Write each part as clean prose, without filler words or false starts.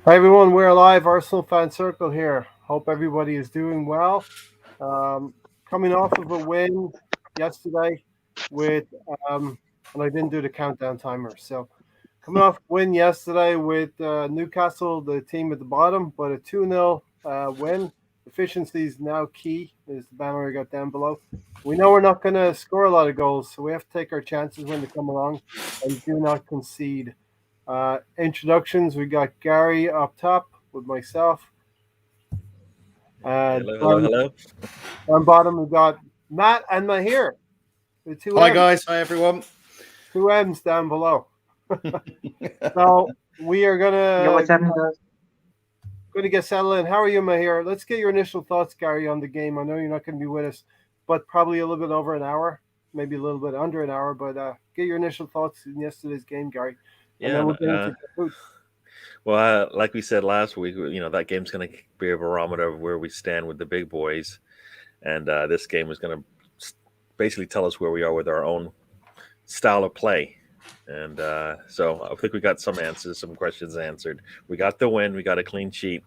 Hi everyone, we're live, Arsenal Fan Circle here. Hope everybody is doing well. Um, Coming off of a win yesterday with, and I didn't do the countdown timer. So, coming off a win yesterday with Newcastle, the team at the bottom, but a 2-0 win. Efficiency is now key, is the banner I got down below. We know we're not going to score a lot of goals, so we have to take our chances when they come along and do not concede. Introductions, we got Gary up top with myself. Hello, hello, hello. Down bottom, we got Matt and Mahir. The two Hi M's, guys, hi everyone. two M's down below. So we are Yeah, what's happening, guys? gonna get settled in. How are you, Mahir? Let's get your initial thoughts, Gary, on the game. I know you're not going to be with us, but probably a little bit over an hour, maybe a little bit under an hour. But get your initial thoughts in yesterday's game, Gary, and then we'll get into the food. Well, like we said last week, that game's going to be a barometer of where we stand with the big boys, and this game is going to basically tell us where we are with our own style of play. And so I think we got some answers, some questions answered. We got the win, we got a clean sheet,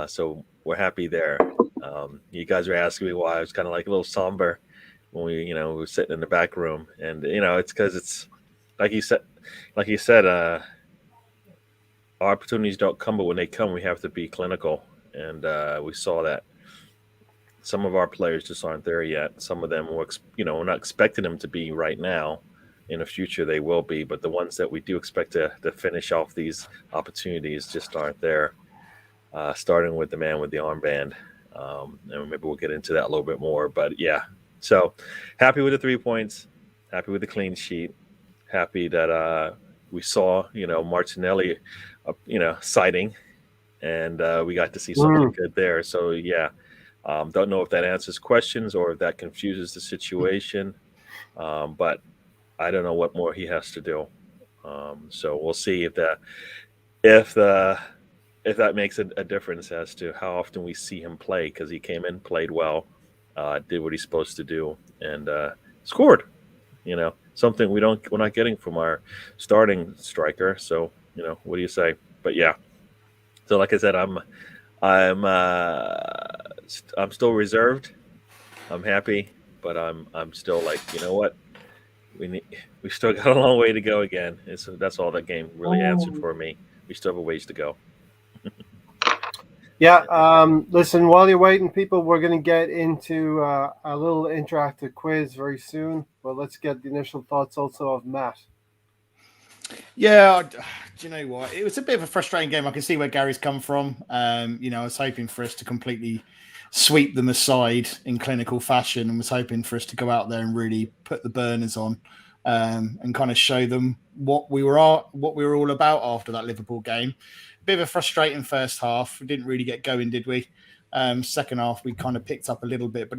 so we're happy there. You guys were asking me why I was kind of like a little somber when we were sitting in the back room, and it's because it's like you said. Our opportunities don't come, but when they come, we have to be clinical, and we saw that. Some of our players just aren't there yet. Some of them, we're not expecting them to be right now. In the future, they will be, but the ones that we do expect to finish off these opportunities just aren't there. Starting with the man with the armband, and maybe we'll get into that a little bit more. But yeah, so happy with the 3 points, happy with the clean sheet, happy that we saw Martinelli sighting, and we got to see something good there. So yeah, don't know if that answers questions or if that confuses the situation, but I don't know what more he has to do. So we'll see if that makes a difference as to how often we see him play, because he came in, played well, did what he's supposed to do, and scored. Something we're not getting from our starting striker. So what do you say? But yeah, so like I said, I'm still reserved. I'm happy, but I'm still like, what, we still got a long way to go again. That's all that game really answered for me. We still have a ways to go. Yeah. Listen, while you're waiting, people, we're going to get into a little interactive quiz very soon. But let's get the initial thoughts also of Matt. Yeah, do you know what? It was a bit of a frustrating game. I can see where Gary's come from. I was hoping for us to completely sweep them aside in clinical fashion, and was hoping for us to go out there and really put the burners on, and kind of show them what we were all about after that Liverpool game. A bit of a frustrating first half. We didn't really get going, did we? Second half, we kind of picked up a little bit, but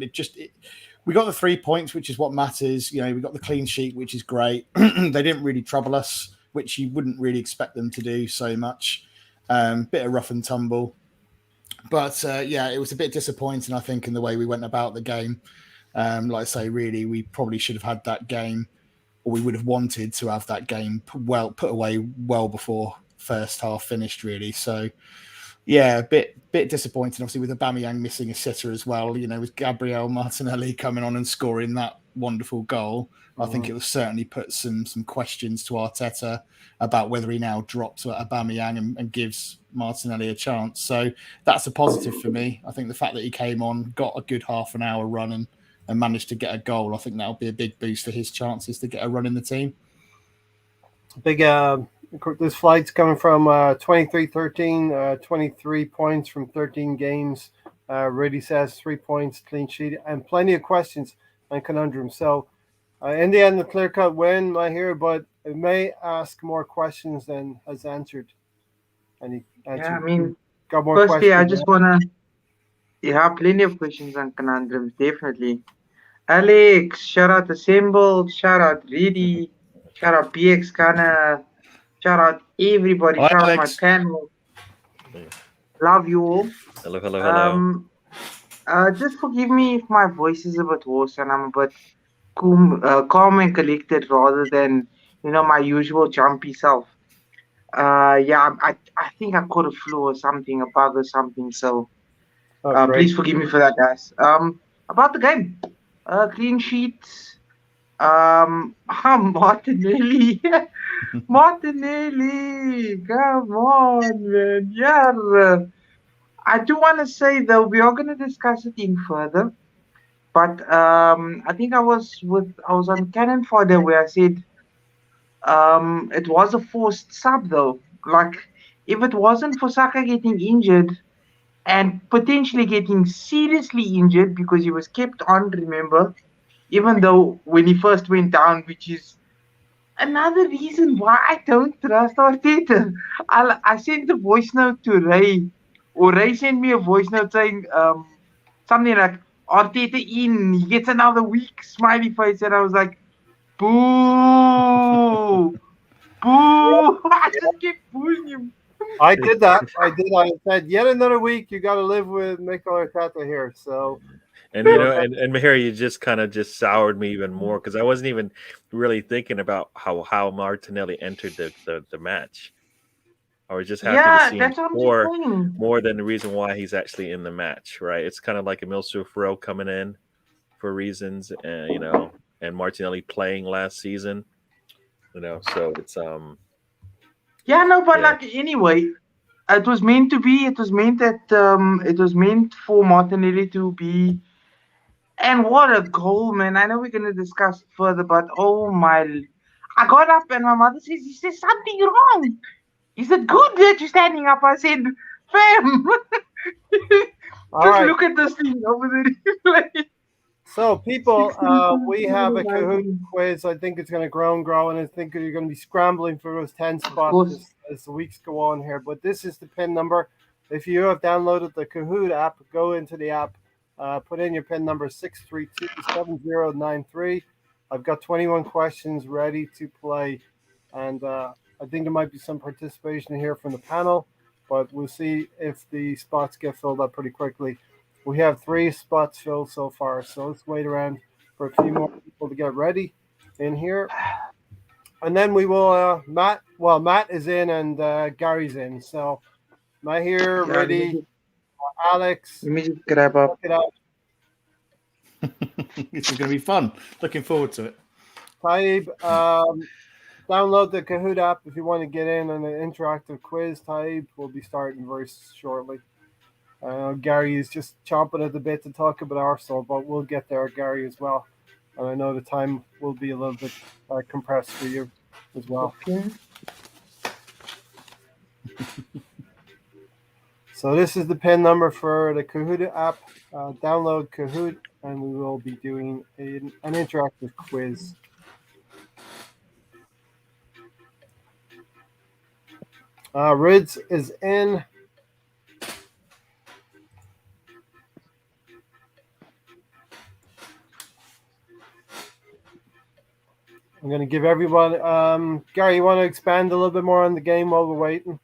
we got the 3 points, which is what matters. We got the clean sheet, which is great. They didn't really trouble us, which you wouldn't really expect them to do so much. Bit of rough and tumble. But yeah, it was a bit disappointing, I think, in the way we went about the game. Like I say, really, we probably should have had that game, or we would have wanted to have that game put away well before first half finished, really. So yeah, a bit disappointing, obviously, with Aubameyang missing a sitter as well. With Gabriel Martinelli coming on and scoring that wonderful goal, I think it will certainly put some questions to Arteta about whether he now drops Aubameyang and gives Martinelli a chance. So that's a positive for me. I think the fact that he came on, got a good half an hour run and managed to get a goal, I think that'll be a big boost for his chances to get a run in the team. Big this flight's coming from 23-13, 23 points from 13 games. Rudy says 3 points, clean sheet, and plenty of questions and conundrums. So in the end, the clear-cut win, I hear, but it may ask more questions than has answered. Any answer? Yeah, I mean, got more firstly, questions? I just want to, you have plenty of questions and conundrums, definitely. Alex, shout out Assembled, shout out Reedy, shout out BX Gunner, shout out everybody, Hi, shout out my Alex. panel. Love you all. Hello. Just forgive me if my voice is a bit hoarse and I'm a bit calm and collected rather than my usual jumpy self. Yeah, I think I caught a flu or something, a bug or something. So Oh, great. please forgive me for that, guys. About the game, clean sheets. Martinelli, Martinelli, come on, man. Yeah, I do want to say though we are going to discuss it in further, but I think I was on Canon Fodder where I said it was a forced sub though. Like if it wasn't for Saka getting injured and potentially getting seriously injured because he was kept on, remember, even though when he first went down, which is another reason why I don't trust Arteta. I sent a voice note to Ray, or Ray sent me a voice note saying something like Arteta in, he gets another week, smiley face, and I was like, boo, boo. I just kept booing him. I did that. I did. I said, yet another week you got to live with Mikel Arteta here. So, And and Mahir, you just kind of just soured me even more because I wasn't even really thinking about how Martinelli entered the match. I was just happy to Yeah, see him that's what I'm just score saying. more than the reason why he's actually in the match, right? It's kind of like Emil Sufro coming in for reasons, and Martinelli playing last season, So it's Yeah, no, but yeah, like anyway, it was meant to be. It was meant that it was meant for Martinelli to be. And what a goal, man! I know we're gonna discuss it further, but oh my! I got up and my mother says, "Is there something wrong? Is it good that you're standing up?" I said, "Fam, all just right. look at this thing over the replay." So, people, 16 we have a Kahoot quiz. I think it's going to grow and grow, and I think you're going to be scrambling for those 10 Of spots course. as the weeks go on here. But this is the PIN number. If you have downloaded the Kahoot app, go into the app, put in your PIN number 6327093. I've got 21 questions ready to play, and I think there might be some participation here from the panel, but we'll see if the spots get filled up pretty quickly. We have 3 spots filled so far, so let's wait around for a few more people to get ready in here. And then we will, Matt is in and Gary's in. So, Matt here, Yeah, ready. Alex, let me just grab up. look it up. This is going to be fun. Looking forward to it. Taib, download the Kahoot app if you want to get in on an interactive quiz. Taib will be starting very shortly. Gary is just chomping at the bit to talk about Arsenal, but we'll get there, Gary, as well. And I know the time will be a little bit compressed for you as well. Okay. So this is the PIN number for the Kahoot app. Download Kahoot, and we will be doing an interactive quiz. Rids is in. I'm going to give everyone. Gary, you want to expand a little bit more on the game while we're waiting?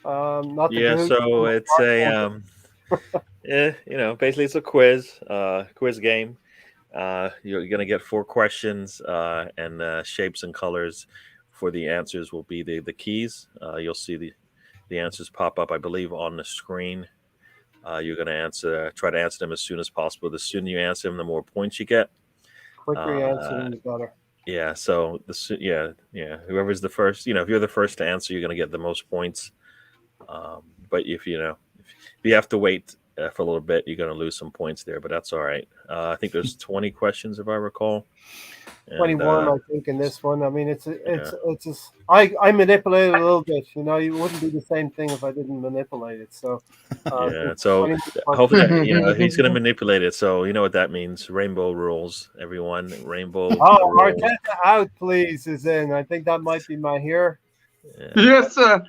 Not the yeah. Kahoot. So it's a basically it's a quiz game. You're gonna get 4 questions, and shapes and colors for the answers will be the keys. You'll see the answers pop up, I believe, on the screen. You're gonna try to answer them as soon as possible. The sooner you answer them, the more points you get. Quicker you answer, the better. Yeah. So whoever's the first, if you're the first to answer, you're gonna get the most points. But if you have to wait for a little bit, you're going to lose some points there, but that's all right. I think there's 20 questions if I recall. 21, I think, in this one. I mean, it's just I manipulate it a little bit. You wouldn't do the same thing if I didn't manipulate it. So so hopefully, he's going to manipulate it. So you know what that means? Rainbow rules, everyone. Rainbow. Oh, Arteta out, please, is in. I think that might be my here. Yeah. Yes, sir.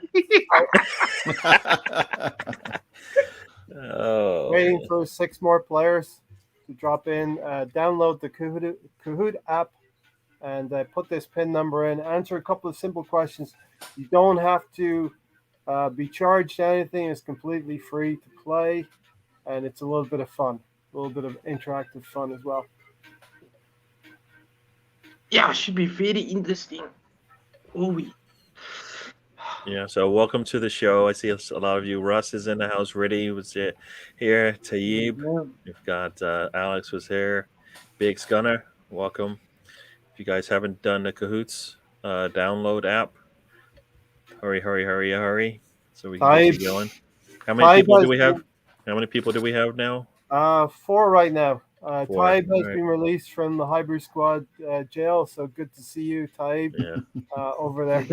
Waiting for 6 more players to drop in. Download the Kahoot app and put this PIN number in. Answer a couple of simple questions. You don't have to be charged anything. It's completely free to play, and it's a little bit of fun, a little bit of interactive fun as well. Yeah, it should be very interesting. Oh, Yeah, so welcome to the show. I see a lot of you. Russ is in the house. Riddy was here. Tayyib. Yeah. We've got Alex was here. Big Gunner, welcome. If you guys haven't done the Cahoots download app, hurry, so we can get you Type, going. How many Type people do has we have? been, How many people do we have now? 4 right now. 4. Type has All right. been released from the Hybrid Squad jail, so good to see you, Type, Yeah. over there. A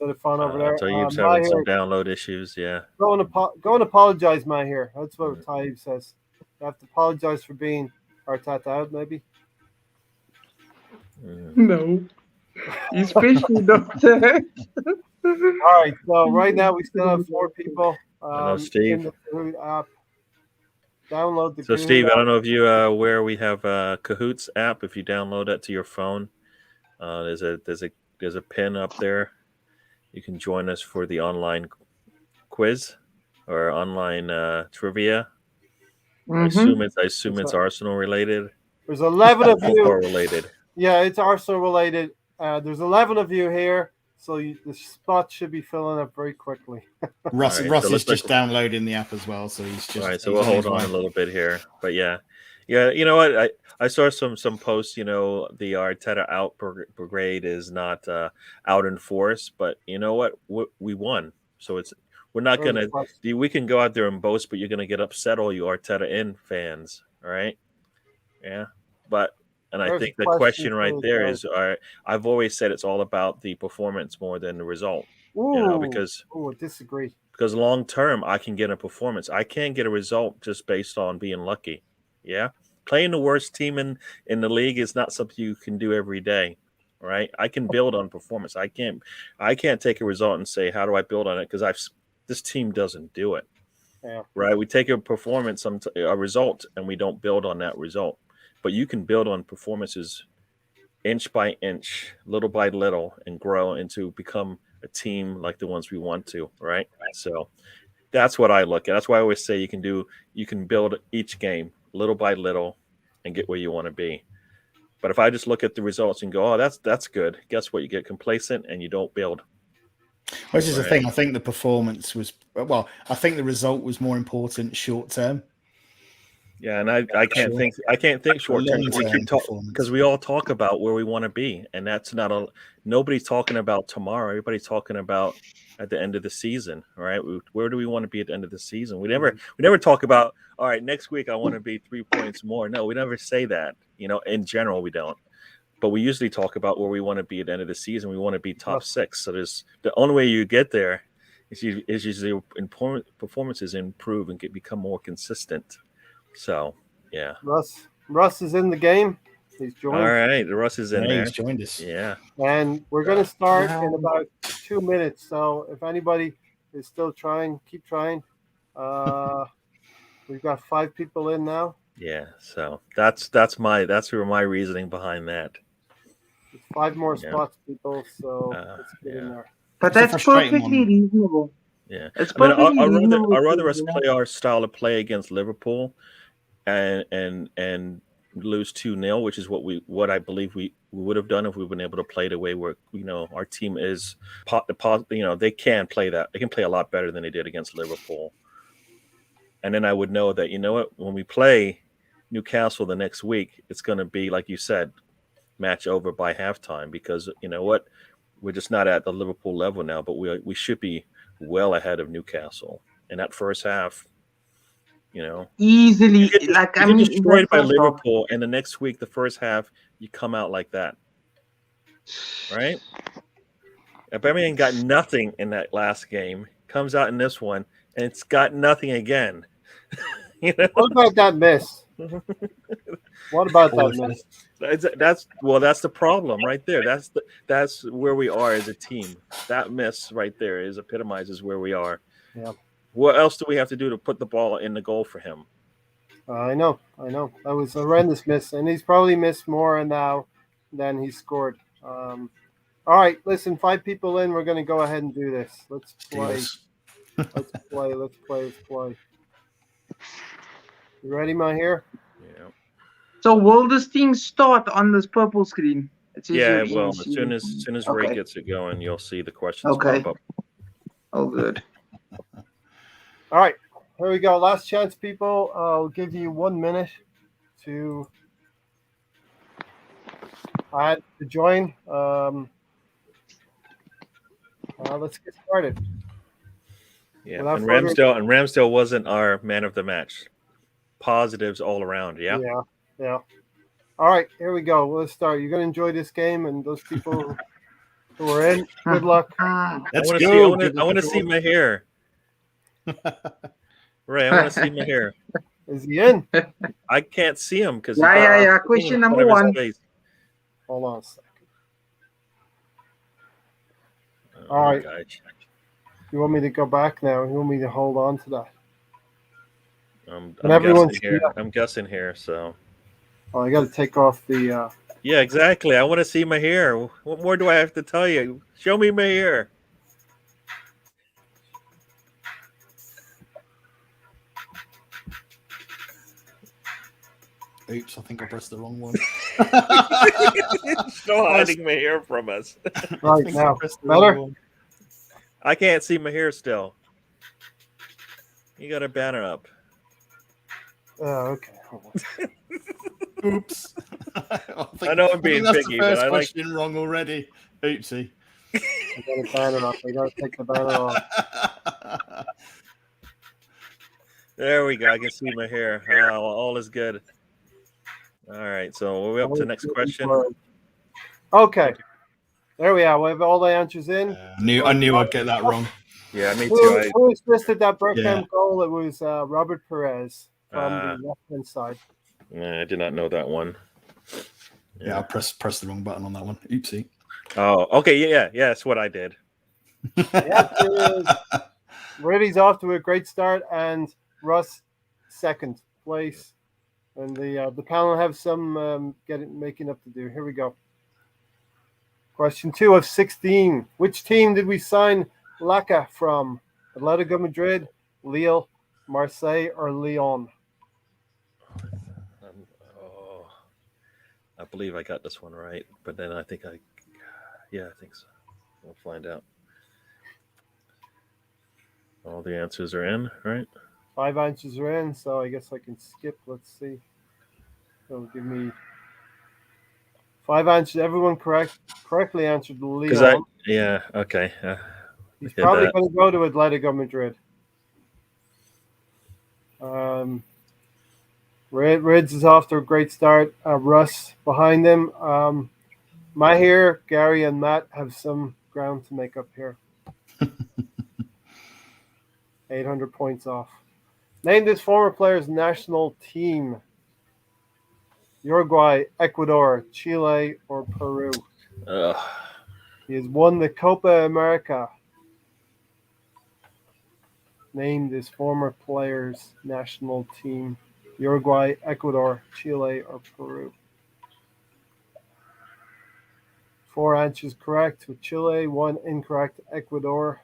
bit of fun over there. Tayyib's having some Mahir, download issues. Yeah. go and apologize, Mahir. That's what Mm. Type says. You have to apologize for being Arteta out, maybe. Mm. No. He's fishing, doctor. All right, so right now we still have 4 people Steve. in the Kahoot app. Download the So Kahoot Steve, app. I don't know if you where we have Cahoots app. If you download that to your phone, there's a pin up there. You can join us for the online quiz or online trivia. I assume it's Arsenal related. There's 11 of Football you. related. Yeah, it's Arsenal related. There's 11 of you here, so the spot should be filling up very quickly. Russ, All right, Russ so is let's just look- downloading the app as well, so he's just. All right, so he's we'll on his hold on way. a little bit here, but yeah. You know what? I saw some posts. You know, the Arteta out brigade is not out in force, but you know what? We won, so we're not There's gonna. a plus. We can go out there and boast, but you're gonna get upset, all you Arteta in fans. All right, yeah, but. And I There's think a the question question right for there you, is, I've always said it's all about the performance more than the result. You know, because I disagree. long term I can get a performance. I can't get a result just based on being lucky. Yeah. Playing the worst team in the league is not something you can do every day. Right. I can build on performance. I can't take a result and say, how do I build on it? Because this team doesn't do it. Yeah. Right. We take a performance, a result, and we don't build on that result. But you can build on performances inch by inch, little by little, and grow into become a team like the ones we want to, right? So that's what I look at. That's why I always say you can build each game little by little and get where you want to be. But if I just look at the results and go, oh, that's good, guess what? You get complacent and you don't build. Which is the thing. I think the performance was I think the result was more important short term. Yeah, and I can't think short term because we all talk about where we want to be, and that's nobody's talking about tomorrow. Everybody's talking about at the end of the season, right? Where do we want to be at the end of the season? We never talk about, all right, next week I want to be 3 points more. No, we never say that. You know, in general we don't, but we usually talk about where we want to be at the end of the season. We want to be top 6. So the only way you get there is usually performances improve and become more consistent. So, yeah. Russ is in the game. He's joined. All right, Russ is in there. He's joined us. Yeah. And we're going to start in about 2 minutes. So if anybody is still trying, keep trying. We've got 5 people in now. Yeah. So that's where my reasoning behind that. It's 5 more spots, people. So let's get in there. But that's perfectly reasonable. Yeah, it's I'd rather us play our style of play against Liverpool, and lose 2-0, which is what I believe we would have done if we've been able to play the way our team is. They can play that. They can play a lot better than they did against Liverpool. And then I would know that when we play Newcastle the next week, it's going to be like you said, match over by halftime because we're just not at the Liverpool level now, but we should be well ahead of Newcastle in that first half. Easily, you get destroyed by Liverpool, and the next week, the first half, you come out like that, right? Birmingham got nothing in that last game, comes out in this one, and it's got nothing again. What about that miss? What about that miss? That's the problem right there. That's where we are as a team. That miss right there epitomizes where we are. Yeah. What else do we have to do to put the ball in the goal for him? I know. That was a horrendous miss, and he's probably missed more now than he scored. All right, listen, 5 people in. We're going to go ahead and do this. Let's play. Let's play. You ready, Mahir? Yeah. So will this team start on this purple screen? Yeah, well, as soon as Ray gets it going, you'll see the questions pop up. Oh, good. All right, here we go. Last chance, people. I'll give you 1 minute to join. Let's get started. Yeah, Without and further- Ramsdale wasn't our man of the match. Positives all around. Yeah. Yeah. All right, here we go. Let's start. You're gonna enjoy this game, and those people who are in, good luck. Let's I go. want to see my hair. Ray, I want to see my hair. Is he in? I can't see him because Yeah. Question number one. Hold on a second. Oh, All right. gosh. You want me to go back now? You want me to hold on to that? I'm everyone guessing here. I'm guessing here. So. Oh, I got to take off the. Yeah, exactly. I want to see my hair. What more do I have to tell you? Show me my hair. Oops, I think I pressed the wrong one. Still hiding my hair from us. Right now, better. I can't see my hair still. You got a banner up. Oh, okay. Oops. I know I'm being that's picky, the first but I like. question wrong already. Oopsie. I got a banner up. I got to take the banner off. There we go. I can see my hair. Oh, all is good. All right. So we're up to the next question. Okay. There we are. We have all the answers in. I knew I'd get that wrong. Yeah, me too. Who assisted that Bergkamp goal? It was Robert Perez from the left-hand side. I did not know that one. Yeah, I pressed the wrong button on that one. Oopsie. Oh, okay. Yeah. That's what I did. Reddy's off to a great start, and Russ second place. And the panel have some making up to do. Here we go. Question 2 of 16. Which team did we sign Laka from? Atletico Madrid, Lille, Marseille, or Lyon? I believe I got this one right, but then I think I think so. We'll find out. All the answers are in, right? 5 answers are in, so I guess I can skip. Let's see. It'll give me 5 answers. Everyone correctly answered Lyon. Okay. He's probably going to go to Atletico Madrid. Reds is off to a great start. Russ behind them. Mahir, Gary, and Matt have some ground to make up here. 800 points off. Name this former player's national team. Uruguay, Ecuador, Chile, or Peru? He has won the Copa America. Name this former player's national team. Uruguay, Ecuador, Chile, or Peru? 4 answers correct with Chile, 1 incorrect, Ecuador.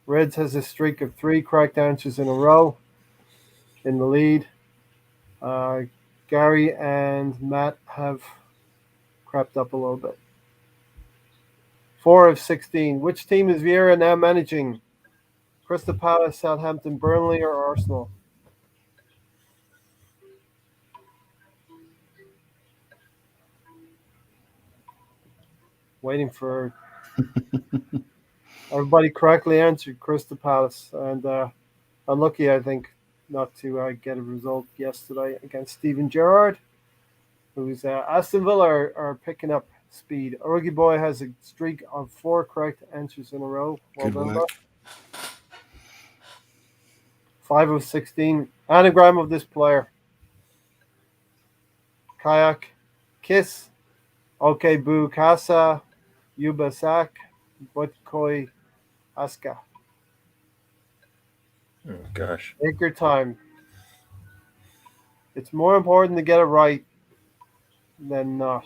Reds has a streak of 3 correct answers in a row in the lead. Gary and Matt have crept up a little bit. 4 of 16. Which team is Vieira now managing? Crystal Palace, Southampton, Burnley, or Arsenal? Waiting for everybody correctly answered Crystal Palace, and unlucky, I think, not to get a result yesterday against Steven Gerrard, who's Aston Villa are picking up speed. Orgy Boy has a streak of 4 correct answers in a row. Well done, bro. 5 of 16. Anagram of this player. Kayak, Kiss, OK Bu Casa, Yubasak, Botkoi Aska. Oh, gosh. Take your time. It's more important to get it right than not.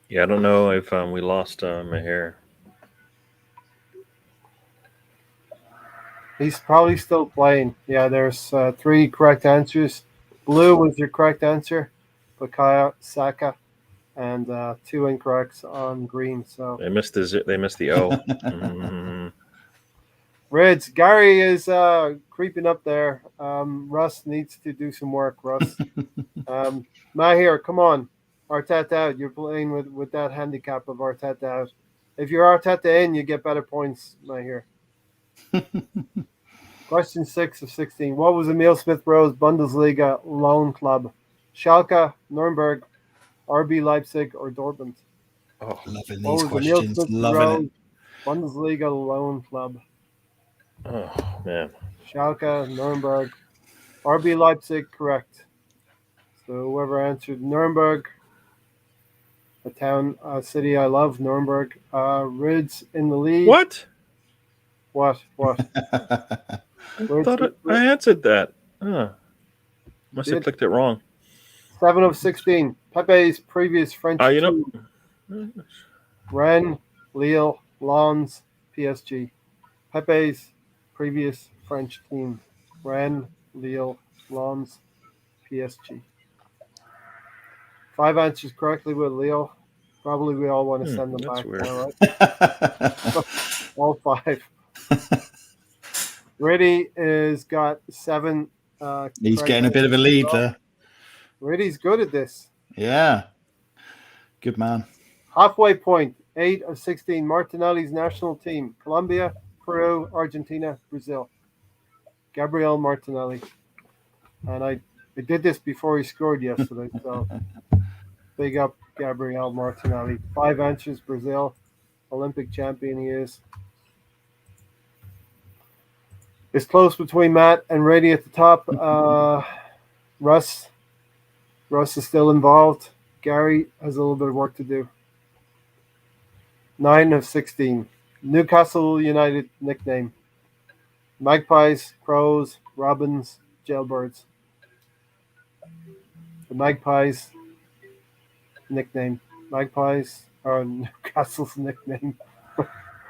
Yeah, I don't know if we lost my hair. He's probably still playing. Yeah, there's 3 correct answers. Blue was your correct answer. Bukayo Saka, and 2 incorrects on green. So They missed the O. Reds, Gary is creeping up there. Russ needs to do some work. Russ, Mahir, come on, Arteta out. You're playing with that handicap of Arteta out. If you're Arteta in, you get better points, Mahir. Question 6 of 16. What was Emil Smith Rowe's Bundesliga loan club? Schalke, Nuremberg, RB Leipzig, or Dortmund? Oh, Loving What these was Emil questions. Smith Loving Rowe's it. Bundesliga loan club? oh man. Schalke, Nuremberg, RB Leipzig, correct. So whoever answered Nuremberg, a town, city I love, Nuremberg. Rids in the lead. What? What? I thought I answered that. Must have Did. clicked it wrong. 7 of 16. Pepe's previous French team. Rennes, Lille, Lens, PSG. Pepe's previous French team. Rennes, Lille, Lens, PSG. 5 answers correctly with Lille. Probably we all want to send them that's back weird. now, right? All 5. Riddy is got 7. He's getting a bit of a lead there. Riddy's good at this. Yeah. Good man. Halfway point, 8 of 16. Martinelli's national team. Colombia, Peru, Argentina, Brazil. Gabriel Martinelli. And I did this before he scored yesterday, so big up Gabriel Martinelli. 5 answers, Brazil. Olympic champion he is. It's close between Matt and Reddy at the top. Russ is still involved. Gary has a little bit of work to do. 9 of 16. Newcastle United nickname. Magpies, Crows, Robins, Jailbirds. The Magpies nickname. Magpies are Newcastle's nickname.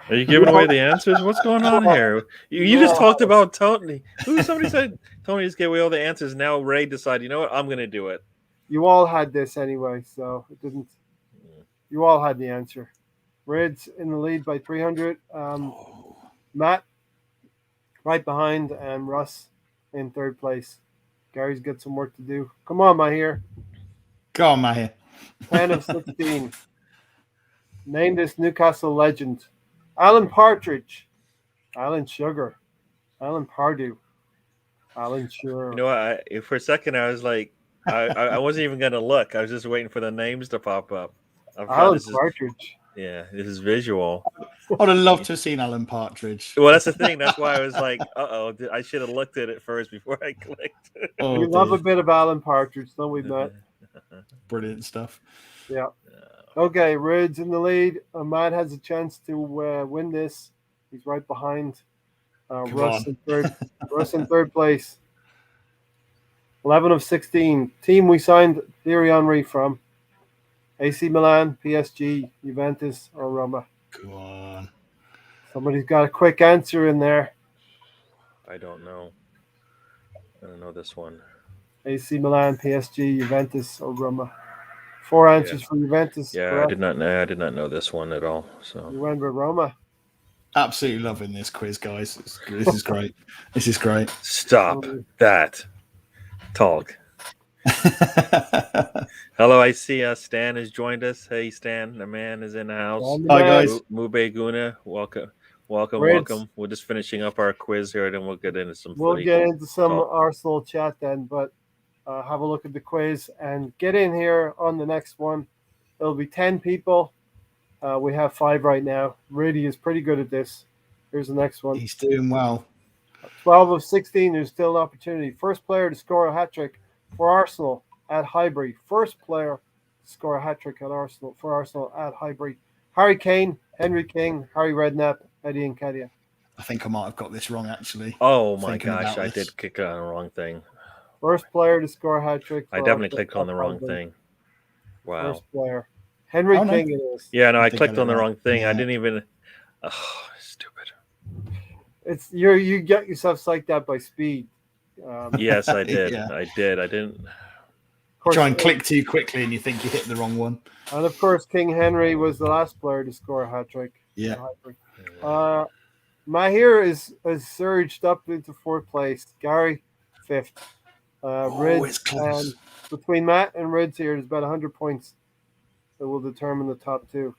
Are you giving away the answers? What's going on here? You just talked about Tony. Somebody said Tony just gave away all the answers. Now Ray decided, you know what? I'm going to do it. You all had this anyway, so it didn't. You all had the answer. Reds in the lead by 300. Matt right behind, and Russ in 3rd place. Gary's got some work to do. Come on, Mahir. Go on, Mahir. 10 of 16. Name this Newcastle legend. Alan Partridge. Alan Sugar. Alan Pardew. Alan Sugar. You know what? For a second, I was like, I wasn't even going to look. I was just waiting for the names to pop up. Alan Partridge. This is visual. I would have loved to have seen Alan Partridge. Well, that's the thing. That's why I was like, I should have looked at it first before I clicked. We love a bit of Alan Partridge, don't we, Matt? Brilliant stuff. Yeah. Okay, Reds in the lead. Matt has a chance to win this. He's right behind Russ in third. Russ in 3rd place. 11 of 16. Team we signed Thierry Henry from. AC Milan, PSG, Juventus, or Roma. Go on. Somebody's got a quick answer in there. I don't know. I don't know this one. AC Milan, PSG, Juventus, or Roma. 4 answers for Juventus. Yeah, correct. I did not know this one at all. So you went with Roma. Absolutely loving this quiz, guys. This is great. This is great. Stop that talk. Hello, I see Stan has joined us. Hey, Stan, the man is in the house. Hi, guys. Mube Guna, welcome. We're just finishing up our quiz here, then we'll get into some. We'll get into some Arsenal chat then, but have a look at the quiz and get in here on the next one. It'll be 10 people. We have 5 right now. Rudy is pretty good at this. Here's the next one. He's doing well. 12 of 16. There's still an opportunity. First player to score a hat trick for Arsenal at Highbury. First player to score a hat trick at Arsenal at Highbury. Harry Kane, Henry King, Harry Redknapp, Eddie Nketiah. I think I might have got this wrong, actually. Oh my gosh, I did click on the wrong thing. First player to score a hat trick. I definitely clicked on the wrong thing. Wow. First player. Henry King it is. Yeah, no, I clicked on the wrong thing. Yeah. I didn't even. Oh, stupid. It's you get yourself psyched out by speed. Yes, I did. Yeah. I did. I didn't. Of course, Try and click too quickly, and you think you hit the wrong one. and of course, King Henry was the last player to score a hat trick. Yeah. Mahir has surged up into fourth place. Gary, fifth. Rids, it's close. between Matt and Rids here, there's about 100 points that will determine the top two.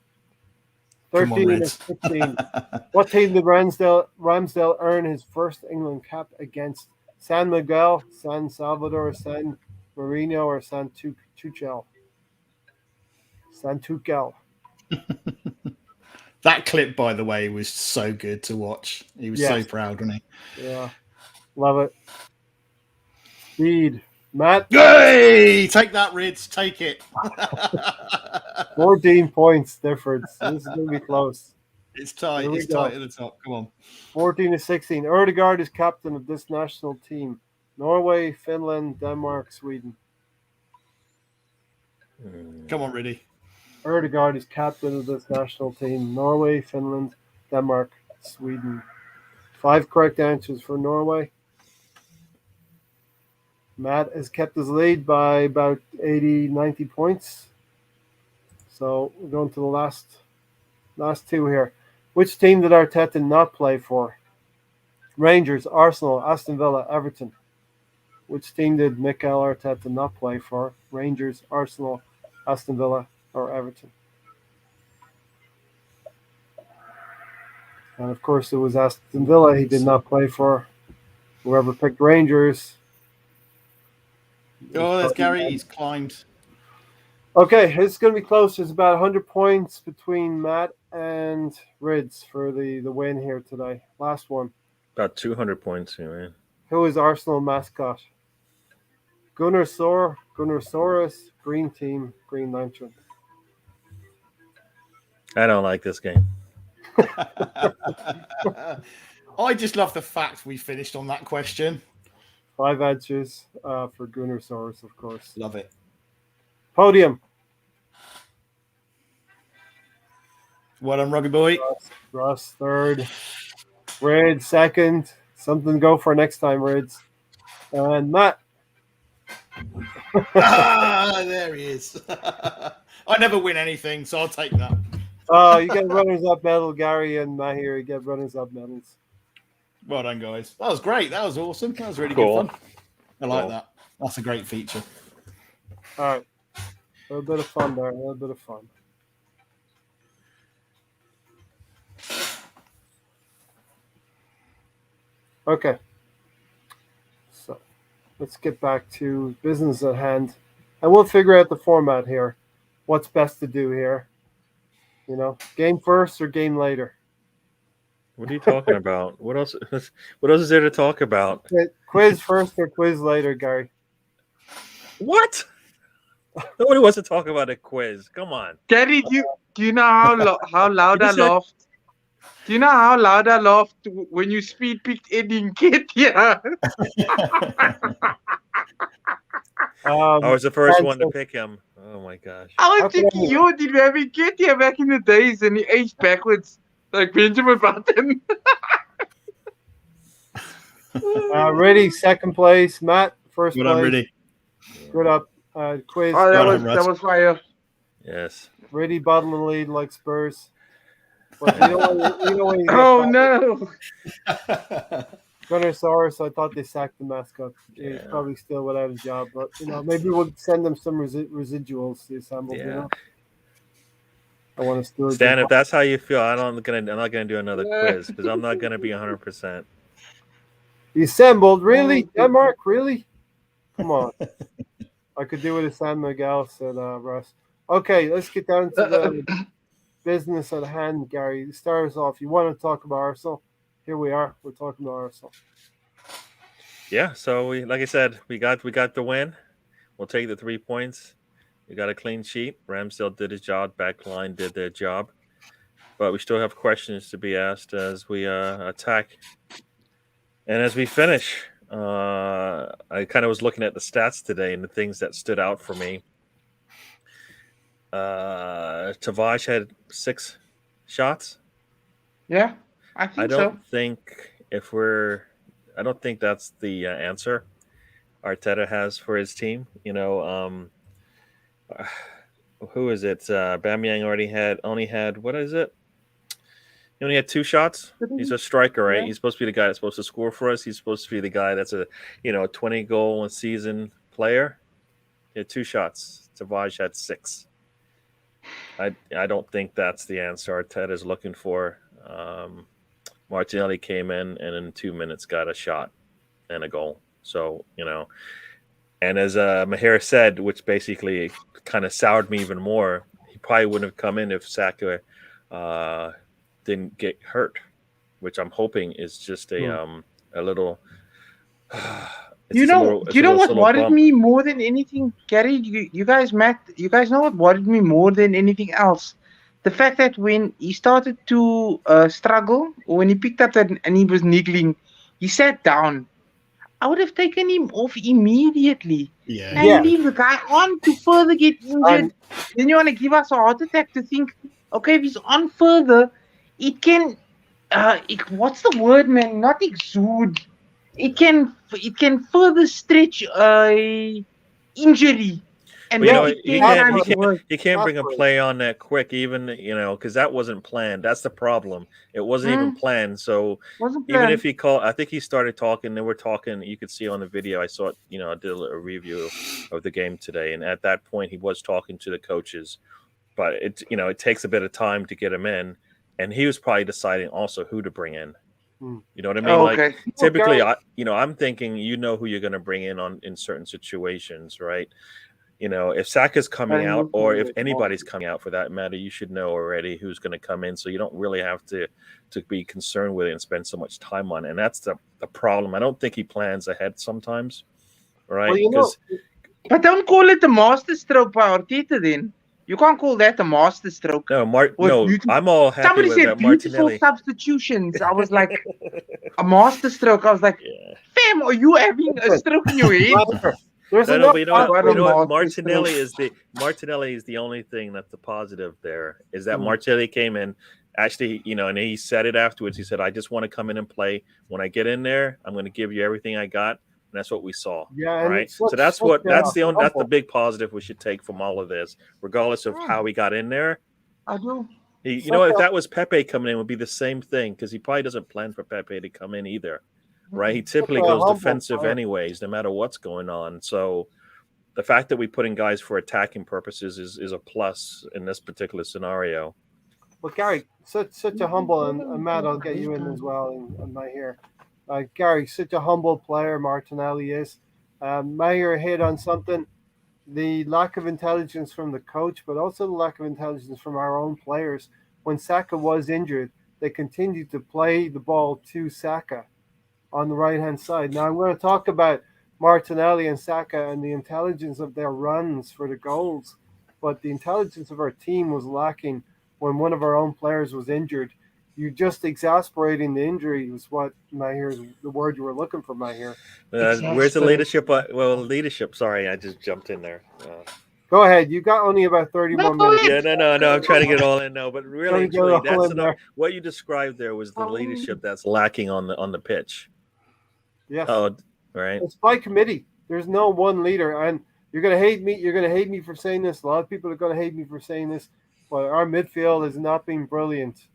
Come on, 13 and Rids. 16. What team did Ramsdale earn his first England cap against? San Miguel, San Salvador, San Marino, or San Tuchel? San Tuchel. That clip, by the way, was so good to watch. He was so proud, wasn't he? Yeah, love it. Speed. Matt, Yay! Take that, Rids. Take it. 14 points difference. This is going to be close. It's tight. Here we It's go. tight at the top. Come on. 14 to 16. Ødegaard is captain of this national team. Norway, Finland, Denmark, Sweden. Come on, Riddy. Ødegaard is captain of this national team. Norway, Finland, Denmark, Sweden. 5 correct answers for Norway. Matt has kept his lead by about 80, 90 points. So we're going to the last two here. Which team did Arteta not play for? Rangers, Arsenal, Aston Villa, Everton. Which team did Mikel Arteta not play for? Rangers, Arsenal, Aston Villa, or Everton? And of course, it was Aston Villa he did not play for. Whoever picked Rangers. Oh, there's Gary. He's climbed. Okay, it's going to be close. There's about 100 points between Matt and Rids for the win here today. Last one. About 200 points here, man. Who is Arsenal mascot? Gunnar Saurus, Green Team, Green Lantern. I don't like this game. I just love the fact we finished on that question. 5 answers for Gunnar Saurus, of course. Love it. Podium. Well done, Rugby Boy. Ross third. Rids second. Something to go for next time, Rids. And Matt. There he is. I never win anything, so I'll take that. You get runners-up medal, Gary and Mahir. You get runners-up medals. Well done, guys. That was great. That was awesome. That was really Cool. good fun. I like that. That's a great feature. All right. A little bit of fun there. A little bit of fun. Okay. So let's get back to business at hand. And we'll figure out the format here. What's best to do here? You know, game first or game later? What are you talking about? What else? What else is there to talk about? Quiz first or quiz later, Gary? What? Nobody wants to talk about a quiz. Come on. Gary, do you know how loud I laughed? Do you know how loud I laughed when you speed picked Eddie Nketiah? I was the first one to pick him. Oh my gosh. I was thinking, did we have Nketiah back in the days and he aged backwards like Benjamin Button? Ready, second place. Matt, first Good place. on, Riddy. Good up. Quiz. Oh, Well that was fire. Yes. Ready, bottom and lead like Spurs. But you know when you get Oh back- no! Gunnar Saurus, I thought they sacked the mascot. He's probably still without a job, but maybe we'll send them some residuals to assemble. Yeah. You know? I want to still. Stan, if that's how you feel, I'm not gonna do another quiz because I'm not gonna be 100%. Assembled, really? Denmark, really? Come on. I could do it as San Miguel, said Russ. Okay, let's get down to the business at hand, Gary. Start us off. You want to talk about Arsenal? Here we are. We're talking about Arsenal. Yeah. So like I said, we got the win. We'll take the 3 points. We got a clean sheet. Ramsdale did his job. Backline did their job. But we still have questions to be asked as we attack and as we finish. I kind of was looking at the stats today and the things that stood out for me. Tavares had 6 shots. Yeah, I think I don't think I don't think that's the answer Arteta has for his team. Who is it? Bamyang only had what is it? He only had 2 shots. He's a striker, right? Yeah. He's supposed to be the guy that's supposed to score for us. He's supposed to be the guy that's a 20 goal a season player. He had 2 shots. Savage had 6. I don't think that's the answer Arteta is looking for. Martinelli came in and in 2 minutes got a shot and a goal. So, and as Mahir said, which basically kind of soured me even more, he probably wouldn't have come in if Saka didn't get hurt, which I'm hoping is just a little. You know what worried me more than anything, Gary? You guys know what worried me more than anything else? The fact that when he started to struggle, or when he picked up that and he was niggling, he sat down. I would have taken him off immediately and leave the guy on to further get injured. Then you want to give us a heart attack to think, okay, if he's on further, it can, what's the word, man? Not exude. It can further stretch injury. And you can't bring a play on that quick, even because that wasn't planned. That's the problem. It wasn't even planned. So even if he called, I think he started talking. They were talking. You could see on the video. I saw it. I did a review of the game today, and at that point, he was talking to the coaches. But it takes a bit of time to get him in, and he was probably deciding also who to bring in. You know what I mean? Okay. Like typically, I'm thinking who you're going to bring in certain situations, right? If Saka's coming out, or if anybody's coming out for that matter, you should know already who's going to come in, so you don't really have to be concerned with it and spend so much time on it. And that's the problem. I don't think he plans ahead sometimes, right? But don't call it the master stroke by Arteta then. You can't call that a master stroke. No, I'm all happy Somebody with said that beautiful Martinelli. substitutions. I was like, a master stroke. I was like, fam, are you having a stroke in your head? No, but you know what? Martinelli is the only thing that's the positive there, is that Martinelli came in, actually, and he said it afterwards. He said, I just want to come in and play. When I get in there, I'm going to give you everything I got. And that's what we saw. Yeah. Right. So that's the big positive we should take from all of this, regardless of how he got in there. I do. If that was Pepe coming in, it would be the same thing, because he probably doesn't plan for Pepe to come in either. Right. He typically goes defensive anyways, no matter what's going on. So the fact that we put in guys for attacking purposes is a plus in this particular scenario. Well, Gary, such a humble, and Matt, I'll get you in as well, and my here. Gary, such a humble player Martinelli is. Mayer hit on something, the lack of intelligence from the coach, but also the lack of intelligence from our own players. When Saka was injured, they continued to play the ball to Saka on the right-hand side. Now, I'm going to talk about Martinelli and Saka and the intelligence of their runs for the goals, but the intelligence of our team was lacking when one of our own players was injured. You just exasperating the injury was what Mahir's the word you were looking for, Mahir. Where's the leadership? Leadership. Sorry, I just jumped in there. Go ahead. You got only about 30 more minutes. Yeah, no. I'm trying to get it all in now, but really, that's enough. What you described there was the leadership that's lacking on the pitch. Yes. Oh, right. It's by committee. There's no one leader, and you're gonna hate me. You're gonna hate me for saying this. A lot of people are gonna hate me for saying this, but our midfield has not been brilliant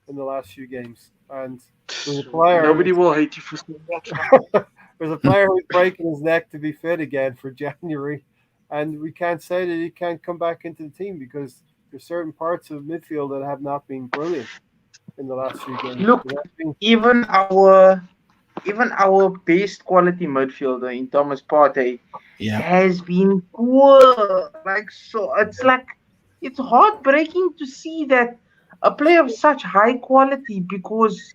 in the last few games, and there's a player. Nobody will hate you for saying that. There's a player who's breaking his neck to be fit again for January, and we can't say that he can't come back into the team because there's certain parts of midfield that have not been brilliant in the last few games. Look, even our best quality midfielder in Thomas Partey has been poor. It's heartbreaking to see that a player of such high quality, because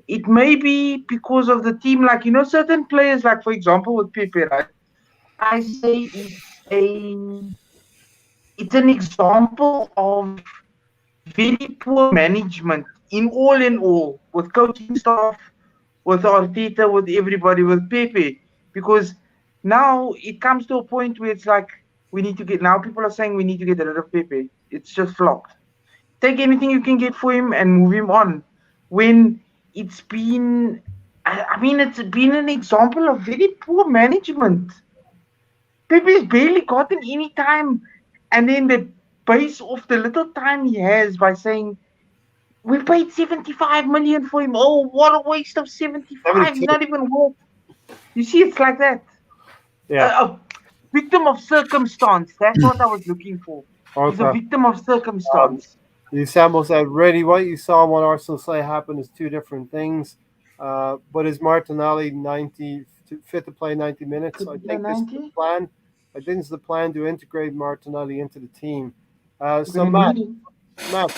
it may be because of the team, certain players, like for example with Pepe, right? I say it's an example of very poor management in all, with coaching staff, with Arteta, with everybody, with Pepe, because now it comes to a point where it's like people are saying we need to get rid of Pepe. It's just flopped. Take anything you can get for him and move him on. When it's been I mean, it's been an example of very poor management. Pepe's barely gotten any time, and then they base off the little time he has by saying, we paid 75 million for him. Oh, what a waste of 75. He's 72. not even worth. You see, it's like that. Yeah. A victim of circumstance. That's what I was looking for. He's a Okay. victim of circumstance. You sample said, Reddy, what you saw and what Arsenal say happen is two different things. But is Martinelli fit to play 90 minutes? Fit I to play think this is the 90? plan. I think it's the plan to integrate Martinelli into the team. We're So gonna need him. Matt,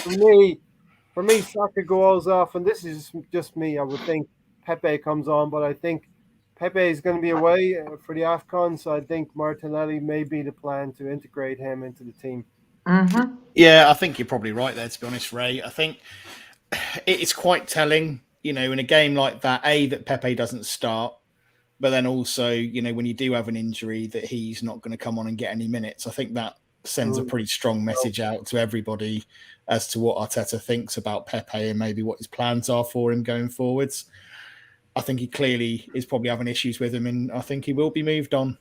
for me, Saka goes off, and this is just me. I would think Pepe comes on, but I think Pepe is going to be away for the AFCON, so I think Martinelli may be the plan to integrate him into the team. Mm-hmm. Yeah, I think you're probably right there, to be honest, Ray. I think it's quite telling, in a game like that, that Pepe doesn't start, but then also, when you do have an injury, that he's not going to come on and get any minutes. I think that sends a pretty strong message out to everybody as to what Arteta thinks about Pepe and maybe what his plans are for him going forwards. I think he clearly is probably having issues with him, and I think he will be moved on.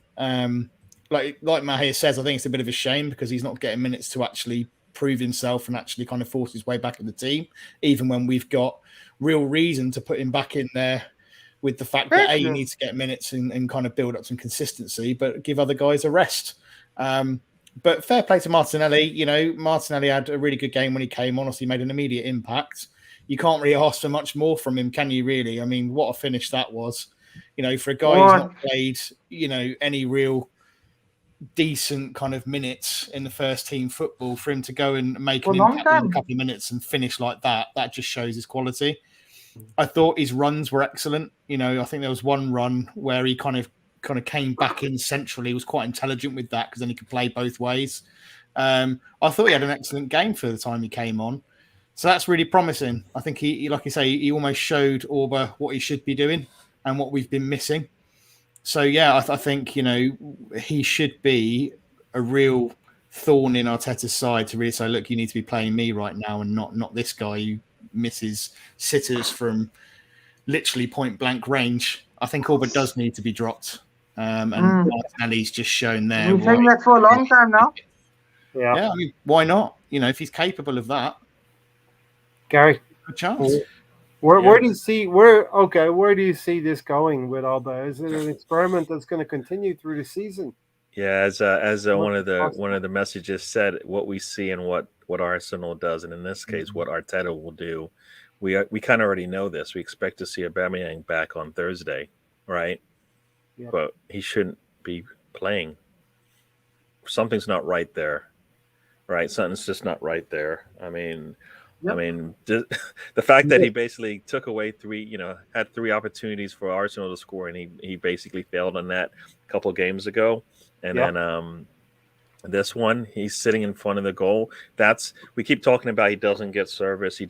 Like Mahir says, I think it's a bit of a shame because he's not getting minutes to actually prove himself and actually kind of force his way back in the team, even when we've got real reason to put him back in there with the fact that he needs to get minutes and kind of build up some consistency, but give other guys a rest. But fair play to Martinelli. Martinelli had a really good game when he came on. Obviously, made an immediate impact. You can't really ask for much more from him, can you, really? I mean, what a finish that was. For a guy who's not played, any real decent kind of minutes in the first team football, for him to go and make an impact in a couple of minutes and finish like that just shows his quality. I thought his runs were excellent. I think there was one run where he kind of came back in centrally. He was quite intelligent with that because then he could play both ways. I thought he had an excellent game for the time he came on. So that's really promising. I think he like you say, he almost showed Auba what he should be doing and what we've been missing. So, yeah, I think, he should be a real thorn in Arteta's side to really say, look, you need to be playing me right now and not this guy who misses sitters from literally point-blank range. I think Auba does need to be dropped. And Martinelli's just shown there. We've been saying that for a long time now. Yeah. I mean, why not? If he's capable of that. Gary, good chance. Where do you see this going with Alba? Is it an experiment that's going to continue through the season? Yeah, as one of the messages said, what we see and what Arsenal does, and in this case, what Arteta will do, we kind of already know this. We expect to see Aubameyang back on Thursday, right? Yeah. But he shouldn't be playing. Something's not right there, right? Something's just not right there. I mean, the fact that he basically took away had three opportunities for Arsenal to score, and he basically failed on that a couple of games ago. And then this one, he's sitting in front of the goal. We keep talking about he doesn't get service. You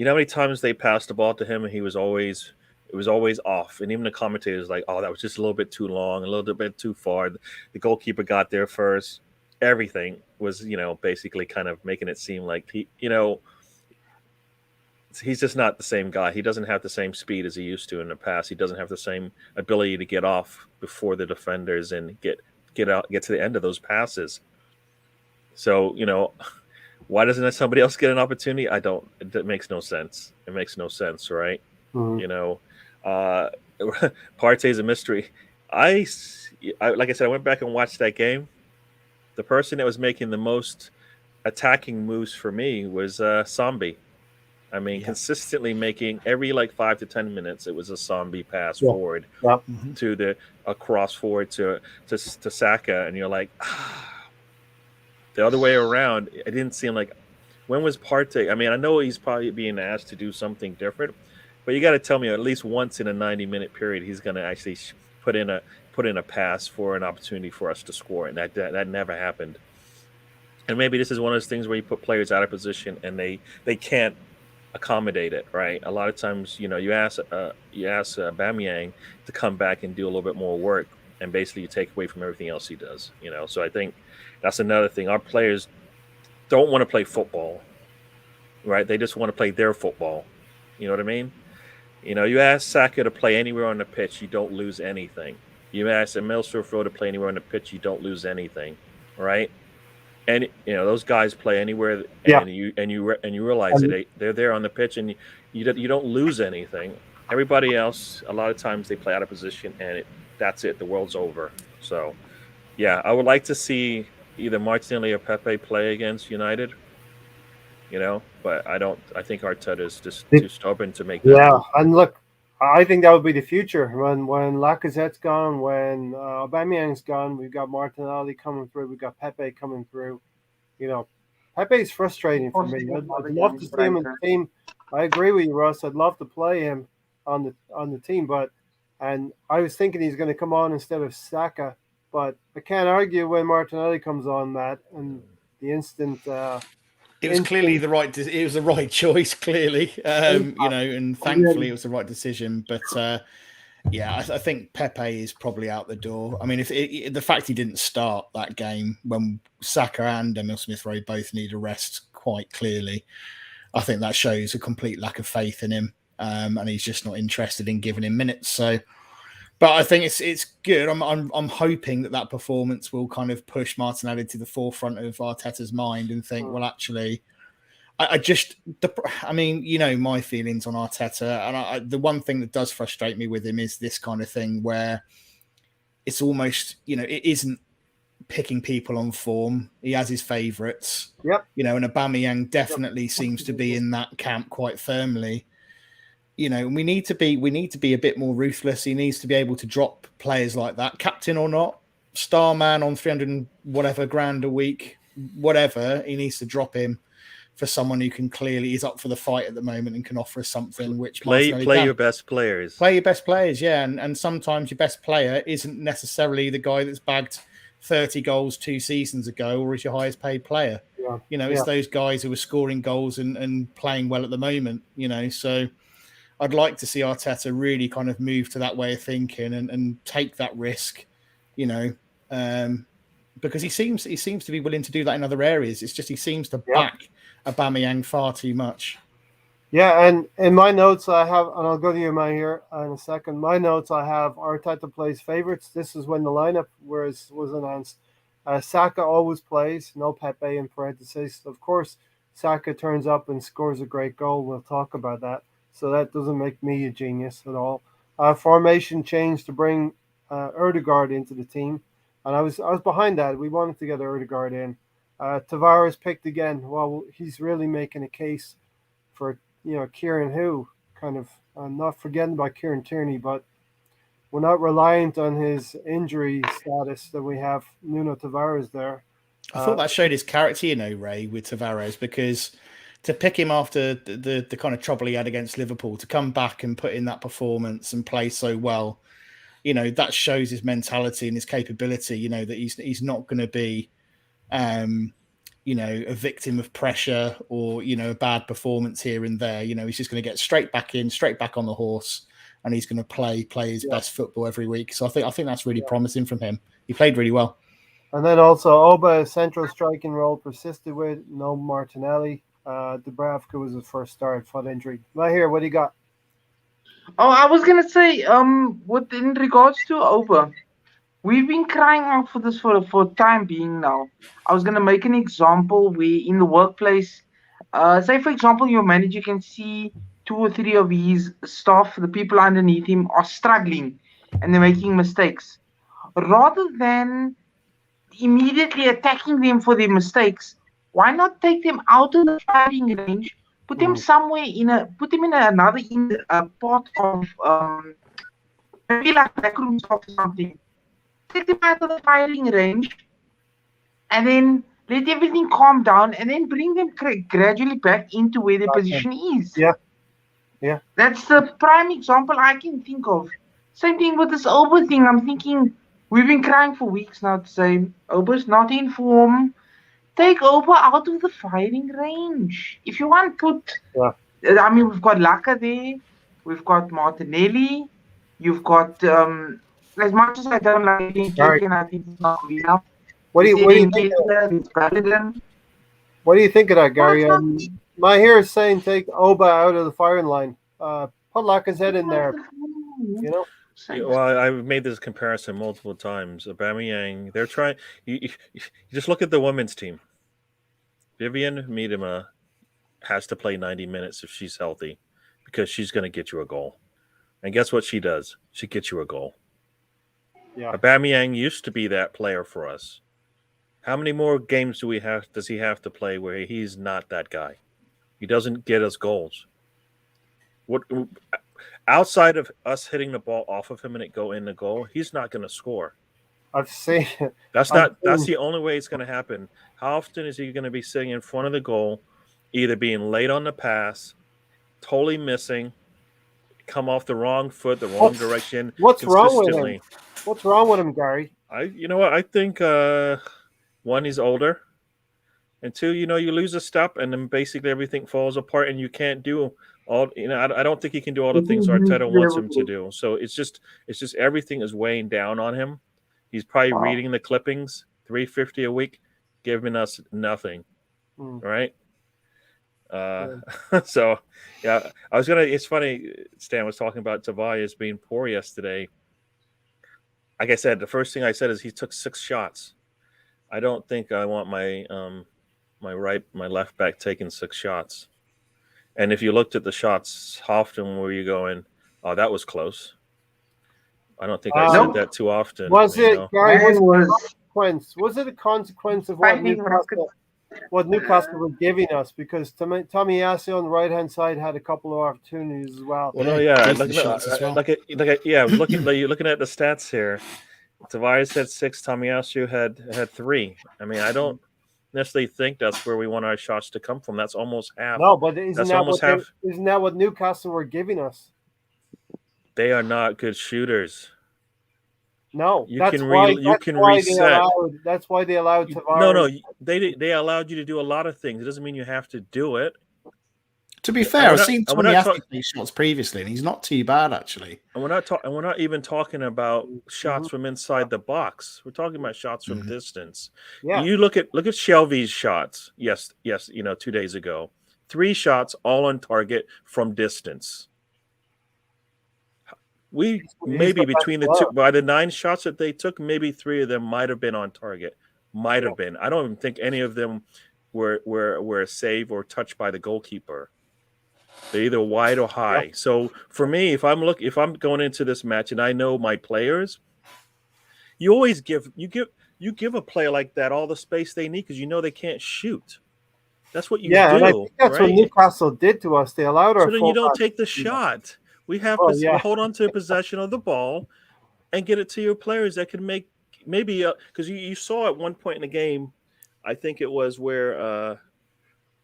know how many times they passed the ball to him and it was always off. And even the commentators like, oh, that was just a little bit too long, a little bit too far. The goalkeeper got there first. Everything was, basically kind of making it seem like he's just not the same guy. He doesn't have the same speed as he used to in the past. He doesn't have the same ability to get off before the defenders and get to the end of those passes. So, why doesn't somebody else get an opportunity? It makes no sense. It makes no sense, right? Mm-hmm. Partey's a mystery. Like I said, I went back and watched that game. The person that was making the most attacking moves for me was Sambi. I mean, consistently making every 5 to 10 minutes, it was a Sambi pass forward to a cross forward to Saka, and you're like, the other way around. It didn't seem like. When was Partey? I mean, I know he's probably being asked to do something different, but you got to tell me at least once in a 90-minute period he's going to actually put in a pass for an opportunity for us to score, and that never happened. And maybe this is one of those things where you put players out of position and they can't accommodate it, right? A lot of times, you ask Aubameyang to come back and do a little bit more work, and basically you take away from everything else he does. So I think that's another thing. Our players don't want to play football, right? They just want to play their football. You know what I mean? You know, you ask Saka to play anywhere on the pitch, you don't lose anything. You ask Emil Smith-Rowe to play anywhere on the pitch, you don't lose anything, right? And you know those guys play anywhere, and you realize that they're there on the pitch, and you don't lose anything. Everybody else, a lot of times they play out of position, and that's it. The world's over. So, yeah, I would like to see either Martinelli or Pepe play against United. You know, but I don't. I think Arteta is just too stubborn to make that. Yeah, and look, I think that would be the future when Lacazette's gone, when Aubameyang's gone. We've got Martinelli coming through. We've got Pepe coming through. You know, Pepe's frustrating for me. I'd love to see him in the team. I agree with you, Russ. I'd love to play him on the team, and I was thinking he's going to come on instead of Saka, but I can't argue when Martinelli comes on, Matt, and the instant. It was clearly the right. It was the right choice, clearly. You know, and thankfully it was the right decision. But yeah, I think Pepe is probably out the door. I mean, if the fact he didn't start that game when Saka and Emil Smith-Rowe both need a rest, quite clearly, I think that shows a complete lack of faith in him, and he's just not interested in giving him minutes. So, but I think it's good. I'm hoping that performance will kind of push Martinelli to the forefront of Arteta's mind and think, well, actually, I mean, you know, my feelings on Arteta, and the one thing that does frustrate me with him is this kind of thing where it's almost, you know, it isn't picking people on form. He has his favourites. Yep. You know, and Aubameyang definitely seems to be in that camp quite firmly. You know, we need to be a bit more ruthless. He needs to be able to drop players like that, captain or not, star man on 300 and whatever grand a week, whatever. He needs to drop him for someone who can clearly is up for the fight at the moment and can offer us something. Which play your best players. Play your best players, yeah. And sometimes your best player isn't necessarily the guy that's bagged 30 goals 2 seasons ago, or is your highest paid player. Yeah. You know, it's those guys who are scoring goals and playing well at the moment. You know, so. I'd like to see Arteta really kind of move to that way of thinking and take that risk, you know, because he seems to be willing to do that in other areas. It's just he seems to back Aubameyang far too much. Yeah, and in my notes I have, and I'll go to you, man, here in a second. My notes I have Arteta plays favourites. This is when the lineup was announced. Saka always plays, no Pepe in parentheses. Of course, Saka turns up and scores a great goal. We'll talk about that. So that doesn't make me a genius at all. Formation change to bring Ødegaard into the team, and I was behind that. We wanted to get Ødegaard in. Tavares picked again. Well, he's really making a case for Kieran, who kind of not forgetting about Kieran Tierney, but we're not reliant on his injury status that we have Nuno Tavares there. I thought that showed his character, you know, Ray, with Tavares, because to pick him after the kind of trouble he had against Liverpool, to come back and put in that performance and play so well, you know, that shows his mentality and his capability, you know, that he's not going to be, you know, a victim of pressure or, you know, a bad performance here and there. You know, he's just going to get straight back on the horse, and he's going to play his best football every week. So I think that's really promising from him. He played really well. And then also Oba, central striking role persisted with no Martinelli. Dubravka was his first start, foot injury. Right here, what do you got? Oh, I was gonna say, in regards to Oba, we've been crying out for this for time being now. I was gonna make an example where in the workplace, say for example, your manager can see 2 or 3 of his staff, the people underneath him, are struggling and they're making mistakes. Rather than immediately attacking them for their mistakes, why not take them out of the firing range, put them somewhere put them in another part of maybe like backroom or something. Take them out of the firing range, and then let everything calm down, and then bring them gradually back into where their position is. Yeah. That's the prime example I can think of. Same thing with this Oba thing. I'm thinking we've been crying for weeks now to say Oba's not in form. Take Oba out of the firing range. If you want to put, I mean, we've got Laka there, we've got Martinelli, you've got, as much as I don't like being taken, I think it's not good enough. What do you think of that? What do you think of that, Gary? My here is saying take Oba out of the firing line. put Lacazette in there. You know, Well, I've made this comparison multiple times. Aubameyang, they're trying. You just look at the women's team. Vivian Miedema has to play 90 minutes if she's healthy, because she's going to get you a goal. And guess what she does? She gets you a goal. yeah. Aubameyang used to be that player for us. How many more games does he have to play where he's not that guy? He doesn't get us goals. What outside of us hitting the ball off of him and it go in the goal, he's not going to score. I've seen. That's the only way it's going to happen. How often is he going to be sitting in front of the goal, either being late on the pass, totally missing, come off the wrong foot, the wrong direction? What's wrong with him? What's wrong with him, Gary? You know what? I think one, he's older, and two, you lose a step, and then basically everything falls apart, and you can't do all. I don't think he can do all the things Arteta wants him to do. So it's just everything is weighing down on him. He's probably reading the clippings, $350 a week, giving us nothing, right? So yeah, it's funny. Stan was talking about Tobias being poor yesterday. Like I said, the first thing I said is he took 6 shots. I don't think I want my left back taking 6 shots. And if you looked at the shots, how often were you going, "Oh, that was close"? I don't think I said that too often. Was it, Gary? Was it a consequence of what Newcastle were giving us? Because Tomiyasu on the right hand side had a couple of opportunities as well. Well, no, yeah, looking at the stats here. Tobias had 6, Tomiyasu had 3. I mean, I don't necessarily think that's where we want our shots to come from. That's almost half. No, but isn't that what Newcastle were giving us? They are not good shooters. No, That's why they allowed Tavares. No, they allowed you to do a lot of things. It doesn't mean you have to do it. To be fair, I've seen Tomiyasu take shots previously, and he's not too bad actually. And we're not even talking about shots from inside the box. We're talking about shots from distance. Yeah. You look at Shelby's shots. Yes, 2 days ago, 3 shots all on target from distance. Maybe between the two, by the 9 shots that they took, maybe 3 of them might have been on target. Might have been. I don't even think any of them were a save or touched by the goalkeeper. They're either wide or high. Yep. So for me, if I'm going into this match and I know my players, you always give a player like that all the space they need, because they can't shoot. That's what you do. And I think that's what Newcastle did to us. They allowed our. So then you don't take the shot. We have to hold on to possession of the ball and get it to your players that can make maybe because you saw at one point in the game, I think it was where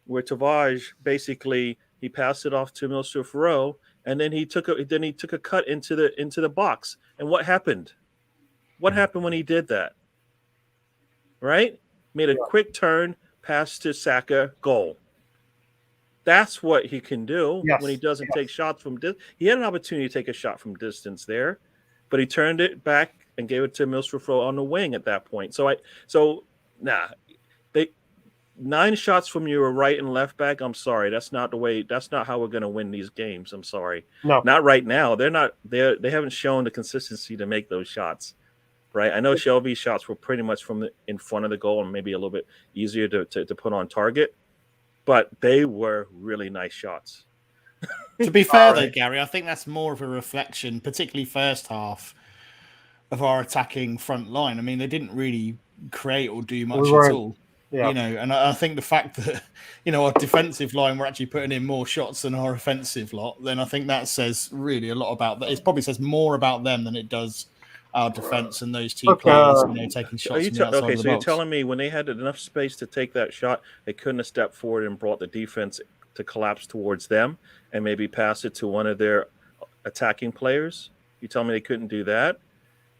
Tavares basically he passed it off to Milsuf Rowe, and then he took a cut into the box. And what happened? What happened when he did that? Right? Made a quick turn, pass to Saka, goal. That's what he can do when he doesn't take shots from distance. He had an opportunity to take a shot from distance there, but he turned it back and gave it to Milsuf Rowe on the wing at that point. They 9 shots from your right and left back. I'm sorry, that's not how we're going to win these games. I'm sorry, no, not right now. They haven't shown the consistency to make those shots. Right, I know Shelby's shots were pretty much from in front of the goal and maybe a little bit easier to put on target. But they were really nice shots. To be fair, though, Gary, I think that's more of a reflection, particularly first half, of our attacking front line. I mean, they didn't really create or do much at all. Yeah. And I think the fact that, our defensive line, we're actually putting in more shots than our offensive lot, then I think that says really a lot about that. It probably says more about them than it does our defense and those 2 players taking shots from the outside of the box. You're telling me when they had enough space to take that shot, they couldn't have stepped forward and brought the defense to collapse towards them and maybe pass it to one of their attacking players? You tell me they couldn't do that?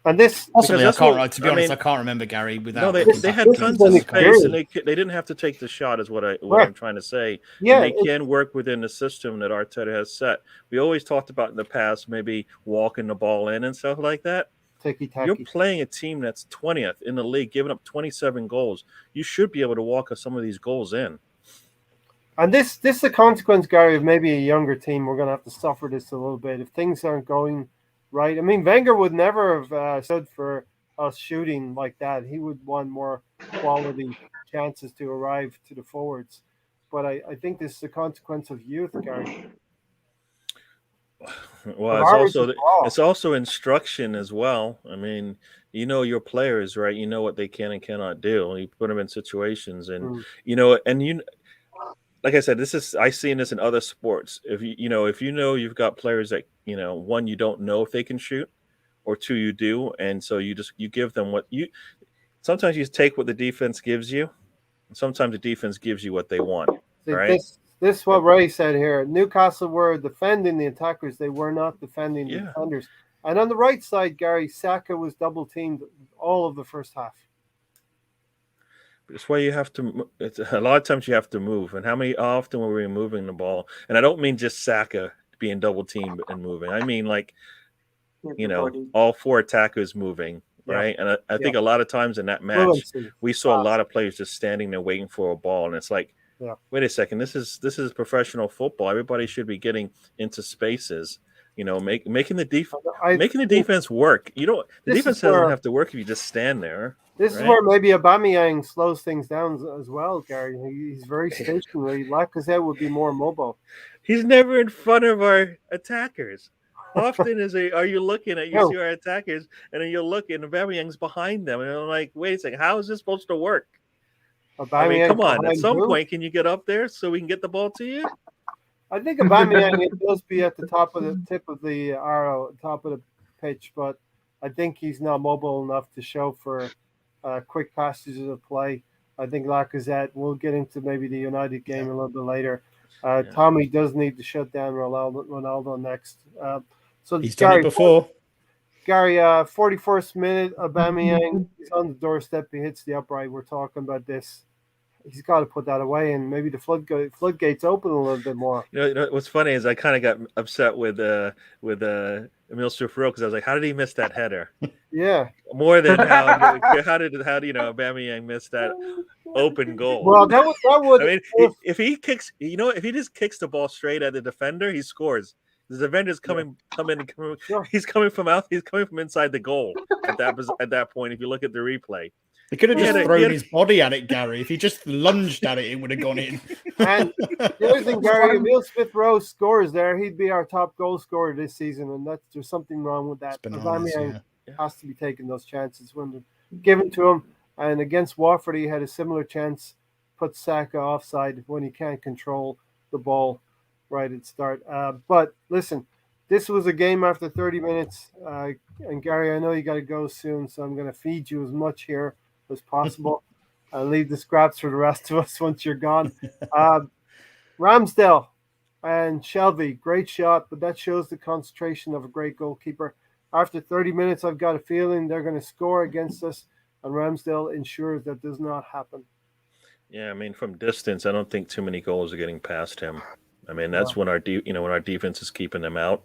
And this possibly, I can't remember, Gary. Without they had tons of space and they didn't have to take the shot. Is what I'm trying to say. Yeah, and they can work within the system that Arteta has set. We always talked about in the past, maybe walking the ball in and stuff like that. You're playing a team that's 20th in the league, giving up 27 goals. You should be able to walk some of these goals in. And this is a consequence, Gary, of maybe a younger team. We're going to have to suffer this a little bit if things aren't going right. I mean, Wenger would never have stood for us shooting like that. He would want more quality chances to arrive to the forwards. But I think this is a consequence of youth, Gary. Well, it's also instruction as well. I mean, you know your players, right? You know what they can and cannot do. You put them in situations, and like I said, I seen this in other sports. If you know you've got players that one, you don't know if they can shoot, or two, you do, and so you give them what you. Sometimes you take what the defense gives you, and sometimes the defense gives you what they want. See, right? This is what Ray said here. Newcastle were defending the attackers; they were not defending the defenders. And on the right side, Gary, Saka was double teamed all of the first half. It's why you have to. A lot of times you have to move. And how often were we moving the ball? And I don't mean just Saka being double teamed and moving. I mean all four attackers moving, right? And I think a lot of times in that match, we saw a lot of players just standing there waiting for a ball, and it's like, wait a second, this is professional football. Everybody should be getting into spaces. Making the defense work. The defense doesn't have to work if you just stand there. This is where maybe Aubameyang slows things down as well, Gary. He's very stationary. Lacazette would be more mobile. He's never in front of our attackers. Often are you looking at see our attackers, and then you'll look and Aubameyang's behind them, and I'm like, wait a second, how is this supposed to work? I mean, come on. At some point, can you get up there so we can get the ball to you? I think Aubameyang does be at the tip of the arrow, top of the pitch, but I think he's not mobile enough to show for quick passages of play. I think Lacazette, we'll get into maybe the United game a little bit later. Tommy does need to shut down Ronaldo next. So he's done it before. Gary, 41st minute, Aubameyang, he's on the doorstep. He hits the upright. We're talking about this. He's got to put that away, and maybe the floodgates open a little bit more. What's funny is I kind of got upset with Emil Smith-Rowe because I was like, how did he miss that header? Yeah, more than how Aubameyang missed that open goal. Well, that would. I mean, if he kicks, if he just kicks the ball straight at the defender, he scores. The defender's coming. He's coming from inside the goal at that point. If you look at the replay. He could have just thrown his body at it, Gary. If he just lunged at it, it would have gone in. And the other thing, Gary, Emil Smith-Rowe scores there. He'd be our top goal scorer this season, and there's something wrong with that. Aubameyang has to be taking those chances when they're given to him. And against Watford, he had a similar chance, put Saka offside when he can't control the ball right at start. But listen, this was a game after 30 minutes. And Gary, I know you got to go soon, so I'm going to feed you as much here as possible. I'll leave the scraps for the rest of us once you're gone. Ramsdale and Shelby, great shot, but that shows the concentration of a great goalkeeper. After 30 minutes, I've got a feeling they're going to score against us, and Ramsdale ensures that does not happen. Yeah, I mean, from distance, I don't think too many goals are getting past him. I mean, that's when our defense is keeping them out.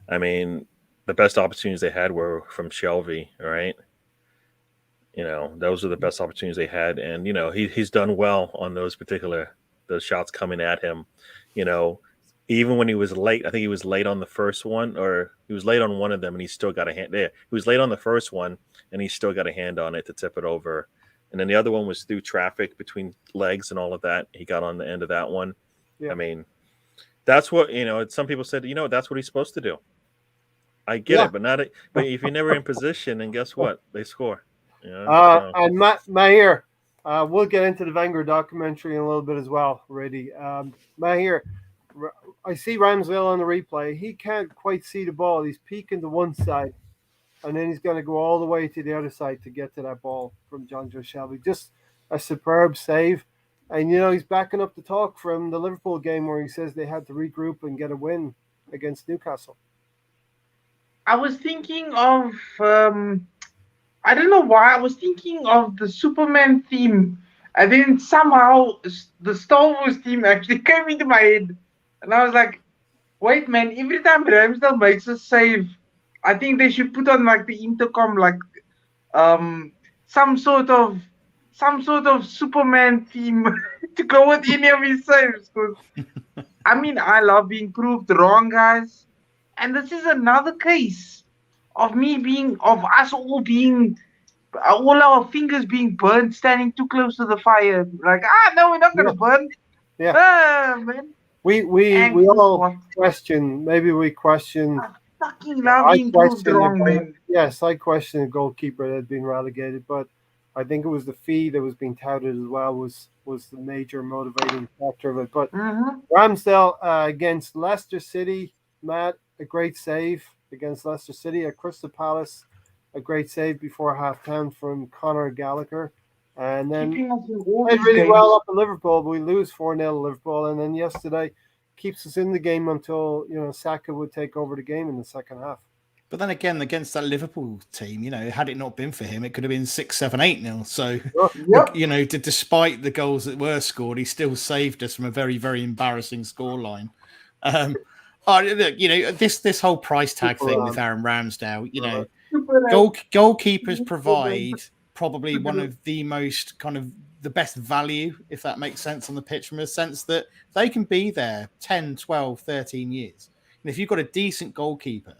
I mean, the best opportunities they had were from Shelby, right? Those are the best opportunities they had. And, he's done well on those shots coming at him. Even when he was late, I think he was late on the first one, or he was late on one of them, and he still got a hand there. He was late on the first one, and he still got a hand on it to tip it over. And then the other one was through traffic between legs and all of that. He got on the end of that one. Yeah. I mean, that's what, some people said, that's what he's supposed to do. I get it, but if you're never in position, then guess what? They score. And Mahir, we'll get into the Wenger documentary in a little bit as well, Reddy. Mahir, I see Ramsdale on the replay. He can't quite see the ball. He's peeking to one side, and then he's going to go all the way to the other side to get to that ball from John Joe Shelby. Just a superb save. And, he's backing up the talk from the Liverpool game where he says they had to regroup and get a win against Newcastle. I was thinking of... I don't know why I was thinking of the Superman theme, and then somehow the Star Wars theme actually came into my head, and I was like, "Wait, man! Every time Ramsdale makes a save, I think they should put on like the intercom, like some sort of some sort of Superman theme to go with any of his saves. Because I mean, I love being proved wrong, guys. And this is another case of us all our fingers being burnt, standing too close to the fire. Like, no, we're not gonna burn. Yeah. Man. We all question. Maybe we question. I fucking love being proved wrong, man. Yes, I question the goalkeeper that had been relegated, but I think it was the fee that was being touted as well was the major motivating factor of it. But Ramsdale against Leicester City, Matt, a great save against Leicester City. At Crystal Palace, a great save before half-time from Conor Gallagher. And then played really well up at Liverpool, but we lose 4-0 to Liverpool. And then yesterday keeps us in the game until, Saka would take over the game in the second half. But then again, against that Liverpool team, had it not been for him, it could have been 6-7, 8-0. So, despite the goals that were scored, he still saved us from a very, very embarrassing scoreline. This whole price tag thing with Aaron Ramsdale, goalkeepers provide probably one of the most kind of the best value, if that makes sense, on the pitch, from a sense that they can be there 10, 12, 13 years. And if you've got a decent goalkeeper,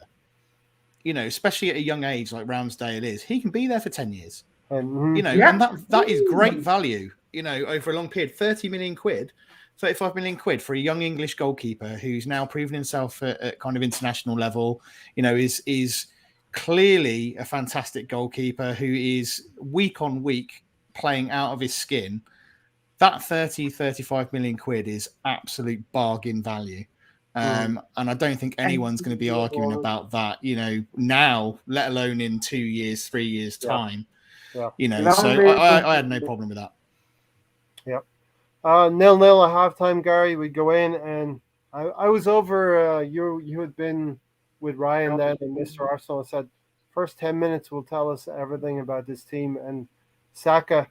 especially at a young age like Ramsdale is, he can be there for 10 years. And that is great value, over a long period. 30 million quid, 35 million quid for a young English goalkeeper who's now proven himself at kind of international level, is clearly a fantastic goalkeeper who is week on week playing out of his skin. That 35 million quid is absolute bargain value. And I don't think anyone's going to be arguing about that, now, let alone in 2 years, 3 years time. So I had no problem with that. Yep. 0-0 at halftime, Gary. We go in, and I was over. You had been with Ryan then and Mr. Arsenal and said, first 10 minutes will tell us everything about this team. And Saka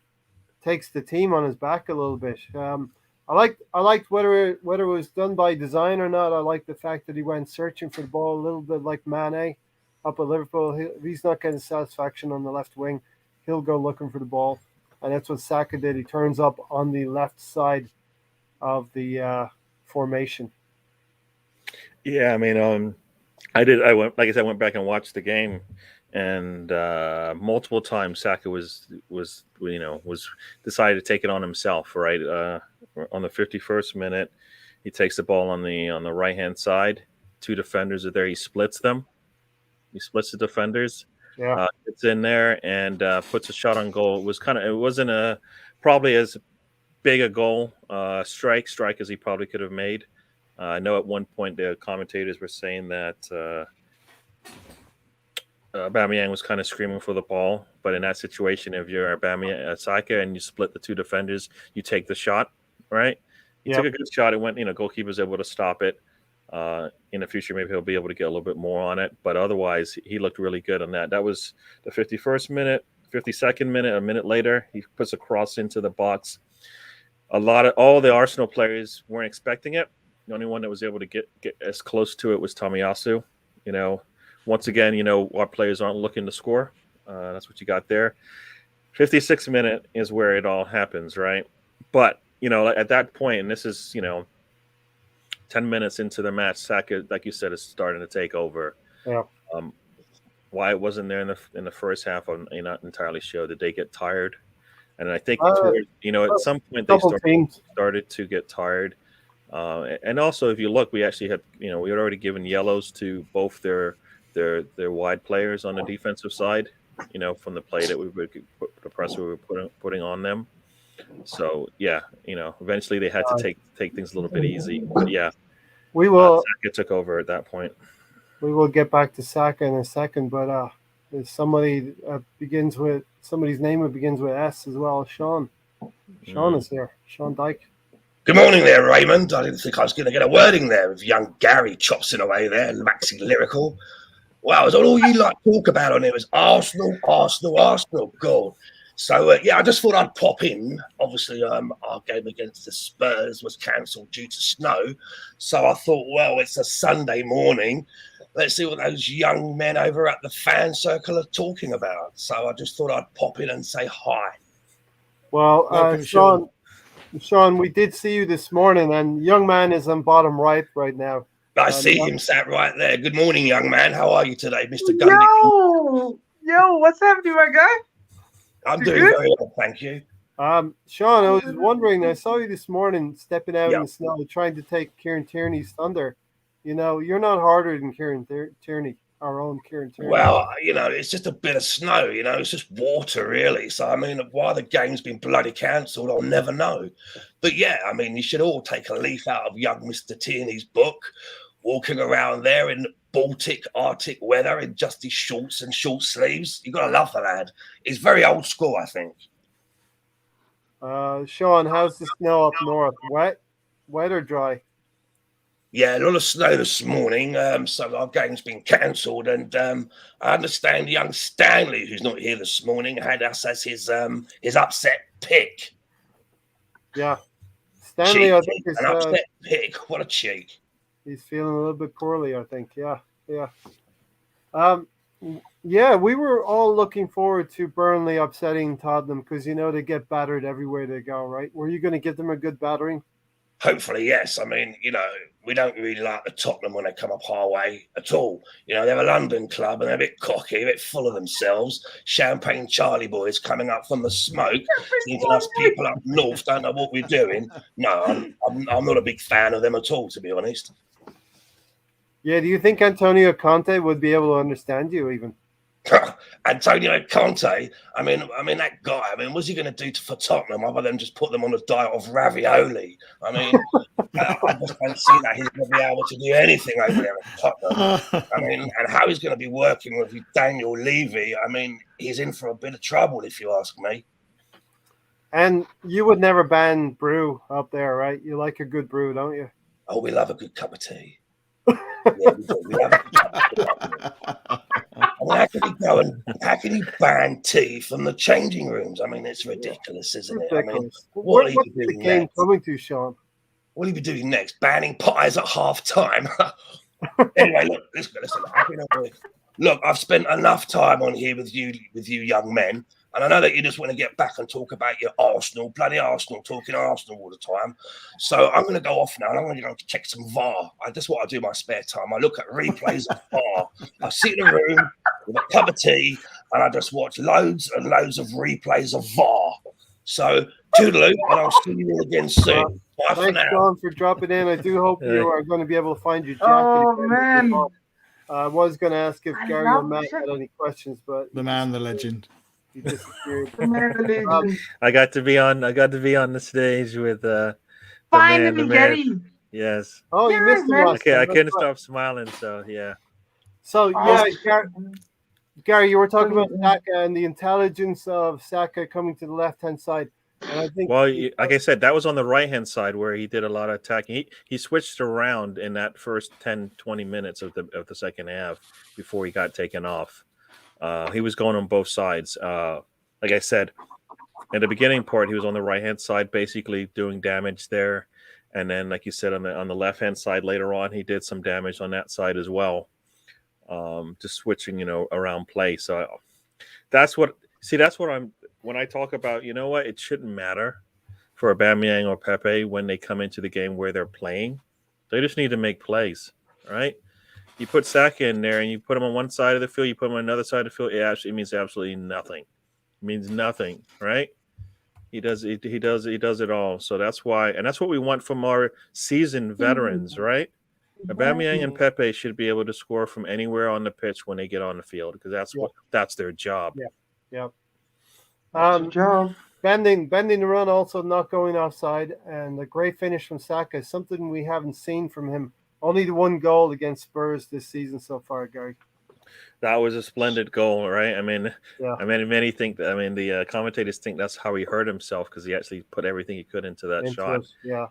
takes the team on his back a little bit. I liked whether it was done by design or not. I like the fact that he went searching for the ball a little bit like Mane up at Liverpool. If he's not getting satisfaction on the left wing, he'll go looking for the ball. And that's what Saka did. He turns up on the left side of the formation. Yeah, I mean, I went back and watched the game, and multiple times Saka was decided to take it on himself. Right, on the 51st minute, he takes the ball on the right hand side. Two defenders are there. He splits them. He splits the defenders. Yeah, gets in there and puts a shot on goal. It wasn't probably as big a goal strike as he probably could have made. I know at one point the commentators were saying that Aubameyang was kind of screaming for the ball, but in that situation, if you're Saka and you split the two defenders, you take the shot, right? He took a good shot. It went, goalkeeper's able to stop it. In the future, maybe he'll be able to get a little bit more on it, but otherwise, he looked really good on that. That was the 51st minute, 52nd minute. A minute later, he puts a cross into the box. All the Arsenal players weren't expecting it. The only one that was able to get as close to it was Tomiyasu. Once again, our players aren't looking to score. That's what you got there. 56th minute is where it all happens, right? But, at that point, and this is, 10 minutes into the match, Saka, like you said, is starting to take over. Yeah. Why it wasn't there in the first half, I'm not entirely sure. Did they get tired? And I think, at some point they started to get tired. And also, if you look, we actually had, we had already given yellows to both their wide players on the defensive side, from the play that the pressure we were putting on them. So eventually they had to take things a little bit easy. But Saka took over at that point. We will get back to Saka in a second, but there's somebody somebody's name that begins with S as well. Sean is here. Sean Dyke. Good morning there, Raymond. I didn't think I was going to get a wording there with young Gary chopping away there and waxing lyrical. Wow, is all you talk about on it was Arsenal, God. So, I just thought I'd pop in. Obviously, our game against the Spurs was cancelled due to snow. So I thought, well, it's a Sunday morning. Let's see what those young men over at the fan circle are talking about. So I just thought I'd pop in and say hi. Well, Welcome, Sean. Sean, we did see you this morning, and young man is on bottom right now. I see him sat right there. Good morning, young man. How are you today, Mr. Gundick? Yo, what's happening, my guy? I'm You doing good? very well, thank you. Sean, I was wondering, I saw you this morning stepping out in Yeah. the snow trying to take Kieran Tierney's thunder. You know, you're not harder than Kieran Tierney, our own Kieran Tierney. Well, it's just a bit of snow, it's just water, really. So, I mean, why the game's been bloody cancelled, I'll never know. But yeah, I mean, you should all take a leaf out of young Mr. Tierney's book, walking around there in Baltic, Arctic weather in just his shorts and short sleeves. You've got to love the lad. He's very old school, I think. Sean, how's the snow up north? Wet or dry? Yeah, a lot of snow this morning, so our game's been cancelled. And I understand young Stanley, who's not here this morning, had us as his upset pick. Yeah, Stanley, I think, is an upset pick. What a cheek! He's feeling a little bit poorly, I think. Yeah. Yeah, we were all looking forward to Burnley upsetting Tottenham because they get battered everywhere they go, right? Were you going to give them a good battering? Hopefully, yes. I mean, we don't really like the Tottenham when they come up our way at all. They're a London club and they're a bit cocky, a bit full of themselves. Champagne Charlie boys coming up from the smoke, thinking us people up north don't know what we're doing. No, I'm not a big fan of them at all, to be honest. Yeah, do you think Antonio Conte would be able to understand you even? Antonio Conte, I mean that guy. I mean, what's he going to do for Tottenham other than just put them on a diet of ravioli? I mean, I just don't see that he's going to be able to do anything over there at Tottenham. I mean, and how he's going to be working with Daniel Levy. I mean, he's in for a bit of trouble, if you ask me. And you would never ban brew up there, right? You like a good brew, don't you? Oh, we love a good cup of tea. Yeah, we do. We love a good cup of tea. I mean, how can you ban tea from the changing rooms? I mean, it's ridiculous, isn't it? I mean, what's the game coming to, Sean? What will you be doing next? Banning pies at half time? Anyway, look, listen. Look, I've spent enough time on here with you young men, and I know that you just want to get back and talk about your bloody Arsenal, talking Arsenal all the time. So I'm going to go off now, and I'm going to go check some VAR. That's what I do in my spare time. I look at replays of VAR. I sit in a room with a cup of tea, and I just watch loads and loads of replays of VAR. So toodaloo, and I'll see you all again soon. Bye for now. Thanks, Sean, for dropping in. I do hope you are going to be able to find your jacket. Oh, man. I was going to ask if Gary or Matt had any questions, but the man, the legend. He disappeared. I got to be on the stage with finally, Gary. Yes. Oh, you missed the last Okay, I couldn't stop smiling. So yeah. So yeah, Gary, you were talking about Saka and the intelligence of Saka coming to the left-hand side. And I think, well, like I said, that was on the right-hand side where he did a lot of attacking. He switched around in that first 10, 20 minutes of the second half before he got taken off. He was going on both sides. Like I said, in the beginning part, he was on the right-hand side, basically doing damage there. And then, like you said, on the left-hand side later on, he did some damage on that side as well. Just switching, around play. So that's what when I talk about, it shouldn't matter for Aubameyang or Pepe when they come into the game where they're playing. They just need to make plays, right? You put Saka in there and you put him on one side of the field, you put him on another side of the field, it means absolutely nothing. It means nothing, right? He does it all. So that's why, and that's what we want from our seasoned veterans, right? Aubameyang and Pepe should be able to score from anywhere on the pitch when they get on the field because that's their job. Yeah. Job. Bending the run, also not going offside, and a great finish from Saka, something we haven't seen from him. Only the one goal against Spurs this season so far, Gary. That was a splendid goal, right? Many think that. The commentators think that's how he hurt himself because he actually put everything he could into that shot. Yeah.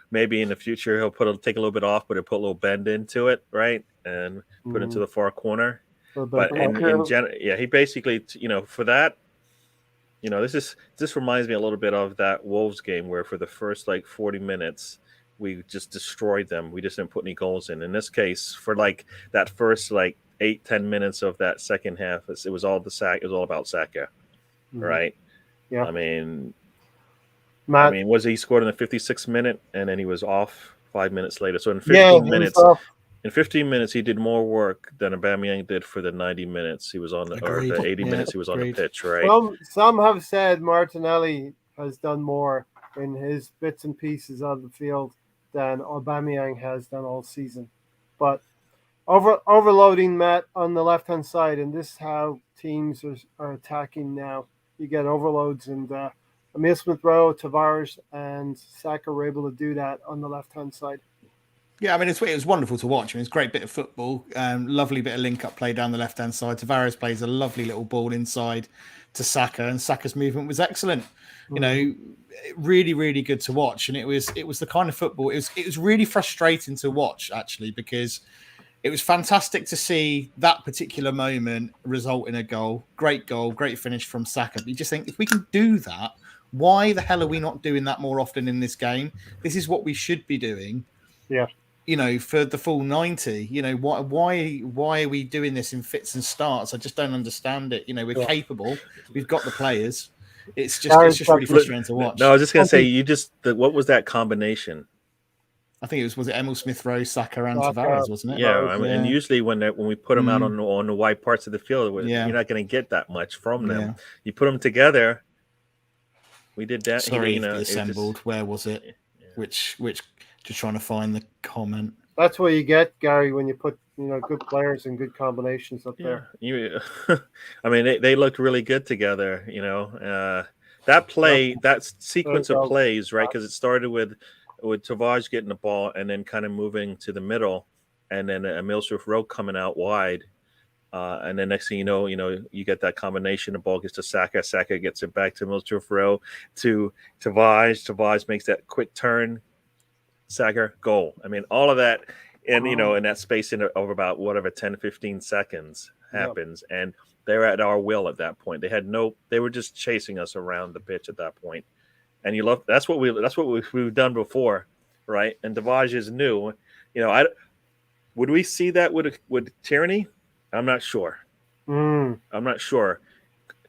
Maybe in the future he'll take a little bit off, but he'll put a little bend into it, right, and put it into the far corner. But in general, he basically, for that, this reminds me a little bit of that Wolves game where for the first 40 minutes. We just destroyed them. We just didn't put any goals in. In this case, for that first 8-10 minutes of that second half, it was all about Saka, right? Yeah. I mean, Matt. was he scored in the 56th minute and then he was off 5 minutes later? So in Yeah, 15 he was minutes, off. he did more work than Aubameyang did for the 90 minutes he was on, or the 80 minutes he was on the pitch, right? Some have said Martinelli has done more in his bits and pieces on the field than Aubameyang has done all season. But overloading Matt on the left-hand side, and this is how teams are attacking now. You get overloads, and Emile Smith-Rowe, Tavares, and Saka were able to do that on the left-hand side. Yeah, I mean, it was wonderful to watch. I mean, it's a great bit of football. Lovely bit of link-up play down the left-hand side. Tavares plays a lovely little ball inside to Saka, and Saka's movement was excellent. You know, really, really good to watch. And it was the kind of football. It was really frustrating to watch, actually, because it was fantastic to see that particular moment result in a goal. Great finish from Saka. But you just think, if we can do that, why the hell are we not doing that more often in this game? This is what we should be doing. Yeah. You know, for the full 90, you know, why are we doing this in fits and starts? I just don't understand it. You know, we're capable. We've got the players. It's just really frustrating to watch. No, I was just going to say, what was that combination? I think was it Emile Smith-Rowe, Saka, and Tavares, wasn't it? Yeah, I mean, and usually when we put them out on the wide parts of the field, you're not going to get that much from them. Yeah. You put them together. We did that. Sorry, assembled. Where was it? Yeah. Which? Just trying to find the comment. That's what you get, Gary, when you put good players and good combinations up there. I mean, they looked really good together. You know, that play, that sequence of plays, right? Because it started with Tavares getting the ball and then kind of moving to the middle, and then Emile Smith-Rowe coming out wide. And then next thing you know, you get that combination. The ball gets to Saka. Saka gets it back to Emile Smith-Rowe to Tavares. Tavares makes that quick turn. Saka, goal. I mean, all of that, and in that space of about 10, 15 seconons happens, and they're at our will at that point. They were just chasing us around the pitch at that point. And that's what we've done before, right? And Tavares is new. Would we see that with Tierney? I'm not sure. I'm not sure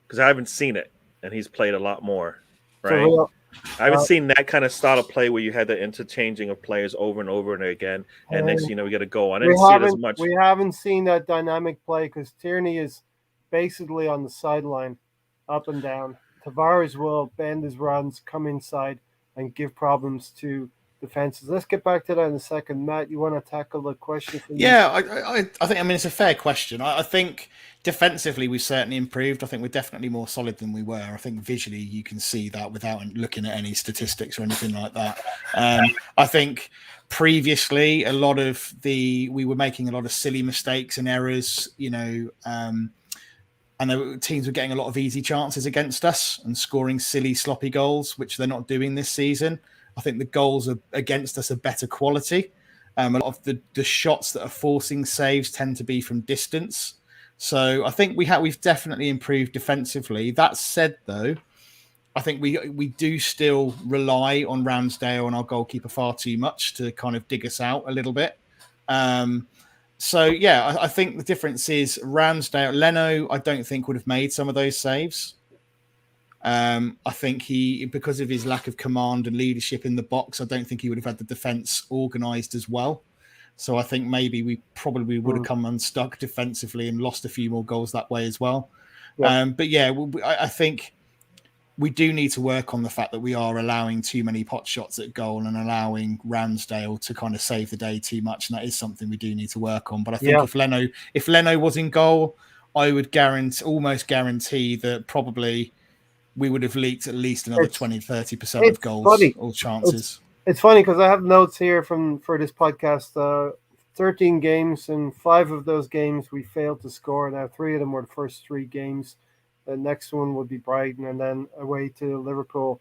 because I haven't seen it, and he's played a lot more, right? I haven't seen that kind of style of play where you had the interchanging of players over and over and again, and next we get a goal. I didn't see it as much. We haven't seen that dynamic play because Tierney is basically on the sideline, up and down. Tavares will bend his runs, come inside, and give problems to defenses. Let's get back to that in a second. Matt, you want to tackle the question? I think, it's a fair question. I think defensively we've certainly improved. I think we're definitely more solid than we were. I think visually you can see that without looking at any statistics or anything like that. I think previously we were making a lot of silly mistakes and errors, and the teams were getting a lot of easy chances against us and scoring silly, sloppy goals, which they're not doing this season. I think the goals against us are better quality. A lot of the shots that are forcing saves tend to be from distance. So I think we've definitely improved defensively. That said, though, I think we do still rely on Ramsdale and our goalkeeper far too much to kind of dig us out a little bit. I think the difference is Ramsdale. Leno, I don't think would have made some of those saves. I think because of his lack of command and leadership in the box, I don't think he would have had the defense organized as well. So I think maybe we probably would have come unstuck defensively and lost a few more goals that way as well. Yeah. I think we do need to work on the fact that we are allowing too many pot shots at goal and allowing Ramsdale to kind of save the day too much. And that is something we do need to work on. But I think if Leno was in goal, I would almost guarantee that probably we would have leaked at least another 20-30% of goals or chances. It's funny because I have notes here for this podcast. 13 games, and 5 of those games we failed to score. Now 3 of them were the first 3 games. The next one would be Brighton, and then away to Liverpool.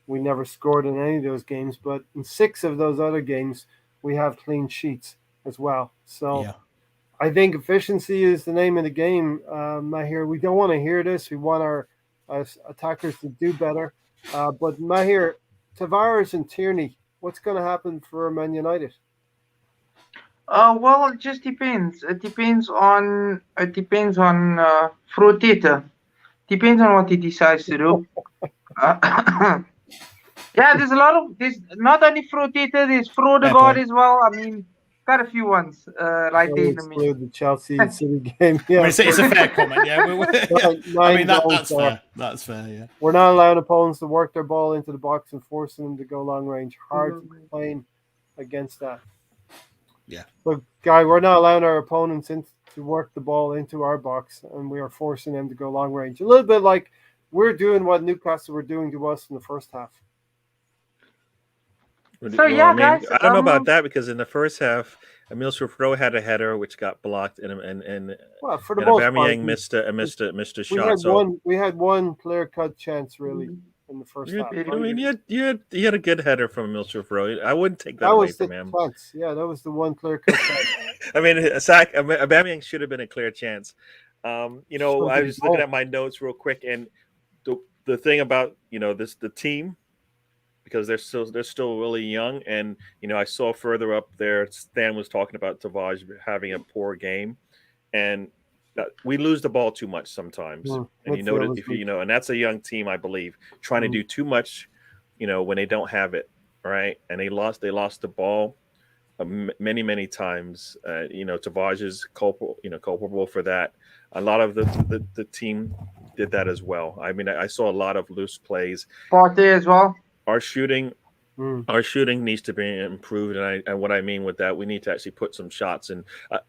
We never scored in any of those games, but in 6 of those other games we have clean sheets as well. So I think efficiency is the name of the game. Mahir, we don't want to hear this. We want our attackers to do better. But Mahir, Tavares and Tierney, what's going to happen for Man United? Well, it just depends. It depends on Frutita. Depends on what he decides to do. Yeah, there's a lot of there's not only Frotita, there's Frodegard as well. I mean, got a few ones right there in the middle. Exclude the Chelsea City game. I Yeah, mean, it's a fair comment. Yeah, yeah. I mean that's goals, fair. That's fair. Yeah. We're not allowing opponents to work their ball into the box and forcing them to go long range. Hard to complain against that. Yeah. Look, Guy, we're not allowing our opponents to work the ball into our box, and we are forcing them to go long range. A little bit like we're doing what Newcastle were doing to us in the first half. So yeah, guys, I don't know about that because in the first half, Emil Smith-Rowe had a header which got blocked, and well, for the most part, Aubameyang missed a shot. We had one clear-cut chance really in the first half. I mean, you had a good header from Emil Smith-Rowe. I wouldn't take that That away was from the him. chance. Yeah, that was the one clear-cut chance. I mean, Aubameyang should have been a clear chance. I was looking at my notes real quick, and the thing about the team, because they're still really young, and I saw further up there Stan was talking about Tavares having a poor game, and we lose the ball too much sometimes, and and that's a young team, I believe, trying to do too much, when they don't have it, right? And they lost the ball many times. Tavares is culpable for that. A lot of the team did that as well. I mean, I saw a lot of loose plays. Partey as well. Our shooting needs to be improved, and what I mean with that, we need to actually put some shots. And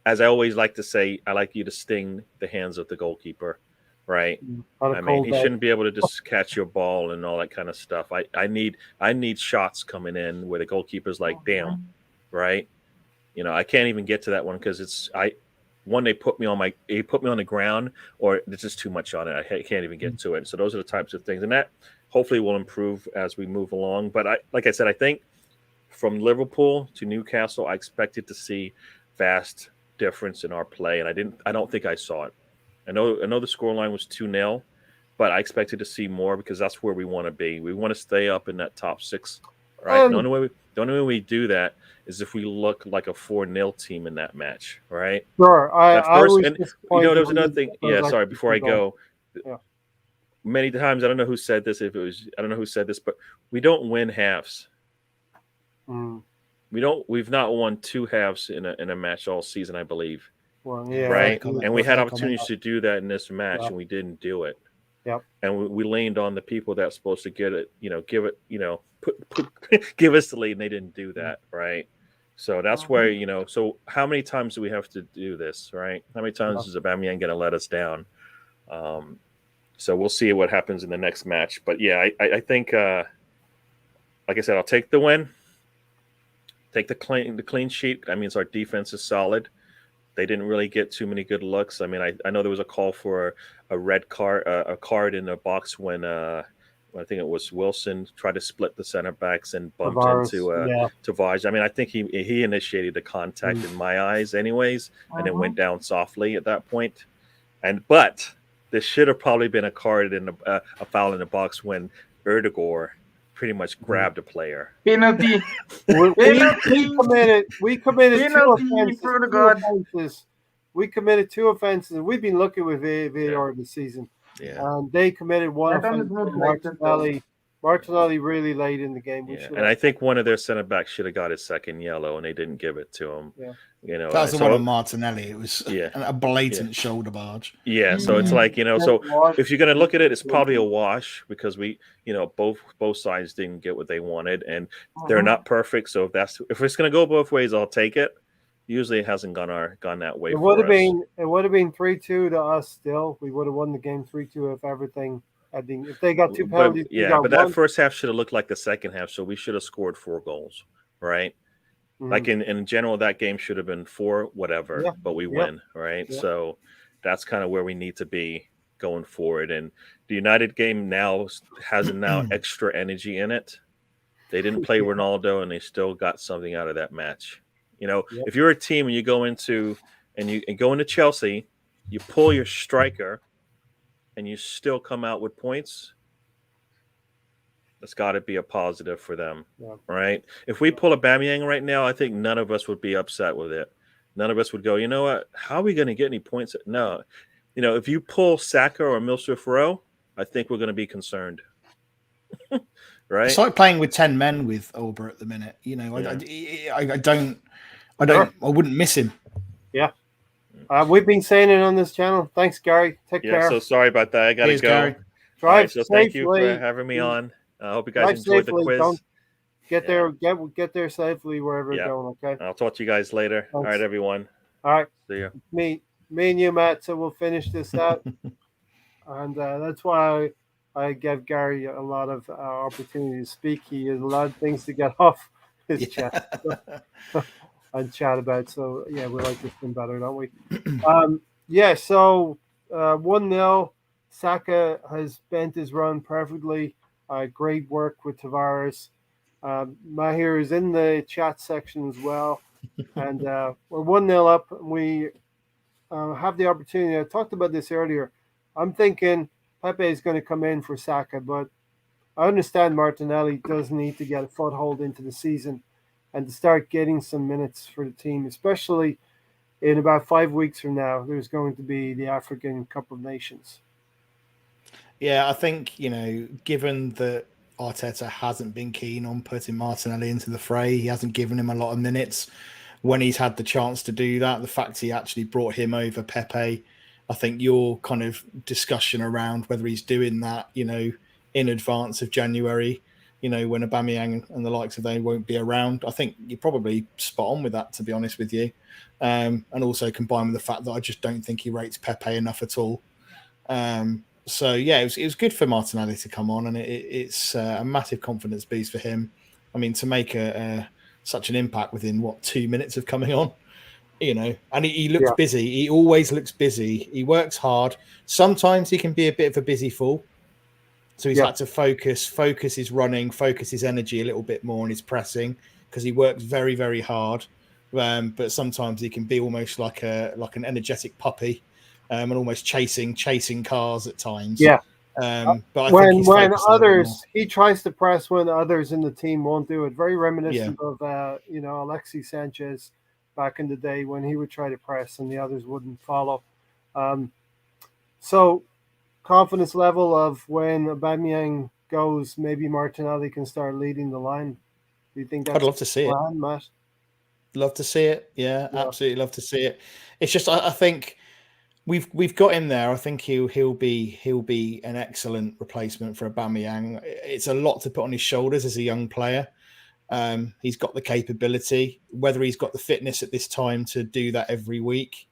as I always like to say, I like you to sting the hands of the goalkeeper, right? I mean, he shouldn't be able to just catch your ball and all that kind of stuff. I need shots coming in where the goalkeeper's like, damn, right? I can't even get to that one because they put me on the ground, or there's just too much on it. I can't even get to it. So those are the types of things, and that hopefully will improve as we move along. But like I said, I think from Liverpool to Newcastle, I expected to see vast difference in our play, and I don't think I saw it. I know the scoreline was 2-0, but I expected to see more because that's where we want to be. We want to stay up in that top 6, right? The only way we do that is if we look like a 4-0 team in that match, right? Sure. There was another thing. Yeah, sorry. Before I go, many times I don't know who said this. But we don't win halves. We've not won 2 halves in a match all season, I believe. Well, yeah, right. And we had opportunities to do that in this match, and we didn't do it. Yep. And we leaned on the people that's supposed to get it, give it, give us the lead, and they didn't do that, right? So that's where, so how many times do we have to do this, right? How many times is Aubameyang going to let us down? So we'll see what happens in the next match. But yeah, I think, like I said, I'll take the win, take the clean sheet. That means our defense is solid. They didn't really get too many good looks. I mean, I know there was a call for a red card, a card in the box when I think it was Wilson tried to split the center backs and bumped into Tavares. I mean, I think he initiated the contact in my eyes, anyways, and it went down softly at that point. But this should have probably been a card in a foul in the box when Erdegaard pretty much grabbed a player. Penalty. We committed 2 offenses. We committed 2 offenses, and we've been looking with VAR this season. Yeah. They committed 1 offense. Martinelli really late in the game. And I think one of their center backs should have got his second yellow, and they didn't give it to him. Yeah. That was the one on Martinelli. It was a blatant shoulder barge. Yeah, so it's like, so if you're going to look at it, it's probably a wash because we, both sides didn't get what they wanted, and they're not perfect. So if it's going to go both ways, I'll take it. Usually it hasn't gone that way. It would have been 3-2 to us still. We would have won the game 3-2 if everything if they got 2 penalties. But that first half should have looked like the second half, so we should have scored 4 goals, right? Like in general, that game should have been 4 whatever, but we win, right? Yeah. So that's kind of where we need to be going forward. And the United game now has extra energy in it. They didn't play Ronaldo, and they still got something out of that match. If you're a team and you go into Chelsea, you pull your striker, and you still come out with points, that's got to be a positive for them, right? If we pull a Aubameyang right now, I think none of us would be upset with it. None of us would go, you know what? How are we going to get any points? No. If you pull Saka or Smith-Rowe, I think we're going to be concerned. right? It's like playing with 10 men with Olber at the minute. You know, Yeah. I wouldn't miss him. Yeah. We've been saying it on this channel. Thanks, Gary. Take Yeah, care. so sorry about that. I gotta Cheers, go. Gary. All right, Drive so thank you safely. for having me on. I hope you guys Drive enjoyed safely. the quiz. Don't get Yeah. there. Get there safely wherever Yeah. you're going. Okay. I'll talk to you guys later. All Thanks. right, everyone. All right. See you. Me and you, Matt. So we'll finish this out, and that's why I gave Gary a lot of opportunity to speak. He has a lot of things to get off his chest and chat about. So yeah, we like this one better, don't we? Yeah. So 1-0. Saka has bent his run perfectly. Great work with Tavares. Mahir is in the chat section as well, and we're 1-0 up. We have the opportunity. I talked about this earlier. I'm thinking Pepe is going to come in for Saka, but I understand Martinelli does need to get a foothold into the season and to start getting some minutes for the team, especially in about 5 weeks from now. There's going to be the African Cup of Nations. Yeah, I think, you know, given that Arteta hasn't been keen on putting Martinelli into the fray, he hasn't given him a lot of minutes when he's had the chance to do that. The fact he actually brought him over Pepe, I think your kind of discussion around whether he's doing that, you know, in advance of January, you know, when Aubameyang and the likes of they won't be around, I think you're probably spot on with that, to be honest with you. And also combined with the fact that I just don't think he rates Pepe enough at all. So yeah, it was good for Martinelli to come on, and it's a massive confidence boost for him. I mean, to make such an impact within 2 minutes of coming on, you know, and he looks busy. He always looks busy. He works hard. Sometimes he can be a bit of a busy fool, so he's had to focus his running, focus his energy a little bit more on his pressing because he works very, very hard. But sometimes he can be almost like an energetic puppy. And almost chasing cars at times. Yeah. But I when think others, he tries to press when others in the team won't do it. Very reminiscent of Alexis Sanchez back in the day when he would try to press and the others wouldn't follow. So confidence level of when Aubameyang goes, maybe Martinelli can start leading the line. Do you think that's I'd love to see plan, it, Matt? Love to see it. Yeah, absolutely love to see it. It's just I think we've got him there. I think he'll be an excellent replacement for Aubameyang. It's a lot to put on his shoulders as a young player. He's got the capability. Whether he's got the fitness at this time to do that every week,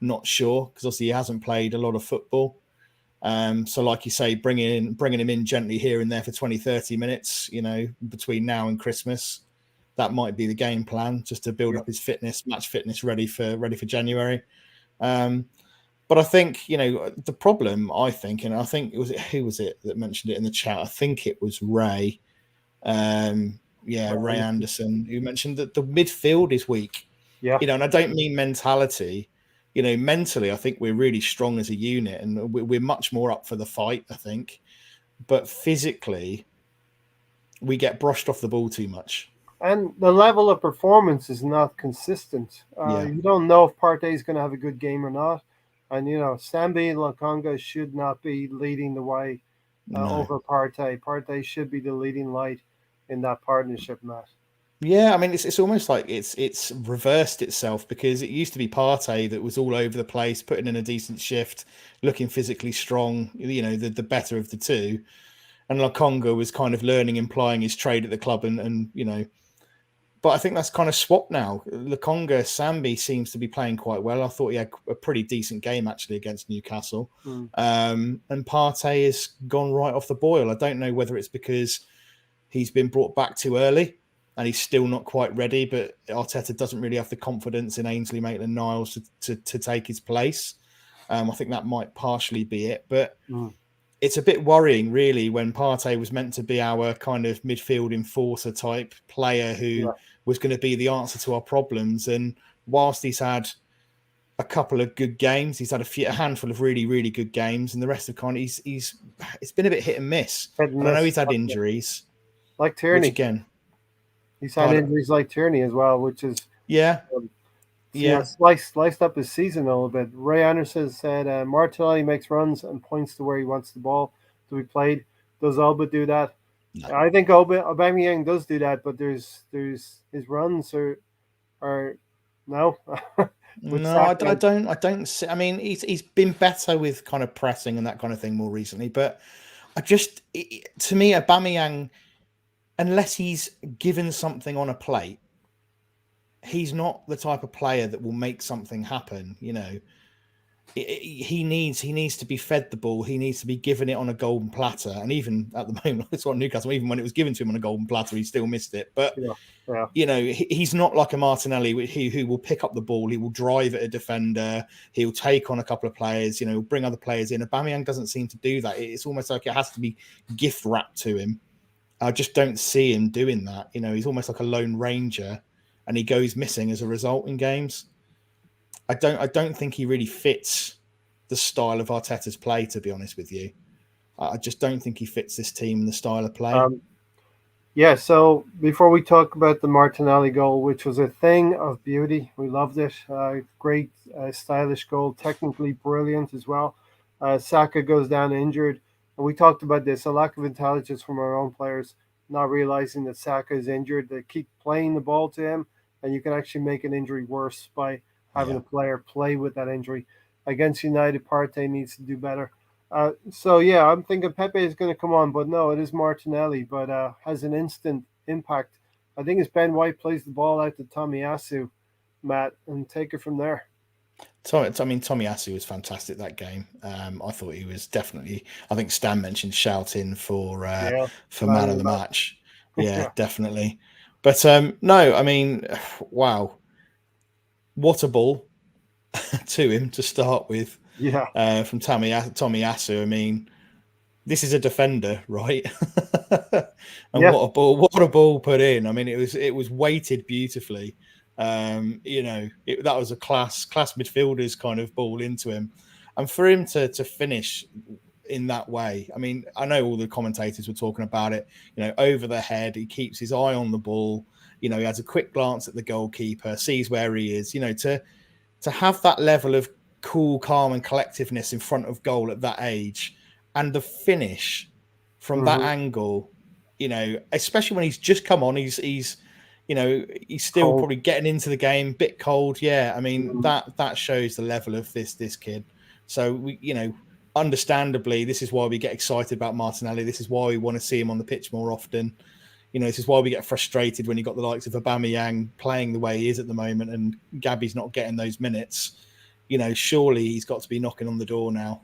not sure, because obviously he hasn't played a lot of football. So like you say, bringing him in gently here and there for 20, 30 minutes, you know, between now and Christmas, that might be the game plan, just to build up his fitness, match fitness, ready for January. But I think, you know, the problem, I think, and I think who was it that mentioned it in the chat? I think it was Ray. Ray Anderson, who mentioned that the midfield is weak. Yeah. You know, and I don't mean mentality. You know, mentally, I think we're really strong as a unit and we're much more up for the fight, I think. But physically, we get brushed off the ball too much. And the level of performance is not consistent. You don't know if Partey is going to have a good game or not. And, you know, Sambi and Lokonga should not be leading the way over Partey. Partey should be the leading light in that partnership, Matt. Yeah, I mean, it's almost like it's reversed itself, because it used to be Partey that was all over the place, putting in a decent shift, looking physically strong, you know, the better of the two. And Lokonga was kind of learning and plying his trade at the club and you know, but I think that's kind of swapped now. Lokonga, Sambi seems to be playing quite well. I thought he had a pretty decent game actually against Newcastle. And Partey has gone right off the boil. I don't know whether it's because he's been brought back too early and he's still not quite ready, but Arteta doesn't really have the confidence in Ainsley Maitland-Niles to take his place. I think that might partially be it, but it's a bit worrying, really, when Partey was meant to be our kind of midfield enforcer type player who was going to be the answer to our problems. And whilst he's had a couple of good games, he's had a handful of really, really good games, and the rest of kind of it's been a bit hit and miss. I know he's had injuries, like Tierney again. He's had injuries like Tierney as well, which is sliced up his season a little bit. Ray Anderson said Martinelli makes runs and points to where he wants the ball to be played. Does Alba do that? No. I think Aubameyang does do that, but there's his runs are no. With No, I Saka, don't see. I mean, he's been better with kind of pressing and that kind of thing more recently, but to me, Aubameyang, unless he's given something on a plate, he's not the type of player that will make something happen. He needs to be fed the ball. He needs to be given it on a golden platter. And even at the moment, it's on Newcastle. Even when it was given to him on a golden platter, he still missed it. But yeah. he's not like a Martinelli who will pick up the ball. He will drive at a defender. He'll take on a couple of players. Bring other players in. Aubameyang doesn't seem to do that. It's almost like it has to be gift wrapped to him. I just don't see him doing that. He's almost like a lone ranger, and he goes missing as a result in games. I don't think he really fits the style of Arteta's play, to be honest with you. I just don't think he fits this team and the style of play. Yeah, so before we talk about the Martinelli goal, which was a thing of beauty, we loved it. Great, stylish goal, technically brilliant as well. Saka goes down injured. And we talked about this, a lack of intelligence from our own players, not realizing that Saka is injured. They keep playing the ball to him, and you can actually make an injury worse by having a player play with that injury. Against United, Partey needs to do better. I'm thinking Pepe is going to come on, but no, it is Martinelli, but has an instant impact. I think it's Ben White plays the ball out to Tomiyasu, Matt, and take it from there. Tomiyasu was fantastic that game. I thought he was definitely. I think Stan mentioned shouting for man of the match. Yeah, definitely. But no, I mean, wow, what a ball to him to start with. Yeah, from Tomiyasu. I mean, this is a defender, right? And what a ball put in. I mean, it was weighted beautifully. That was a class midfielders kind of ball into him, and for him to finish in that way. I mean, I know all the commentators were talking about it. Over the head, he keeps his eye on the ball. He has a quick glance at the goalkeeper, sees where he is. To have that level of cool, calm, and collectiveness in front of goal at that age, and the finish from that angle. Especially when he's just come on, he's still cold. Probably getting into the game, bit cold. Yeah, I mean that shows the level of this kid. So we, understandably, this is why we get excited about Martinelli. This is why we want to see him on the pitch more often. This is why we get frustrated when you got the likes of Aubameyang playing the way he is at the moment, and Gabby's not getting those minutes. Surely he's got to be knocking on the door now.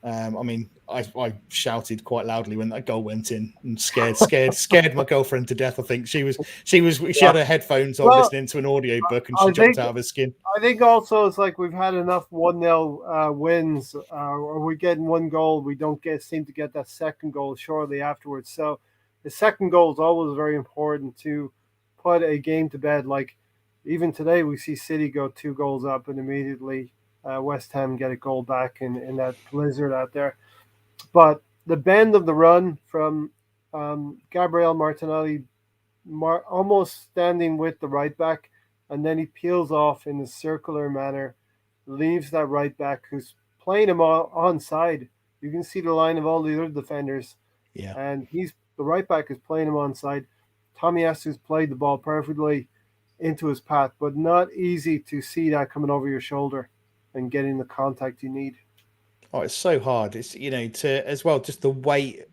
I mean, I shouted quite loudly when that goal went in and scared my girlfriend to death. I think she had her headphones on listening to an audio book, and she jumped out of her skin. I think also it's like we've had enough 1-0 wins, or we're getting one goal. We don't seem to get that second goal shortly afterwards. So the second goal is always very important to put a game to bed. Like even today, we see City go 2 goals up and immediately West Ham get a goal back in that blizzard out there. But the bend of the run from Gabriel Martinelli, almost standing with the right back, and then he peels off in a circular manner, leaves that right back who's playing him onside. You can see the line of all the other defenders. Yeah. And the right back is playing him onside. Tomiyasu's played the ball perfectly into his path, but not easy to see that coming over your shoulder and getting the contact you need. Oh, it's so hard. It's to as well, just the weight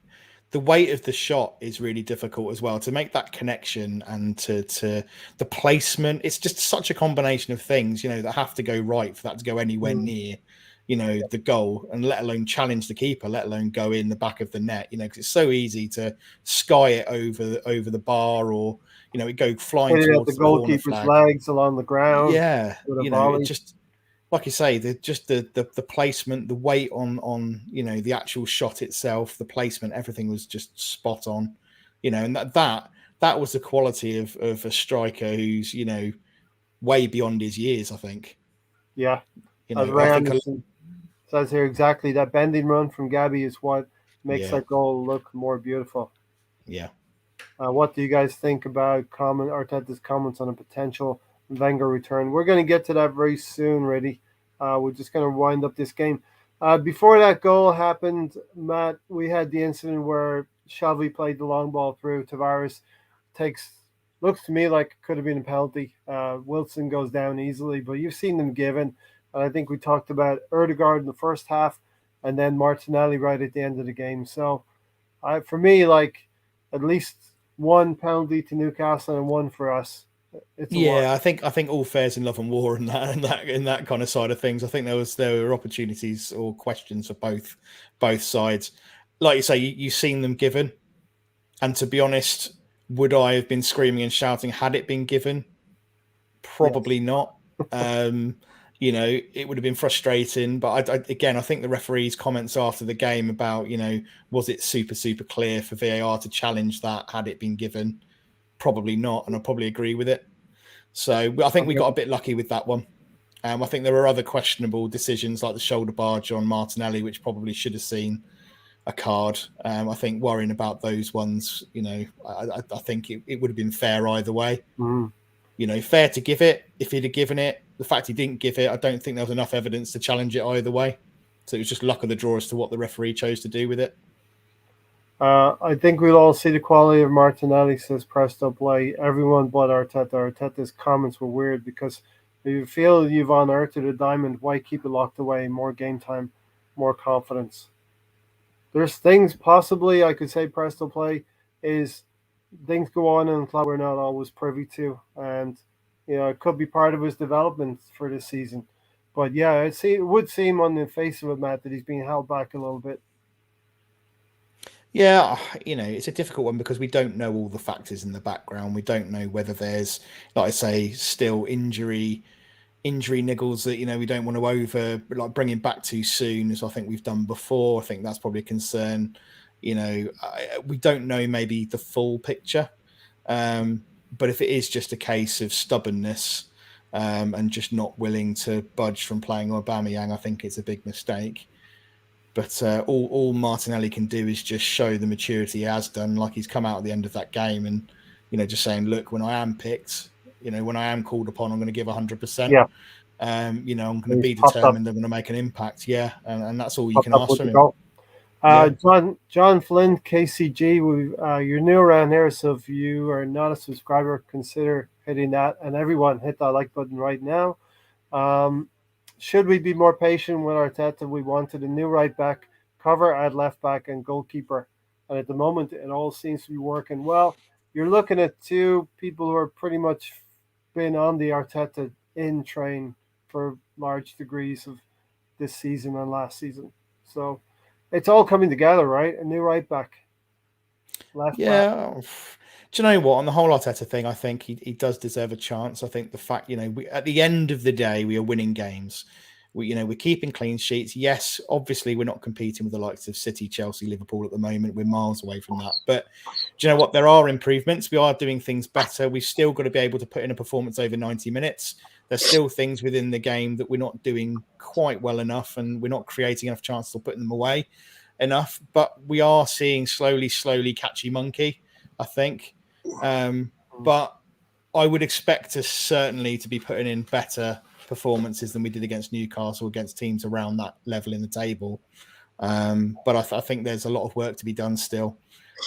of the shot is really difficult as well, to make that connection, and to the placement. It's just such a combination of things, that have to go right for that to go anywhere near, the goal, and let alone challenge the keeper, let alone go in the back of the net, because it's so easy to sky it over the bar, or, it go flying towards the goalkeeper's legs along the ground. Yeah. It just, like you say, the placement, the weight on the actual shot itself, the placement, everything was just spot on, and that was the quality of a striker who's way beyond his years, I think. Yeah, as Ray Anderson says here, exactly, that bending run from Gabby is what makes that goal look more beautiful. Yeah. What do you guys think about Arteta's comments on a potential Wenger return? We're going to get to that very soon, Reddy. We're just going to wind up this game. Before that goal happened, Matt, we had the incident where Shelby played the long ball through. Tavares looks to me like it could have been a penalty. Wilson goes down easily, but you've seen them given. And I think we talked about Erdegaard in the first half and then Martinelli right at the end of the game. So for me, like at least one penalty to Newcastle and one for us. Yeah, I think all fair's in love and war in that kind of side of things. I think there were opportunities or questions for both sides. Like you say, you've seen them given, and to be honest, would I have been screaming and shouting had it been given? Probably not. It would have been frustrating. But I think the referee's comments after the game about was it super clear for VAR to challenge that had it been given? Probably not, and I probably agree with it. So I think we got a bit lucky with that one. I think there were other questionable decisions like the shoulder barge on Martinelli, which probably should have seen a card. I think worrying about those ones, I think it would have been fair either way. Fair to give it if he'd have given it. The fact he didn't give it, I don't think there was enough evidence to challenge it either way. So it was just luck of the draw as to what the referee chose to do with it. I think we'll all see the quality of Martinelli, says Presto Play. Everyone but Arteta. Arteta's comments were weird because if you feel you've unearthed a diamond, why keep it locked away? More game time, more confidence. There's things possibly I could say Presto Play is things go on in the club we're not always privy to. And, it could be part of his development for this season. But yeah, it would seem on the face of it, Matt, that he's being held back a little bit. Yeah, it's a difficult one because we don't know all the factors in the background. We don't know whether there's, like I say, still injury niggles that, we don't want to bring him back too soon, as I think we've done before. I think that's probably a concern. We don't know maybe the full picture. But if it is just a case of stubbornness and just not willing to budge from playing Aubameyang, I think it's a big mistake. But all Martinelli can do is just show the maturity he has done, like he's come out at the end of that game and, just saying, look, when I am picked, when I am called upon, I'm going to give 100%. Yeah. I'm going to be determined. I'm going to make an impact. Yeah. And that's all you can ask from him. John Flynn, KCG, you're new around here, so if you are not a subscriber, consider hitting that. And everyone, hit that like button right now. Should we be more patient with Arteta? We wanted a new right back, cover at left back, and goalkeeper. And at the moment, it all seems to be working well. You're looking at two people who are pretty much been on the Arteta in train for large degrees of this season and last season. So it's all coming together, right? A new right back. Left back. Do you know what? On the whole Arteta thing, I think he does deserve a chance. I think the fact, at the end of the day, we are winning games. We're keeping clean sheets. Yes, obviously, we're not competing with the likes of City, Chelsea, Liverpool at the moment. We're miles away from that. But do you know what? There are improvements. We are doing things better. We've still got to be able to put in a performance over 90 minutes. There's still things within the game that we're not doing quite well enough, and we're not creating enough chances or putting them away enough. But we are seeing slowly catchy monkey, I think. But I would expect us certainly to be putting in better performances than we did against Newcastle, against teams around that level in the table. But I think there's a lot of work to be done still,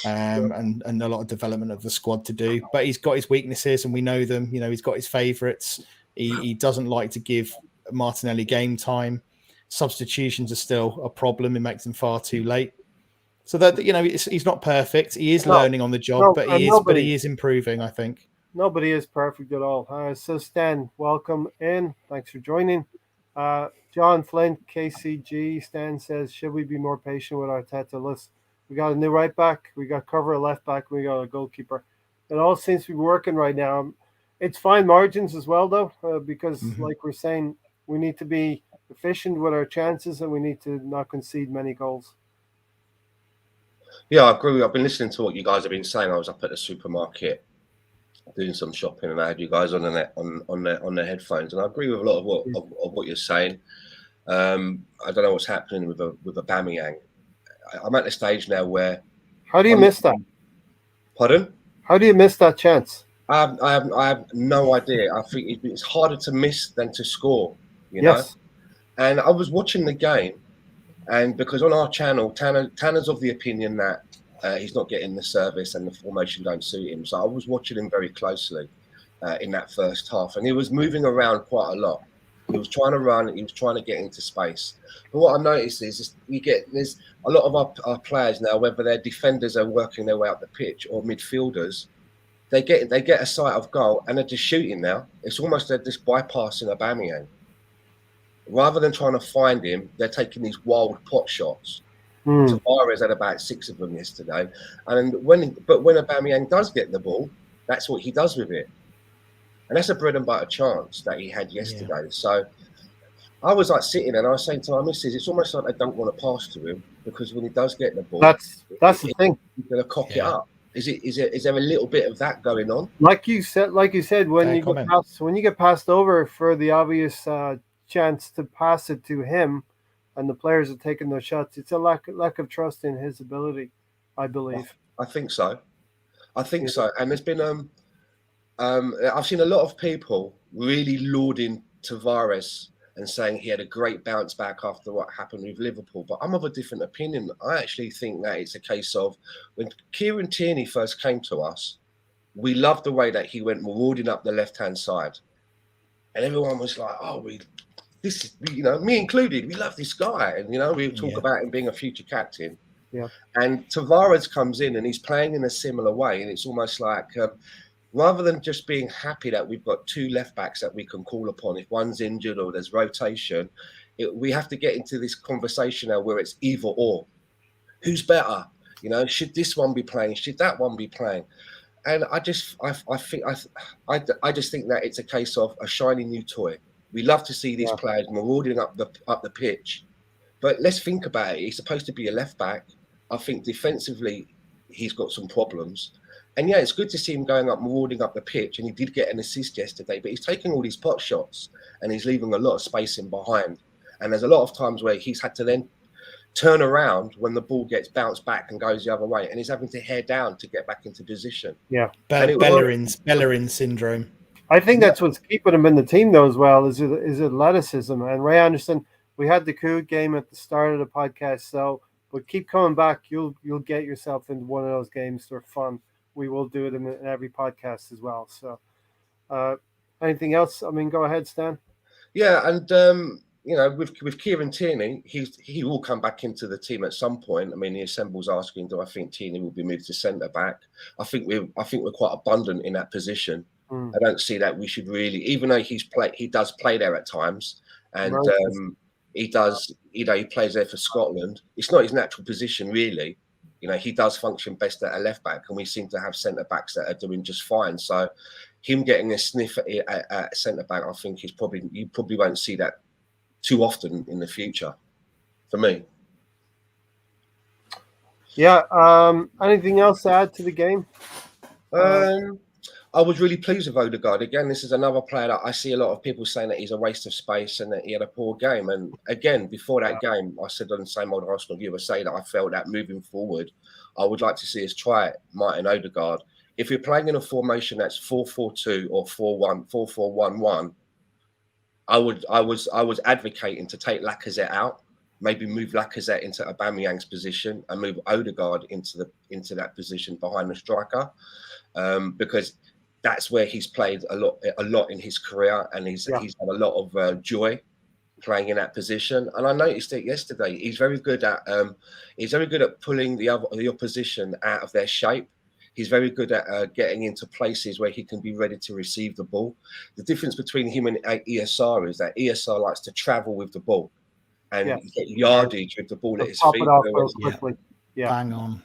and a lot of development of the squad to do. But he's got his weaknesses, and we know them. He's got his favourites. He doesn't like to give Martinelli game time. Substitutions are still a problem. It makes them far too late. So that he's not perfect. He is learning on the job, but he is improving, I think. Nobody is perfect at all. So Stan, welcome in. Thanks for joining. John Flint, KCG. Stan says, should we be more patient with Arteta? We got a new right back, we got cover a left back, we got a goalkeeper. It all seems to be working right now. It's fine margins as well, though, because like we're saying, we need to be efficient with our chances and we need to not concede many goals. Yeah, I agree. I've been listening to what you guys have been saying. I was up at the supermarket doing some shopping, and I had you guys on their headphones, and I agree with a lot of what you're saying. I don't know what's happening with Aubameyang. I'm at the stage now where. How do you miss that? Pardon? How do you miss that chance? I have no idea. I think it's harder to miss than to score. You know. And I was watching the game, And because on our channel, Tanner's of the opinion that he's not getting the service and the formation don't suit him. So I was watching him very closely in that first half, and he was moving around quite a lot. He was trying to run, he was trying to get into space. But what I noticed is there's a lot of our players now, whether their defenders are working their way up the pitch or midfielders, they get a sight of goal and they're just shooting now. It's almost they're just bypassing Aubameyang. Rather than trying to find him, they're taking these wild pot shots. Tavares had about 6 of them yesterday. And when Aubameyang does get the ball, that's what he does with it. And that's a bread and butter chance that he had yesterday. Yeah. So I was like sitting and I was saying to my missus, it's almost like I don't want to pass to him because when he does get the ball, that's the thing. He's going to cock it up. Is there a little bit of that going on? Like you said, when you get passed over for the obvious chance to pass it to him, and the players are taking those shots, it's a lack of trust in his ability, I believe. I think so. So. And there's been I've seen a lot of people really lauding Tavares and saying he had a great bounce back after what happened with Liverpool. But I'm of a different opinion. I actually think that it's a case of when Kieran Tierney first came to us, we loved the way that he went marauding up the left-hand side. And everyone was like, me included, we love this guy. And, we talk about him being a future captain. Yeah. And Tavares comes in and he's playing in a similar way. And it's almost like... rather than just being happy that we've got 2 left backs that we can call upon if one's injured or there's rotation, we have to get into this conversation now where it's either or. Who's better? Should this one be playing? Should that one be playing? And I just think that it's a case of a shiny new toy. We love to see these players marauding up the pitch, but let's think about it. He's supposed to be a left back. I think defensively he's got some problems. And it's good to see him going up, marauding up the pitch. And he did get an assist yesterday, but he's taking all these pot shots and he's leaving a lot of space in behind. And there's a lot of times where he's had to then turn around when the ball gets bounced back and goes the other way. And he's having to hair down to get back into position. Yeah. Bellerin syndrome. I think that's what's keeping him in the team, though, as well, is athleticism. And Ray Anderson, we had the coup game at the start of the podcast. But keep coming back. You'll get yourself into one of those games for fun. We will do it in every podcast as well. So, anything else? I mean, go ahead, Stan. Yeah, and with Kieran Tierney, he will come back into the team at some point. I mean, the assemble's asking, do I think Tierney will be moved to centre back? I think we're quite abundant in that position. I don't see that we should really, even though he does play there at times, and he does, he plays there for Scotland. It's not his natural position, really. He does function best at a left back, and we seem to have centre backs that are doing just fine. So, him getting a sniff at centre back, I think you probably won't see that too often in the future. For me. Yeah. Anything else to add to the game? I was really pleased with Odegaard. Again, this is another player that I see a lot of people saying that he's a waste of space and that he had a poor game. And again, before that game, I said on the same old Arsenal USA that I felt that moving forward, I would like to see us try Martin Odegaard. If we're playing in a formation that's 4-4-2 or 4-4-1-1, I was advocating to take Lacazette out, maybe move Lacazette into Aubameyang's position and move Odegaard into that position behind the striker, because that's where he's played a lot in his career, and he's had a lot of joy playing in that position. And I noticed it yesterday. He's very good at pulling the opposition out of their shape. He's very good at getting into places where he can be ready to receive the ball. The difference between him and ESR is that ESR likes to travel with the ball and get yardage with the ball at his feet. Bang on.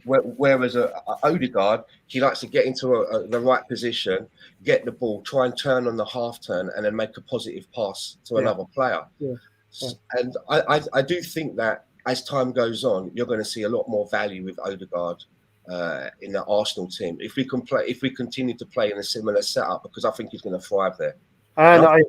Whereas Odegaard, he likes to get into the right position, get the ball, try and turn on the half turn, and then make a positive pass to another player. And I do think that as time goes on, you're going to see a lot more value with Odegaard in the Arsenal team if we continue to play in a similar setup, because I think he's going to thrive there. And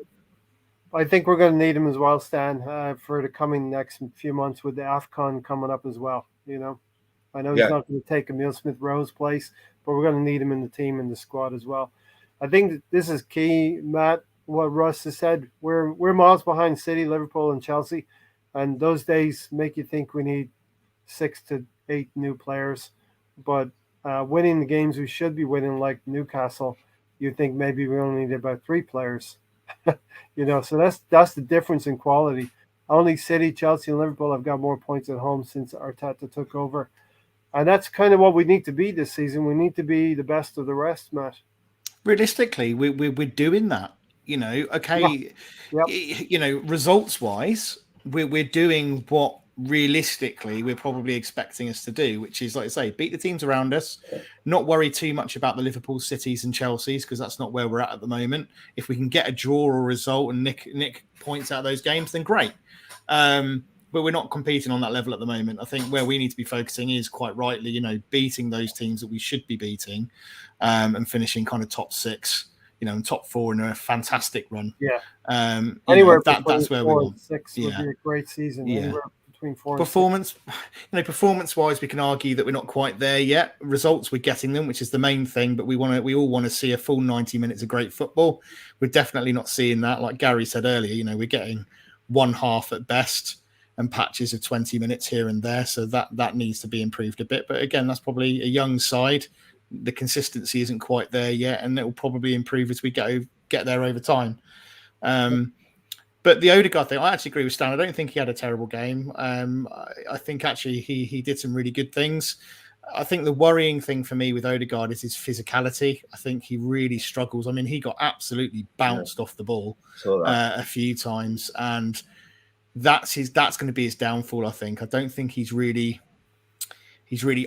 I think we're going to need him as well, Stan, for the coming next few months with the AFCON coming up as well. I know he's not going to take Emile Smith-Rowe's place, but we're going to need him in the team and the squad as well. I think that this is key, Matt, what Russ has said. We're miles behind City, Liverpool, and Chelsea. and those days make you think we need 6 to 8 new players. But winning the games we should be winning, like Newcastle, you think maybe we only need about 3 players. So that's the difference in quality. Only City, Chelsea, and Liverpool have got more points at home since Arteta took over. And that's kind of what we need to be this season. We need to be the best of the rest, Matt. Realistically, we're doing that. Okay. Yep. Results wise, we're doing what realistically we're probably expecting us to do, which is, like I say, beat the teams around us, not worry too much about the Liverpool, Cities, and Chelseas, because that's not where we're at the moment. If we can get a draw or a result and nick points out of those games, then great. But we're not competing on that level at the moment. I think where we need to be focusing is, quite rightly, beating those teams that we should be beating, and finishing kind of top 6, and top 4 in a fantastic run. Yeah. Anywhere that's where we want. 6 would be a great season. Yeah. Anywhere between 4 performance, performance-wise, we can argue that we're not quite there yet. Results, we're getting them, which is the main thing. But we all want to see a full 90 minutes of great football. We're definitely not seeing that. Like Gary said earlier, we're getting one half at best and patches of 20 minutes here and there. So that needs to be improved a bit. But again, that's probably a young side. The consistency isn't quite there yet, and it will probably improve as we get there over time. But the Odegaard thing, I actually agree with Stan. I don't think he had a terrible game. I think actually he did some really good things. I think the worrying thing for me with Odegaard is his physicality. I think he really struggles. I mean, he got absolutely bounced off the ball a few times, and that's going to be his downfall. I think. I don't think he's really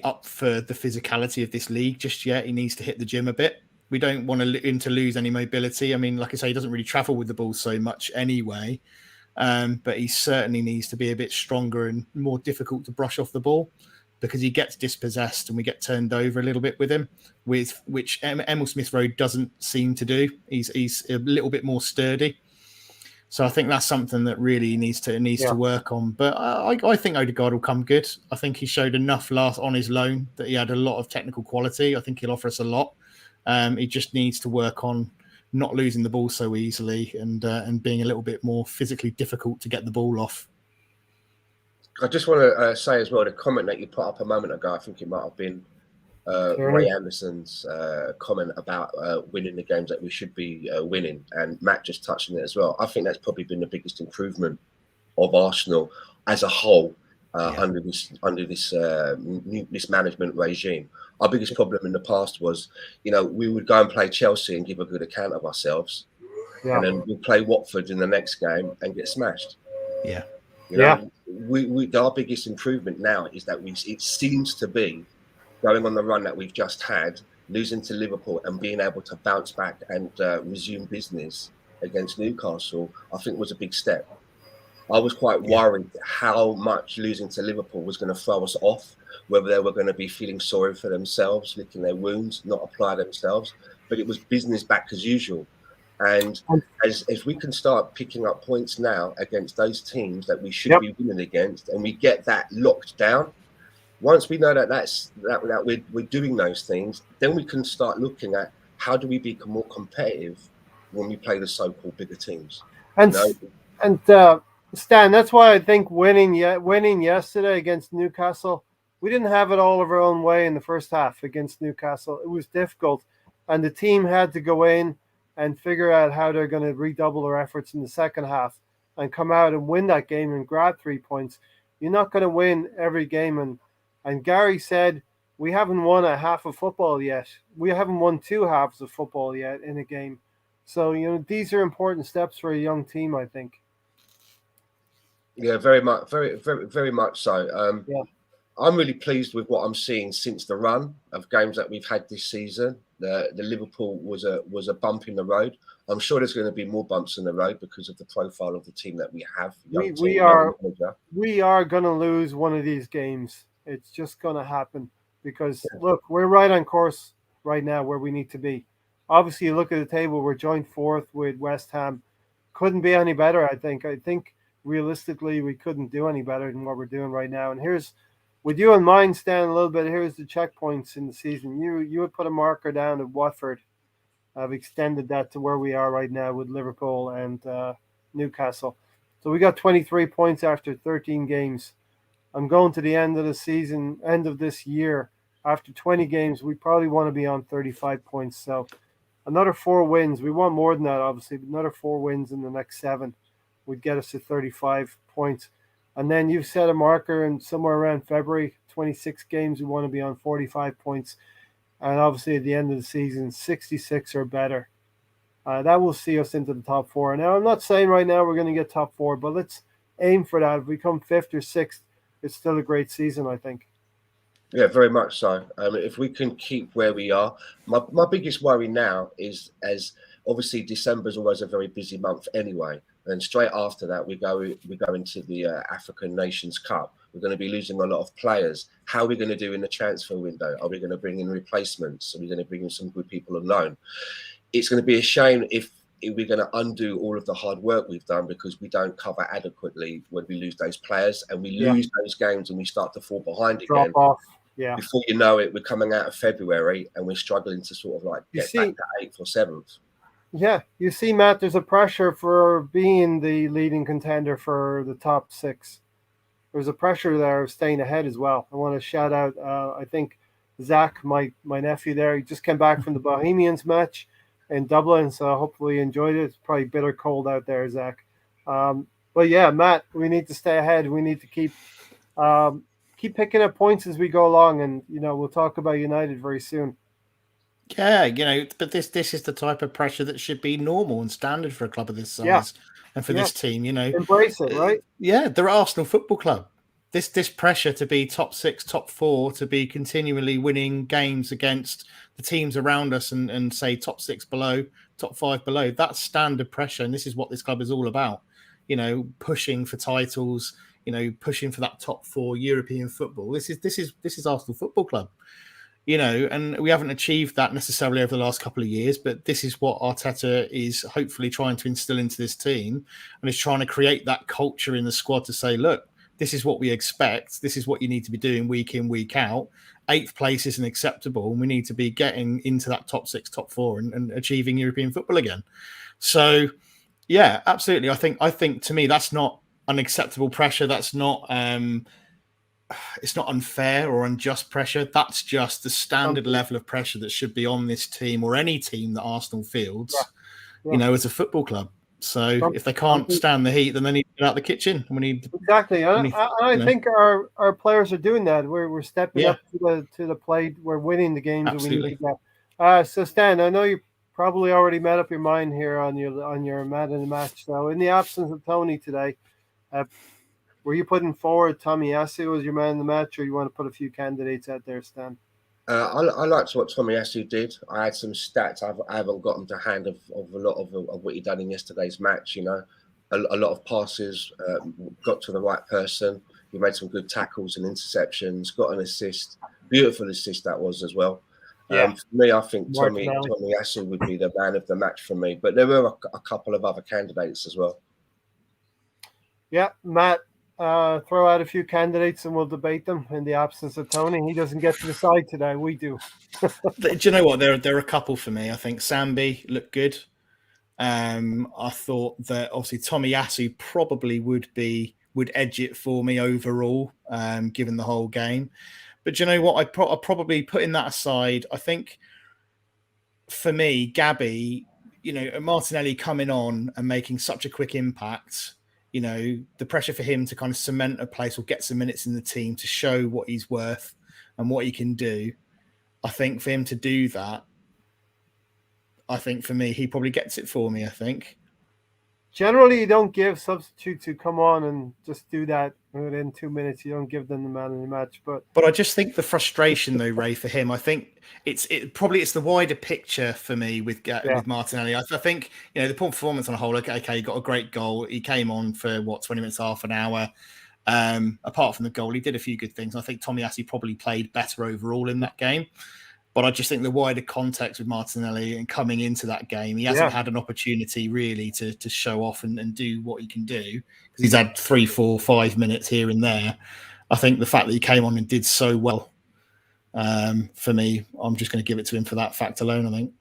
up for the physicality of this league just yet. He needs to hit the gym a bit. We don't want him to lose any mobility. I mean, like I say, he doesn't really travel with the ball so much anyway, but he certainly needs to be a bit stronger and more difficult to brush off the ball, because he gets dispossessed and we get turned over a little bit with him, which Emil Smith-Rowe doesn't seem to do. He's a little bit more sturdy. So I think that's something that really needs to work on. But I think Odegaard will come good. I think he showed enough last on his loan that he had a lot of technical quality. I think he'll offer us a lot. He just needs to work on not losing the ball so easily and being a little bit more physically difficult to get the ball off. I just want to say as well, the comment that you put up a moment ago, I think it might have been Ray Anderson's comment about winning the games that we should be winning, and Matt just touched on it as well. I think that's probably been the biggest improvement of Arsenal as a whole under this management regime. Our biggest problem in the past was, we would go and play Chelsea and give a good account of ourselves, and then we'd play Watford in the next game and get smashed. Our biggest improvement now is that it seems to be going on the run that we've just had, losing to Liverpool and being able to bounce back and resume business against Newcastle, I think was a big step. I was quite worried how much losing to Liverpool was going to throw us off, whether they were going to be feeling sorry for themselves, licking their wounds, not apply themselves. But it was business back as usual. And as we can start picking up points now against those teams that we should be winning against, and we get that locked down, once we know that we're doing those things, then we can start looking at how do we become more competitive when we play the so-called bigger teams. And Stan, that's why I think winning yesterday against Newcastle, we didn't have it all of our own way in the first half against Newcastle. It was difficult, and the team had to go in and figure out how they're going to redouble their efforts in the second half and come out and win that game and grab 3 points. You're not going to win every game. And Gary said, we haven't won a half of football yet. We haven't won 2 halves of football yet in a game. So, these are important steps for a young team, I think. Yeah, very much, very, very, very much so. I'm really pleased with what I'm seeing since the run of games that we've had this season. The Liverpool was a bump in the road. I'm sure there's going to be more bumps in the road because of the profile of the team that we have. We are going to lose one of these games. It's just going to happen because, look, we're right on course right now where we need to be. Obviously, you look at the table, we're joint 4th with West Ham. Couldn't be any better, I think. I think realistically, we couldn't do any better than what we're doing right now. And here's, with you in mind, Stan, a little bit, here's the checkpoints in the season. You would put a marker down at Watford. I've extended that to where we are right now with Liverpool and Newcastle. So we got 23 points after 13 games. I'm going to the end of the season, end of this year. After 20 games, we probably want to be on 35 points. So another 4 wins. We want more than that, obviously. But another 4 wins in the next 7 would get us to 35 points. And then you've set a marker, and somewhere around February, 26 games, we want to be on 45 points. And obviously, at the end of the season, 66 or better. That will see us into the top 4. Now, I'm not saying right now we're going to get top 4, but let's aim for that. If we come 5th or 6th, it's still a great season, I think. Yeah, very much so. If we can keep where we are, my biggest worry now is, as obviously December is always a very busy month anyway, and straight after that we go into the African Nations Cup. We're going to be losing a lot of players. How are we going to do in the transfer window? Are we going to bring in replacements? Are we going to bring in some good people on loan? It's going to be a shame if we're going to undo all of the hard work we've done because we don't cover adequately when we lose those players, and we lose those games and we start to fall behind again. Drop off. Yeah. Before you know it, we're coming out of February and we're struggling to sort of like get back to 8th or 7th. Yeah, you see, Matt, there's a pressure for being the leading contender for the top 6. There's a pressure there of staying ahead as well. I want to shout out, I think, Zach, my nephew there. He just came back from the Bohemians match in Dublin, so hopefully he enjoyed it. It's probably bitter cold out there, Zach. But yeah, Matt, we need to stay ahead. We need to keep picking up points as we go along, and we'll talk about United very soon. Yeah, but this is the type of pressure that should be normal and standard for a club of this size and for this team. Embrace it, right? Yeah, they're Arsenal Football Club. This pressure to be top 6, top 4, to be continually winning games against the teams around us and say top 6 below, top 5 below. That's standard pressure, and this is what this club is all about. Pushing for titles. Pushing for that top 4 European football. This is Arsenal Football Club. And we haven't achieved that necessarily over the last couple of years, but this is what Arteta is hopefully trying to instill into this team, and is trying to create that culture in the squad to say, look, this is what we expect. This is what you need to be doing week in, week out. 8th place isn't acceptable, and we need to be getting into that top 6, top 4 and achieving European football again. So, yeah, absolutely. I think to me, that's not unacceptable pressure. That's not it's not unfair or unjust pressure. That's just the standard level of pressure that should be on this team or any team that Arsenal fields, as a football club. So if they can't stand the heat, then they need to get out the kitchen. And we need exactly. I think our players are doing that. We're stepping up to the plate. We're winning the games that we need to get. So Stan, I know you probably already made up your mind here on your man in the match. So in the absence of Tony today, were you putting forward Tomiyasu as your man in the match, or you want to put a few candidates out there, Stan? I liked what Tomiyasu did. I had some stats. I haven't gotten to hand of a lot of what he done in yesterday's match. A lot of passes got to the right person. He made some good tackles and interceptions. Got an assist, beautiful assist that was as well. For me, I think Tomiyasu would be the man of the match for me. But there were a couple of other candidates as well. Yeah, Matt. Throw out a few candidates and we'll debate them in the absence of Tony. He doesn't get to decide today. We do. Do you know what? There are a couple for me. I think Sambi looked good. I thought that obviously Tomiyasu probably would edge it for me overall, given the whole game. But do you know what? I'd probably putting that aside. I think for me, Gabby, Martinelli coming on and making such a quick impact. The pressure for him to kind of cement a place or get some minutes in the team to show what he's worth and what he can do. I think for him to do that, for me, he probably gets it for me, I think. Generally, you don't give substitutes who come on and just do that within 2 minutes. You don't give them the man in the match. But I just think the frustration, though, Ray, for him, I think it's the wider picture for me with Martinelli. I think the poor performance on a whole. Okay, he got a great goal. He came on for 20 minutes, half an hour. Apart from the goal, he did a few good things. I think Tomiyasu probably played better overall in that game. But I just think the wider context with Martinelli and coming into that game, he hasn't had an opportunity really to show off and do what he can do. Because he's had 3, 4, 5 minutes here and there. I think the fact that he came on and did so well, for me, I'm just going to give it to him for that fact alone, I think.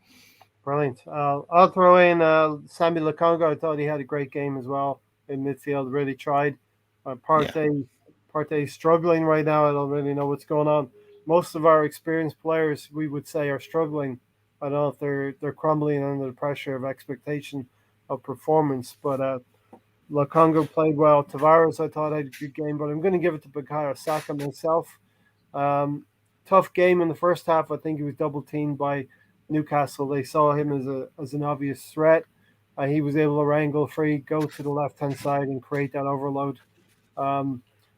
Brilliant. I'll throw in Sambi Lokonga. I thought he had a great game as well. in midfield. Really tried. Partey's struggling right now. I don't really know what's going on. Most of our experienced players, we would say, are struggling. I don't know if they're crumbling under the pressure of expectation of performance. But Lokonga played well. Tavares, I thought, had a good game, but I'm going to give it to Bukayo Saka myself. Tough game in the first half. I think he was double teamed by Newcastle. They saw him as an obvious threat. He was able to wrangle free, go to the left-hand side and create that overload.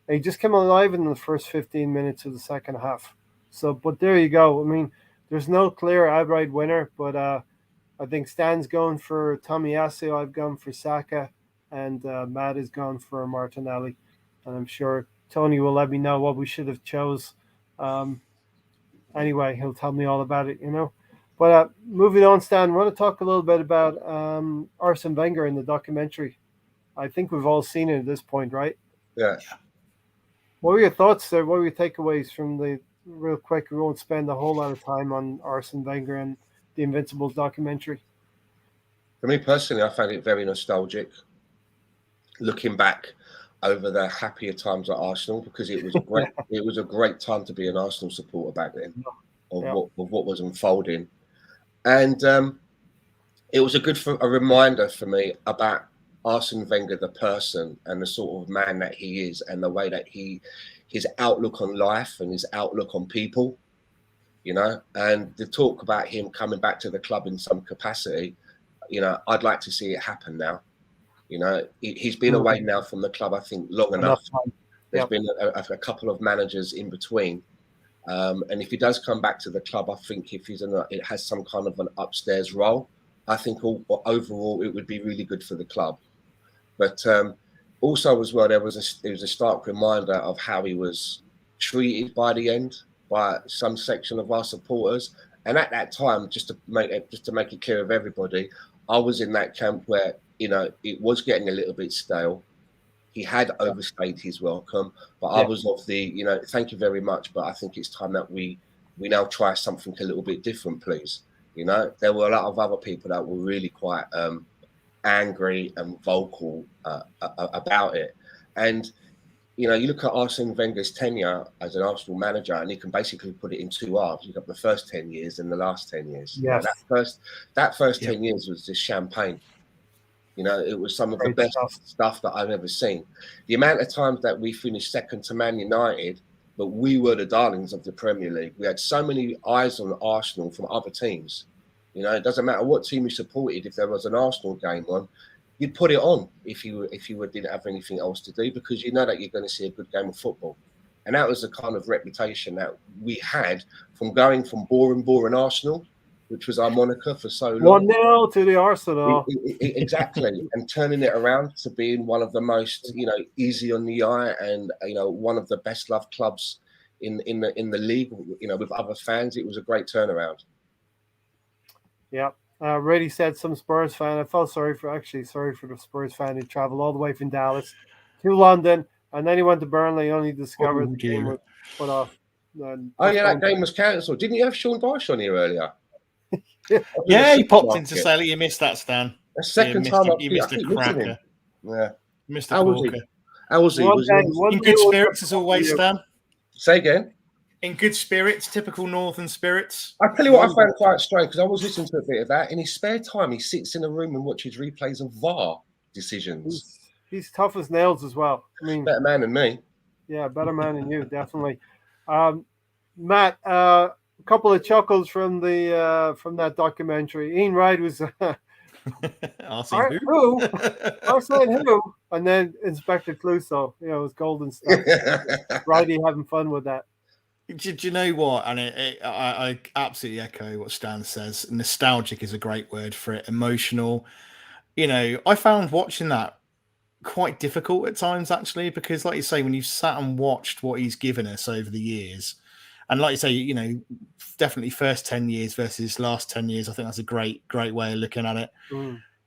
He just came alive in the first 15 minutes of the second half. So, but there you go. I mean, there's no clear outright winner, but I think Stan's going for Tomiyasu. I've gone for Saka, and Matt has gone for Martinelli. And I'm sure Tony will let me know what we should have chose. Anyway, he'll tell me all about it, But moving on, Stan, I want to talk a little bit about Arsene Wenger in the documentary. I think we've all seen it at this point, right? Yeah. What were your thoughts there? What were your takeaways from the real quick? We won't spend a whole lot of time on Arsene Wenger and the Invincibles documentary. For me personally, I found it very nostalgic. Looking back over the happier times at Arsenal, because it was a great it was a great time to be an Arsenal supporter back then, of what was unfolding, and it was a reminder for me about Arsene Wenger, the person, and the sort of man that he is, and the way that his outlook on life and his outlook on people, and the talk about him coming back to the club in some capacity, I'd like to see it happen now. He's been away now from the club, I think, long enough. There's been a couple of managers in between. And if he does come back to the club, I think if it has some kind of an upstairs role, I think overall it would be really good for the club. But also as well, there was a stark reminder of how he was treated by the end by some section of our supporters. And at that time, just to make it clear of everybody, I was in that camp where it was getting a little bit stale. He had overstayed his welcome, but I was of the, thank you very much, but I think it's time that we now try something a little bit different, please. There were a lot of other people that were really quite angry and vocal about it. And, you look at Arsene Wenger's tenure as an Arsenal manager, and you can basically put it in two halves. You've got the first 10 years and the last 10 years. Yes. That first 10 years was just champagne. It was some of the best stuff that I've ever seen. The amount of times that we finished second to Man United, but we were the darlings of the Premier League. We had so many eyes on Arsenal from other teams. It doesn't matter what team you supported. If there was an Arsenal game on, you'd put it on if you didn't have anything else to do, because you know that you're going to see a good game of football. And that was the kind of reputation that we had from going from boring Arsenal, which was our moniker for so long. 1-0 to the Arsenal. Exactly. And turning it around to being one of the most, easy on the eye and, one of the best loved clubs in the league, with other fans. It was a great turnaround. Yeah. Reddy said some Spurs fan. I felt sorry for the Spurs fan who traveled all the way from Dallas to London, and then he went to Burnley, only discovered the game was put off. That game was cancelled. Didn't you have Sean Dyche on here earlier? Yeah, he popped in to say that you missed that, Stan. The second time you missed a cracker. Yeah. Missed a corker. How was he? In good spirits as always, Stan. Say again? In good spirits, typical Northern spirits. I tell you what I found quite strange, because I was listening to a bit of that. In his spare time, he sits in a room and watches replays of VAR decisions. He's tough as nails as well. I mean, better man than me. Yeah, better man than you, definitely. Matt, a couple of chuckles from that documentary. Ian Wright was Arsene who? And then Inspector Clouseau. It was golden stuff. Righty having fun with that. Do you know what? And I absolutely echo what Stan says. Nostalgic is a great word for it. Emotional. I found watching that quite difficult at times, actually, because like you say, when you've sat and watched what he's given us over the years, and like you say, definitely first 10 years versus last 10 years, I think that's a great way of looking at it.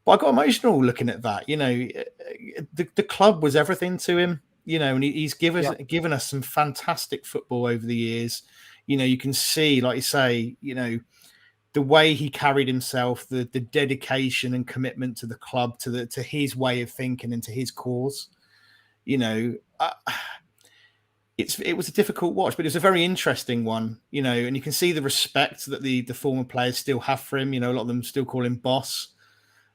But I got emotional looking at that. The club was everything to him, and he's given us some fantastic football over the years. You can see, like you say, the way he carried himself, the dedication and commitment to the club, to his way of thinking and to his cause. You know, it was a difficult watch, but it was a very interesting one. You know, and you can see the respect that the former players still have for him. You know, a lot of them still call him boss.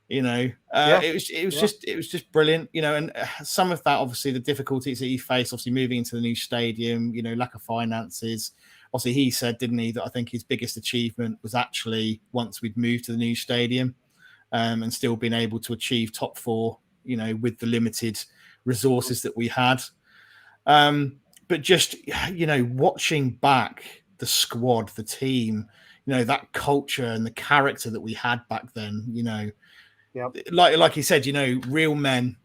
You know, it was just brilliant. You know, and some of that, obviously, the difficulties that he faced, obviously moving into the new stadium. You know, lack of finances. Obviously, he said, didn't he, that I think his biggest achievement was actually once we'd moved to the new stadium, and still being able to achieve top 4. You know, with the limited resources that we had. But just, you know, watching back the squad, the team, you know, that culture and the character that we had back then, you know, like he said, you know, real men,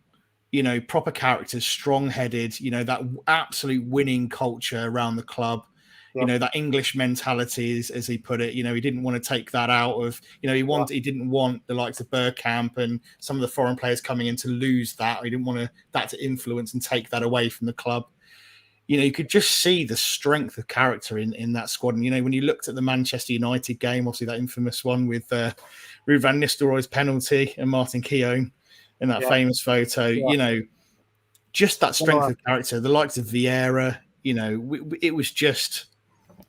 you know, proper characters, strong-headed, you know, that absolute winning culture around the club, you know, that English mentality, as he put it. You know, he didn't want to take that out of, you know, he didn't want the likes of Bergkamp and some of the foreign players coming in to lose that. He didn't want that to influence and take that away from the club. You know, you could just see the strength of character in that squad. And, you know, when you looked at the Manchester United game, obviously that infamous one with Ruud van Nistelrooy's penalty and Martin Keown in that famous photo, you know, just that strength of character, the likes of Vieira, you know, it was just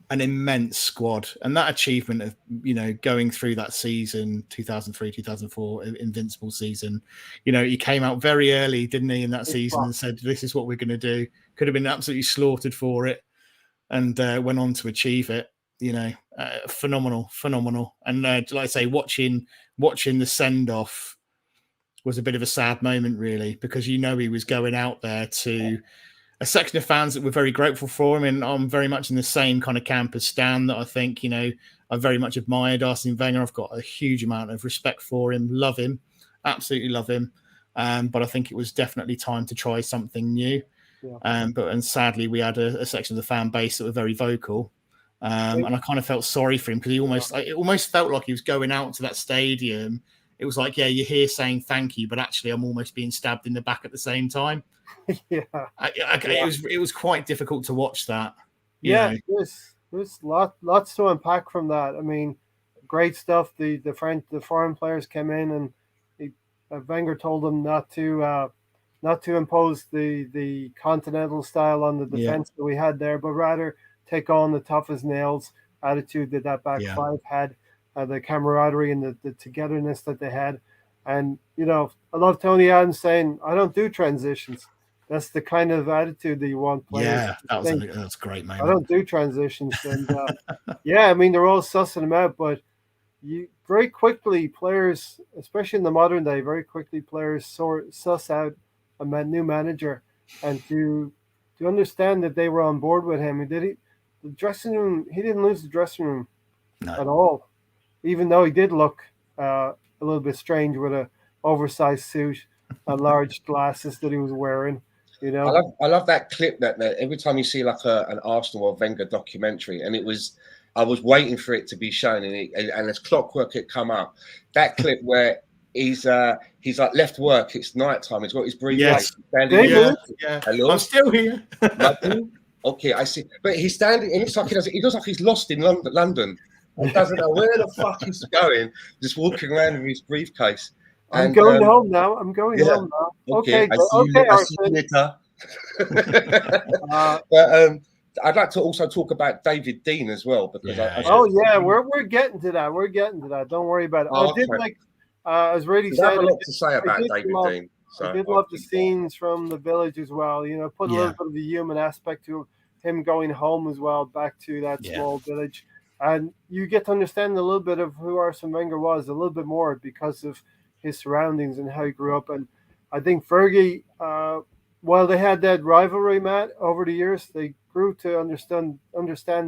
an immense squad. And that achievement of, you know, going through that season, 2003, 2004, invincible season, you know, he came out very early, didn't he, in that season and said, this is what we're going to do. Could have been absolutely slaughtered for it, and went on to achieve it. You know, phenomenal. And like I say, watching the send-off was a bit of a sad moment, really, because, you know, he was going out there to a section of fans that were very grateful for him. And I'm very much in the same kind of camp as Stan, that I think, you know, I very much admired Arsene Wenger. I've got a huge amount of respect for him, love him, absolutely love him. But I think it was definitely time to try something new. But sadly, we had a section of the fan base that were very vocal. And I kind of felt sorry for him, because it almost felt like he was going out to that stadium. It was like, yeah, you're here saying thank you, but actually I'm almost being stabbed in the back at the same time. It was quite difficult to watch that. There's lots to unpack from that. I mean, great stuff. The foreign players came in, and Wenger told them not to impose the continental style on the defense that we had there, but rather take on the tough as nails attitude that back five had, the camaraderie and the togetherness that they had. And, you know, I love Tony Adams saying, I don't do transitions. That's the kind of attitude that you want players. Yeah, that's great, man. I don't do transitions. And I mean, they're all sussing them out, but very quickly players, especially in the modern day, players suss out a new manager, and to understand that they were on board with him. The dressing room, he didn't lose the dressing room at all, even though he did look a little bit strange with a oversized suit and large glasses that he was wearing. You know, I love that clip that every time you see like an Arsenal or Wenger documentary, and I was waiting for it to be shown, and as clockwork it come up, that clip where he's like left work, it's nighttime, he's got his briefcase, hello, I'm still here. Okay, I see, but he's standing, and it's like he looks like he's lost in London. He doesn't know where the fuck he's going, just walking around with his briefcase. I'm going home now. Home now. Okay, I see you later. But I'd like to also talk about David Dean as well, because we're getting to that. Don't worry about it. I did like, as Brady said, I have a lot to say about David Dean. So I did love the scenes from the village as well. You know, put a little bit of the human aspect to him going home as well, back to that small village, and you get to understand a little bit of who Arsene Wenger was a little bit more because of his surroundings and how he grew up. And I think Fergie, while they had that rivalry, Matt, over the years, they grew to understand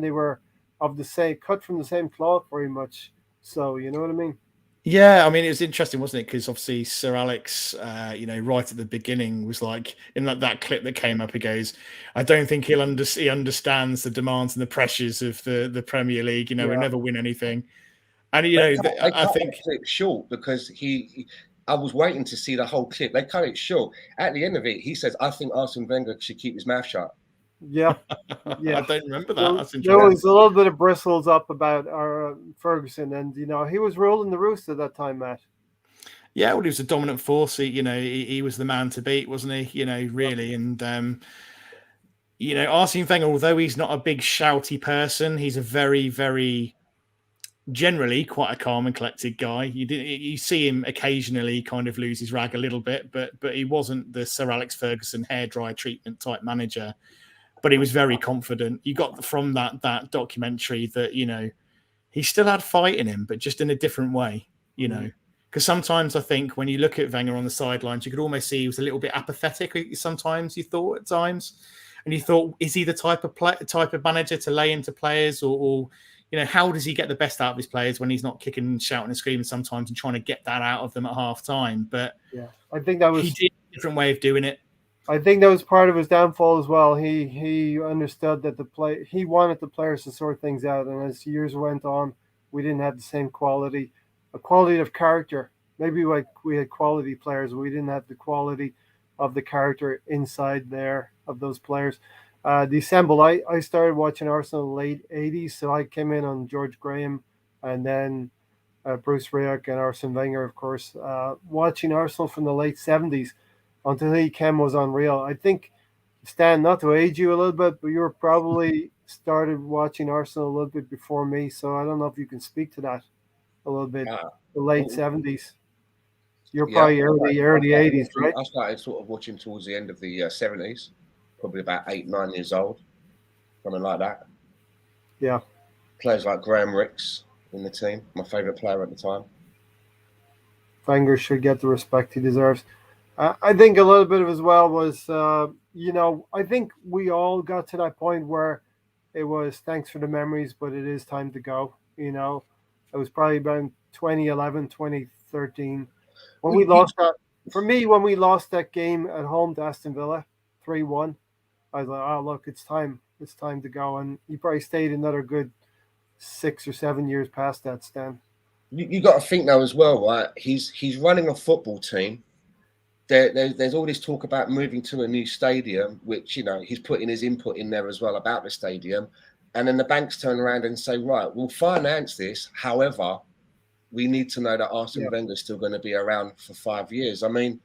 they were of the same, cut from the same cloth very much. So, you know what I mean? Yeah, I mean, it was interesting, wasn't it? Because obviously Sir Alex, right at the beginning was like, in that clip that came up, he goes, I don't think he understands the demands and the pressures of the Premier League. You know, we'll never win anything. And, you know, I think it's short because I was waiting to see the whole clip. They cut it short. At the end of it, he says, I think Arsene Wenger should keep his mouth shut. Yeah, I yeah. don't remember that. Well, That's there interesting. was a little bit of bristles up about Ferguson, and he was rolling the roost at that time, Matt. Yeah, well, he was a dominant force. He was the man to beat, wasn't he? Really. And Arsene Wenger, although he's not a big shouty person, he's a very, very generally quite a calm and collected guy. You see him occasionally kind of lose his rag a little bit, but he wasn't the Sir Alex Ferguson hairdryer treatment type manager. But he was very confident. You got from that documentary that he still had fight in him, but just in a different way. Because sometimes I think when you look at Wenger on the sidelines, you could almost see he was a little bit apathetic. Sometimes you thought at times, and you thought, is he the type of manager to lay into players, or how does he get the best out of his players when he's not kicking, shouting, and screaming sometimes and trying to get that out of them at half time? But yeah, I think that was he did a different way of doing it. I think that was part of his downfall as well. He understood that he wanted the players to sort things out, and as years went on, we didn't have the same quality, a quality of character. Maybe we had quality players, but we didn't have the quality of the character inside there of those players. The assemble. I started watching Arsenal in the late '80s, so I came in on George Graham, and then Bruce Rioch and Arsene Wenger, of course. Watching Arsenal from the late '70s until he came was unreal. I think, Stan, not to age you a little bit, but you were probably started watching Arsenal a little bit before me, so I don't know if you can speak to that a little bit. The late '70s. You're probably early '80s, right? I started sort of watching towards the end of the '70s, probably about 8, 9 years old, something like that. Yeah. Players like Graham Ricks in the team, my favourite player at the time. Wenger should get the respect he deserves. I think a little bit of as well was, I think we all got to that point where it was thanks for the memories, but it is time to go. It was probably about 2011, 2013 when we lost that. For me, when we lost that game at home to Aston Villa, 3-1, I was like, oh, look, it's time to go. And he probably stayed another good 6 or 7 years past that, Stan. You got to think now as well, right? He's running a football team. There's all this talk about moving to a new stadium, which he's putting his input in there as well about the stadium, and then the banks turn around and say, right, we'll finance this. However, we need to know that Arsene Wenger's still going to be around for 5 years. I mean,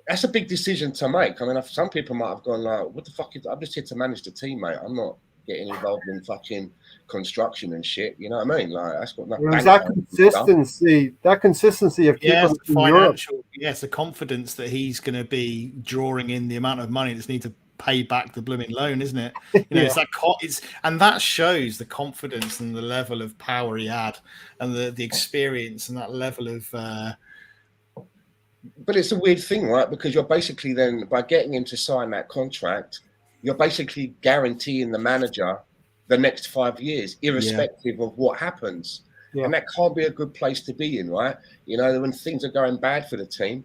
that's a big decision to make. I mean, some people might have gone like, what the fuck I'm just here to manage the team, mate. I'm not getting involved in fucking construction and shit. You know what I mean? Like, that's got nothing. There's that consistency of keeping financial, the confidence that he's going to be drawing in the amount of money that's need to pay back the blooming loan, isn't it? And that shows the confidence and the level of power he had, and the experience and that level of. But it's a weird thing, right? Because you're basically then, by getting him to sign that contract, you're basically guaranteeing the manager the next 5 years, irrespective of what happens. Yeah. And that can't be a good place to be in, right? When things are going bad for the team,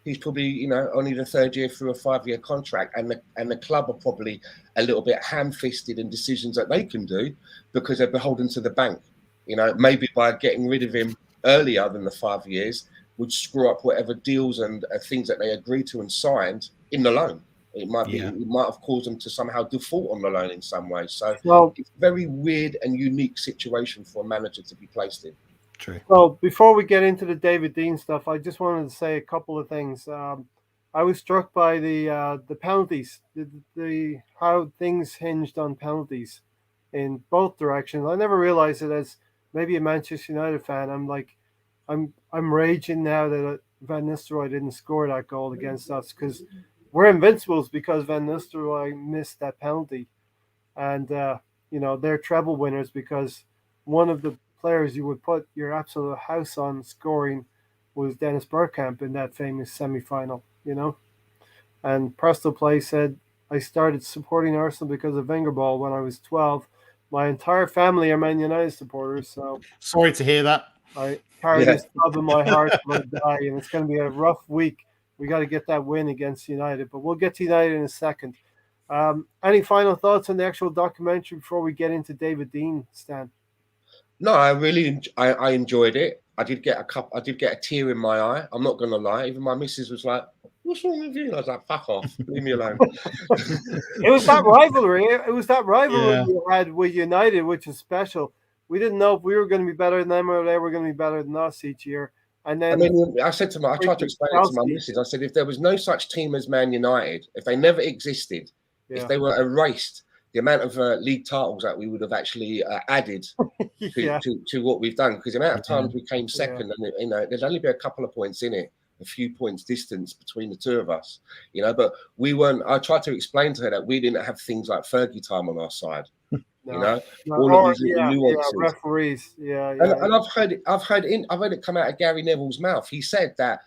he's probably, only the third year through a 5-year contract, and the club are probably a little bit ham-fisted in decisions that they can do because they're beholden to the bank. Maybe by getting rid of him earlier than the 5 years would screw up whatever deals and things that they agreed to and signed in the loan. It might have caused them to somehow default on the loan in some way. So it's a very weird and unique situation for a manager to be placed in. True. Well, before we get into the David Dean stuff, I just wanted to say a couple of things. I was struck by the penalties, the how things hinged on penalties in both directions. I never realized it as maybe a Manchester United fan. I'm raging now that Van Nistelrooy didn't score that goal against us, because we're invincibles because Van Nistelrooy missed that penalty, and they're treble winners because one of the players you would put your absolute house on scoring was Dennis Bergkamp in that famous semi-final. And Presto Play said, I started supporting Arsenal because of Wenger ball when I was 12. My entire family are Man United supporters, so sorry to hear that. I carry this club in my heart till I die, and it's going to be a rough week. We got to get that win against United, but we'll get to United in a second. Any final thoughts on the actual documentary before we get into David Dean, Stan? No, I really I enjoyed it. I did get a tear in my eye. I'm not gonna lie. Even my missus was like, "What's wrong with you?" I was like, "Fuck off, leave me alone." It was that rivalry. It was that rivalry Yeah. you had with United, which is special. We didn't know if we were going to be better than them or they were going to be better than us each year. And I then mean, I tried to explain it to my missus. I said, if there was no such team as Man United, if they never existed, if they were erased, the amount of league titles that we would have actually added to what we've done, because the amount of times we came second, and there's only been a couple of points in it, a few points distance between the two of us, but we weren't. I tried to explain to her that we didn't have things like Fergie time on our side. All of these little nuances. Referees, And I've heard it come out of Gary Neville's mouth. He said that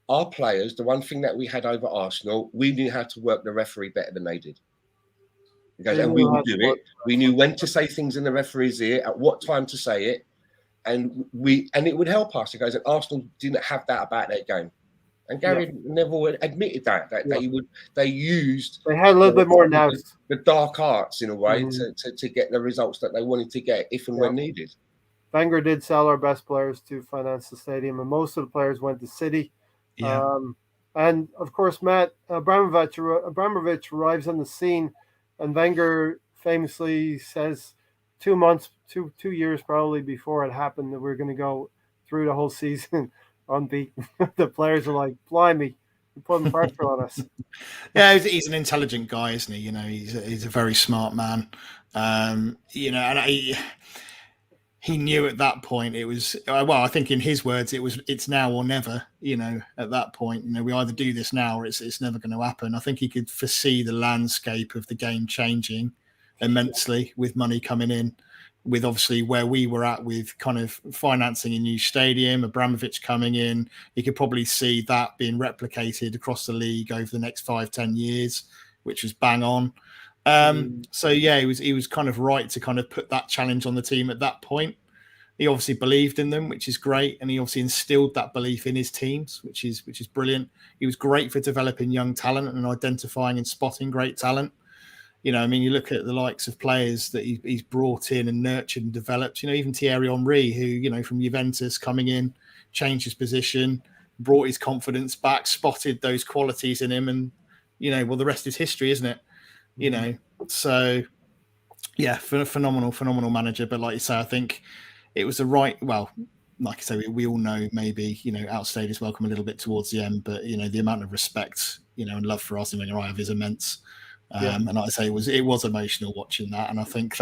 our players, the one thing that we had over Arsenal, we knew how to work the referee better than they did. He goes, and we would do it. We knew when to say things in the referee's ear, at what time to say it, and it would help us. He goes, and Arsenal didn't have that about their game. And Gary Neville admitted that they had a little bit more now, the dark arts in a way to get the results that they wanted to get if and when needed. Wenger did sell our best players to finance the stadium, and most of the players went to City. And of course, Matt Abramovich arrives on the scene, and Wenger famously says 2 years probably before it happened that we're going to go through the whole season unbeaten. The players are like, blimey, you're putting pressure on us. Yeah, he's an intelligent guy, isn't he? He's a very smart man. And he knew at that point it was, I think in his words, it's now or never, at that point, we either do this now or it's never going to happen. I think he could foresee the landscape of the game changing immensely with money coming in, with obviously where we were at with kind of financing a new stadium, Abramovich coming in. You could probably see that being replicated across the league over the next 5-10 years, which was bang on. So yeah, he was kind of right to kind of put that challenge on the team at that point. He obviously believed in them, which is great, and he obviously instilled that belief in his teams, which is brilliant. He was great for developing young talent and identifying and spotting great talent. You look at the likes of players that he's brought in and nurtured and developed. Even Thierry Henry, who from Juventus coming in, changed his position, brought his confidence back, spotted those qualities in him, and the rest is history, isn't it? So yeah, phenomenal manager. But like you say, I think it was the right. Well, like I say, we all know maybe outstayed his welcome a little bit towards the end, but the amount of respect and love for Arsene Wenger I have is immense. And like I say, it was emotional watching that, and I think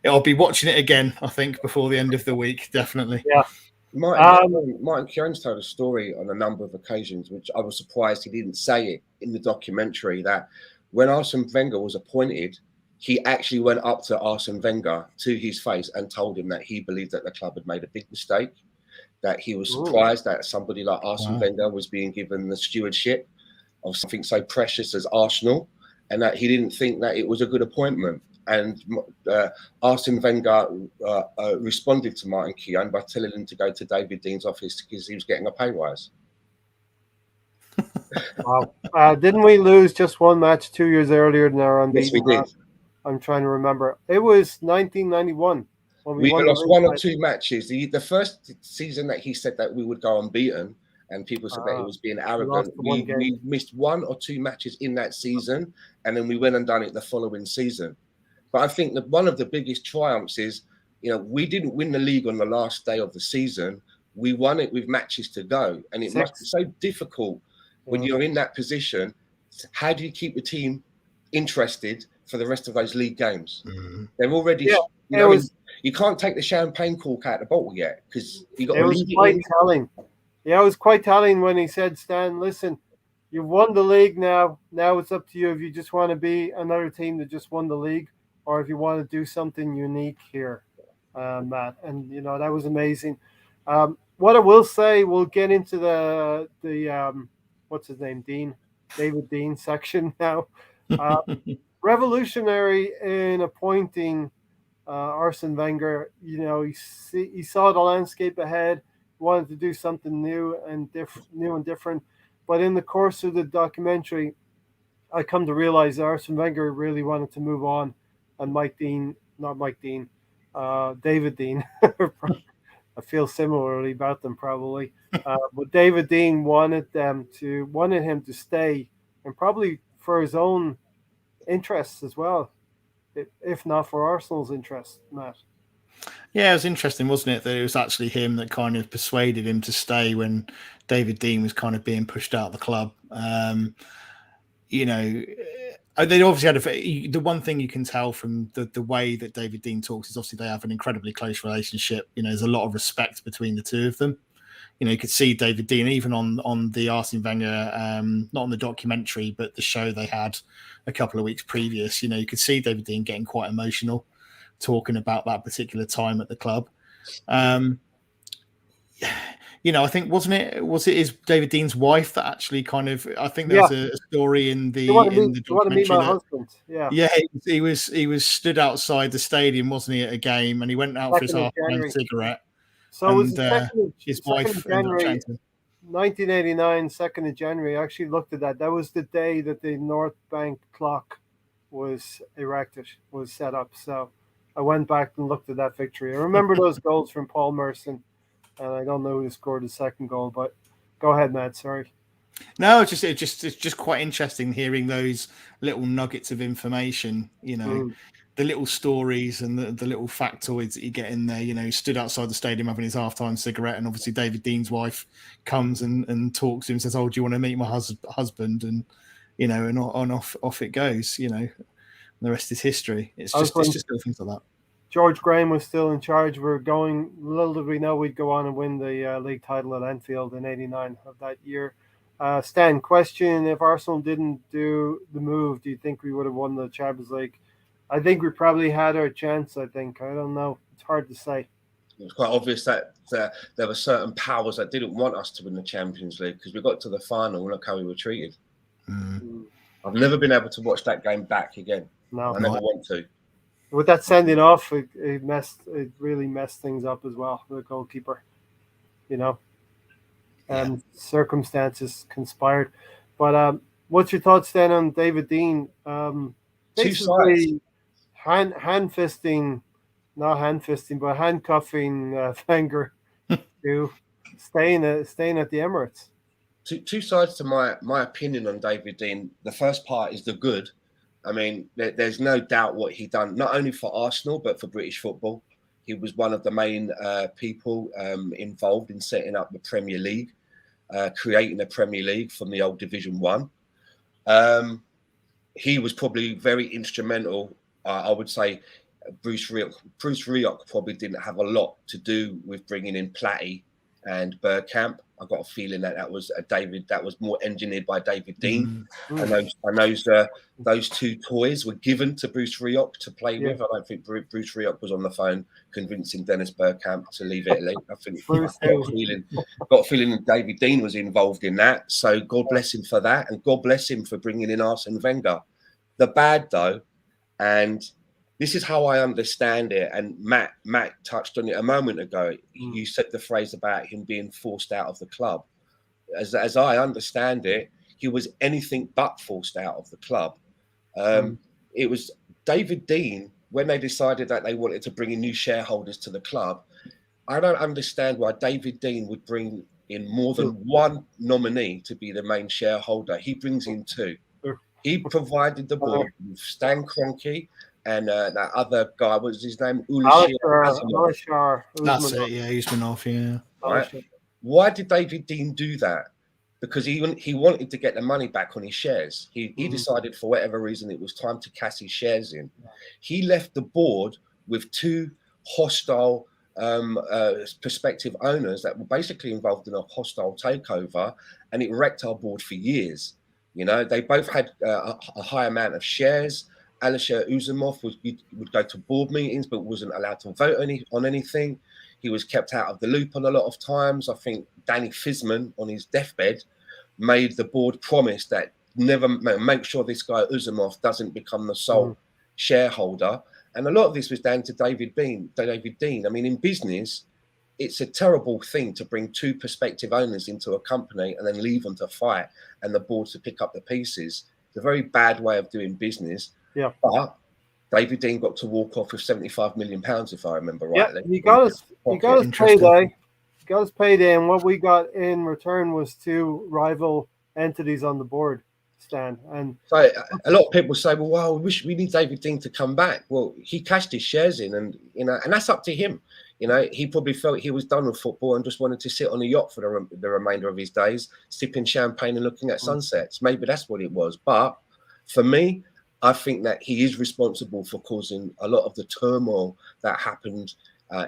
I'll be watching it again. I think before the end of the week, definitely. Yeah. Martin Keown's told a story on a number of occasions, which I was surprised he didn't say it in the documentary, that when Arsene Wenger was appointed, he actually went up to Arsene Wenger to his face and told him that he believed that the club had made a big mistake, that he was surprised that somebody like Arsene Wenger was being given the stewardship of something so precious as Arsenal, and that he didn't think that it was a good appointment. And Arsene Wenger responded to Martin Keown by telling him to go to David Dean's office because he was getting a pay rise. Wow. Didn't we lose just one match 2 years earlier than our unbeaten? Yes, we did. I'm trying to remember. It was 1991. When we lost one or two matches. The first season that he said that we would go unbeaten, and people said that he was being arrogant. We missed one or two matches in that season, and then we went and done it the following season. But I think that one of the biggest triumphs is, we didn't win the league on the last day of the season. We won it with matches to go, and it must be so difficult when you're in that position. How do you keep the team interested for the rest of those league games? They're already, you can't take the champagne cork out of the bottle yet because you got to leave it in. Telling. Yeah, it was quite telling when he said, Stan, listen, you've won the league now. Now it's up to you if you just want to be another team that just won the league or if you want to do something unique here, Matt. And, that was amazing. What I will say, we'll get into the what's his name, David Dean section now. Revolutionary in appointing Arsene Wenger. He saw the landscape ahead, wanted to do something new and different. But in the course of the documentary, I come to realize Arsene Wenger really wanted to move on, and David Dean I feel similarly about them probably. But David Dean wanted him to stay, and probably for his own interests as well, if not for Arsenal's interests, Matt. Yeah, it was interesting, wasn't it, that it was actually him that kind of persuaded him to stay when David Dean was kind of being pushed out of the club. You know, they obviously had the one thing you can tell from the way that David Dean talks is obviously they have an incredibly close relationship. You know, there's a lot of respect between the two of them. You know, you could see David Dean even on the Arsene Wenger, not on the documentary, but the show they had a couple of weeks previous. You know, you could see David Dean getting quite emotional, talking about that particular time at the club. You know, I think was it his David Dean's wife that actually kind of, I think there was a story in the documentary. You want to meet my husband? Yeah, he was stood outside the stadium, wasn't he, at a game, and he went out for his half-time cigarette. So it was his wife ended up chatting to him. 1989, 2nd of January. I actually looked at that. That was the day that the North Bank clock was set up. So I went back and looked at that victory. I remember those goals from Paul Merson, and I don't know who scored the second goal, but go ahead, Matt. Sorry. No, it's just quite interesting hearing those little nuggets of information, you know, the little stories and the little factoids that you get in there. You know, he stood outside the stadium having his halftime cigarette, and obviously David Dean's wife comes and talks to him and says, "Oh, do you want to meet my husband?" And, you know, and off it goes, you know, and the rest is history. It's just little things like that. George Graham was still in charge. Little did we know we'd go on and win the league title at Anfield in '89 of that year. Stan, question: if Arsenal didn't do the move, do you think we would have won the Champions League? I think we probably had our chance. I don't know. It's hard to say. It was quite obvious that there were certain powers that didn't want us to win the Champions League because we got to the final and look how we were treated. I've never been able to watch that game back again. No, I never want to. With that sending off, it really messed things up as well for the goalkeeper. You know, circumstances conspired. But what's your thoughts then on David Dean? Basically, handcuffing Wenger to staying at the Emirates. Two sides to my opinion on David Dean. The first part is the good. I mean, there's no doubt what he done, not only for Arsenal, but for British football. He was one of the main people involved in setting up the Premier League, creating a Premier League from the old Division 1. He was probably very instrumental. I would say Bruce Rioch probably didn't have a lot to do with bringing in Platty and Bergkamp. I got a feeling that was more engineered by David Dean. And those two toys were given to Bruce Rioch to play with. I don't think Bruce Rioch was on the phone convincing Dennis Bergkamp to leave Italy. I think got a feeling that David Dean was involved in that. So God bless him for that, and God bless him for bringing in Arsene Wenger. The bad though, and this is how I understand it, and Matt touched on it a moment ago. You said the phrase about him being forced out of the club. As I understand it, he was anything but forced out of the club. It was David Dean, when they decided that they wanted to bring in new shareholders to the club. I don't understand why David Dean would bring in more than one nominee to be the main shareholder. He brings in two. He provided the board with Stan Kroenke and that other guy, what was his name? Alisher. That's it, yeah, Usmanov, yeah. Right. Why did David Dean do that? Because he wanted to get the money back on his shares. He decided for whatever reason it was time to cash his shares in. He left the board with two hostile prospective owners that were basically involved in a hostile takeover, and it wrecked our board for years. You know, they both had a high amount of shares. Alisher Usmanov would go to board meetings, but wasn't allowed to vote on anything. He was kept out of the loop on a lot of times. I think Danny Fisman, on his deathbed, made the board promise that never make sure this guy Usmanov doesn't become the sole shareholder. And a lot of this was down to David Dean. I mean, in business, it's a terrible thing to bring two prospective owners into a company and then leave them to fight and the board to pick up the pieces. It's a very bad way of doing business. Yeah. But David Dean got to walk off with £75 million, if I remember Yeah, rightly. he got his Interesting. payday. He got his payday, and what we got in return was two rival entities on the board, Stan. And So a lot of people say, well, we wish we need David Dean to come back. Well, he cashed his shares in, and and that's up to him. He probably felt he was done with football and just wanted to sit on a yacht for the remainder of his days, sipping champagne and looking at sunsets. Maybe that's what it was. But for me, I think that he is responsible for causing a lot of the turmoil that happened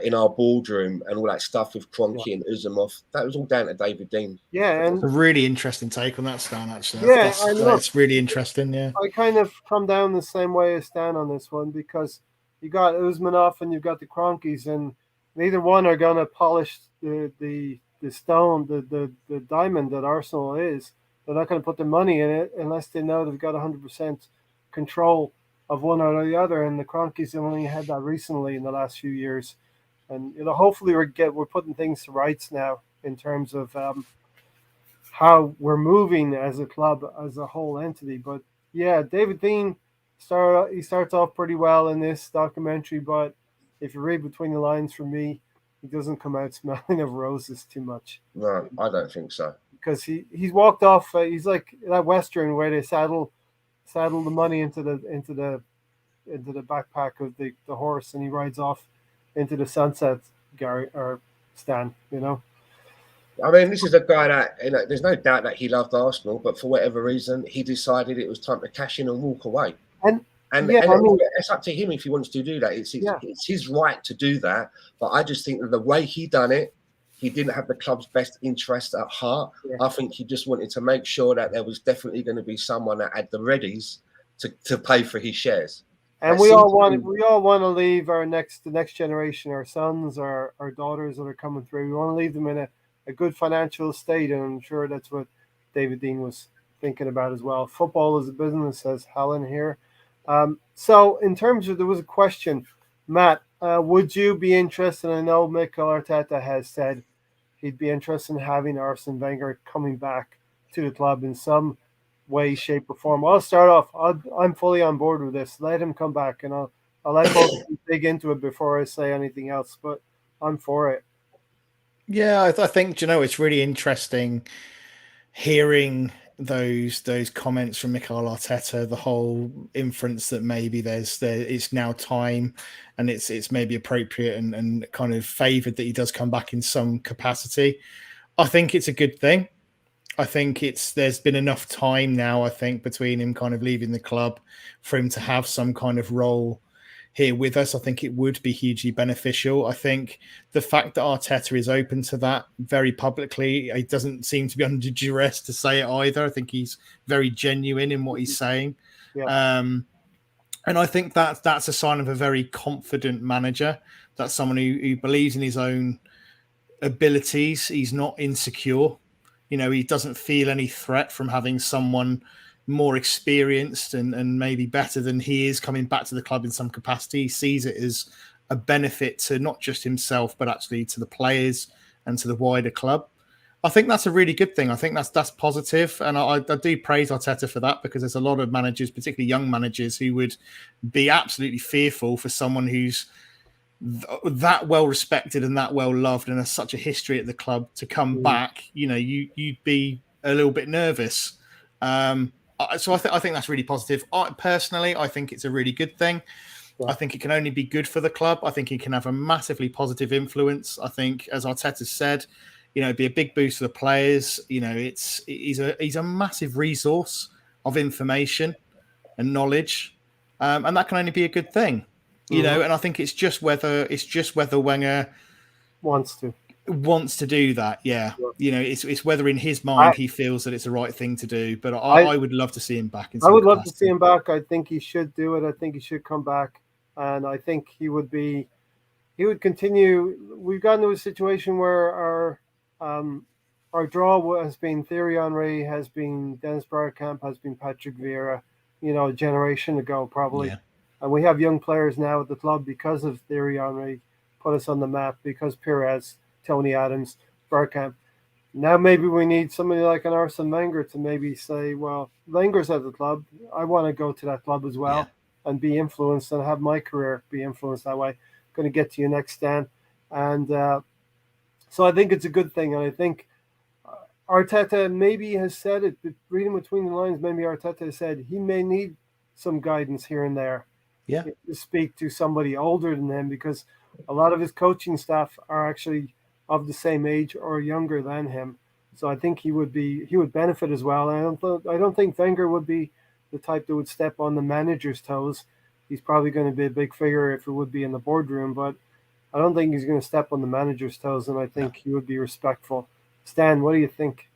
in our boardroom and all that stuff with Kroenke and Uzumov. That was all down to David Dean. yeah, and a really interesting take on that, Stan. Actually, Yeah, and look, that's really interesting. Yeah, I kind of come down the same way as Stan on this one, because you got Uzmanov and you've got the Kroenkes, and neither one are going to polish the stone, the diamond that Arsenal is. They're not going to put their money in it unless they know they've got 100% control of one or the other. And the Kroenkes only had that recently in the last few years. And hopefully we're putting things to rights now in terms of how we're moving as a club, as a whole entity. But yeah, David Dean starts off pretty well in this documentary, but if you read between the lines, for me, he doesn't come out smelling of roses too much. No, I don't think so. Because he's walked off. He's like that Western where they saddle the money into the backpack of the horse, and he rides off into the sunset, Gary or Stan. I mean, this is a guy that there's no doubt that he loved Arsenal, but for whatever reason, he decided it was time to cash in and walk away. And it's up to him if he wants to do that. It's his right to do that. But I just think that the way he done it, he didn't have the club's best interest at heart. Yeah. I think he just wanted to make sure that there was definitely going to be someone that had the readies to pay for his shares. And we all want to leave the next generation, our sons, our daughters that are coming through. We want to leave them in a good financial state, and I'm sure that's what David Dean was thinking about as well. Football is a business, says Helen here. So in terms of, there was a question, Matt, would you be interested? I know Mikel Arteta has said he'd be interested in having Arsene Wenger coming back to the club in some way, shape, or form. I'll start off. I'm fully on board with this. Let him come back, and I'll let both dig into it before I say anything else. But I'm for it. Yeah, I think it's really interesting hearing those comments from Mikel Arteta. The whole inference that maybe it's now time, and it's maybe appropriate and kind of favoured that he does come back in some capacity. I think it's a good thing. I think there's been enough time now, I think, between him kind of leaving the club for him to have some kind of role here with us. I think it would be hugely beneficial. I think the fact that Arteta is open to that very publicly, he doesn't seem to be under duress to say it either. I think he's very genuine in what he's saying. Yeah. And I think that's a sign of a very confident manager. That's someone who believes in his own abilities. He's not insecure. He doesn't feel any threat from having someone more experienced and maybe better than he is coming back to the club in some capacity. He sees it as a benefit to not just himself, but actually to the players and to the wider club. I think that's a really good thing. I think that's positive. And I do praise Arteta for that, because there's a lot of managers, particularly young managers, who would be absolutely fearful for someone who's that well respected and that well loved and has such a history at the club to come back. You'd be a little bit nervous. So I think that's really positive. Personally, I think it's a really good thing. Yeah. I think it can only be good for the club. I think he can have a massively positive influence. I think, as Arteta said, it'd be a big boost for the players. He's a massive resource of information and knowledge, and that can only be a good thing. And I think it's just whether Wenger wants to do that. Yeah. It's whether in his mind he feels that it's the right thing to do. But I would love to see him back. I would love to see him back. I think he should do it. I think he should come back, and I think he would continue. We've gotten to a situation where our draw has been Thierry Henry, has been Dennis Bergkamp, has been Patrick Vieira. A generation ago probably. Yeah. And we have young players now at the club because of Thierry Henry, put us on the map, because Perez, Tony Adams, Bergkamp. Now maybe we need somebody like an Arsene Wenger to maybe say, well, Wenger's at the club. I want to go to that club as well. and be influenced and have my career be influenced that way. Going to get to you next, Stan. And so I think it's a good thing. And I think Arteta maybe has said it, but reading between the lines, maybe Arteta has said he may need some guidance here and there. Yeah. To speak to somebody older than him, because a lot of his coaching staff are actually of the same age or younger than him. So I think he would benefit as well. And I don't think Wenger would be the type that would step on the manager's toes. He's probably going to be a big figure if it would be in the boardroom, but I don't think he's going to step on the manager's toes, and I think he would be respectful. Stan, what do you think?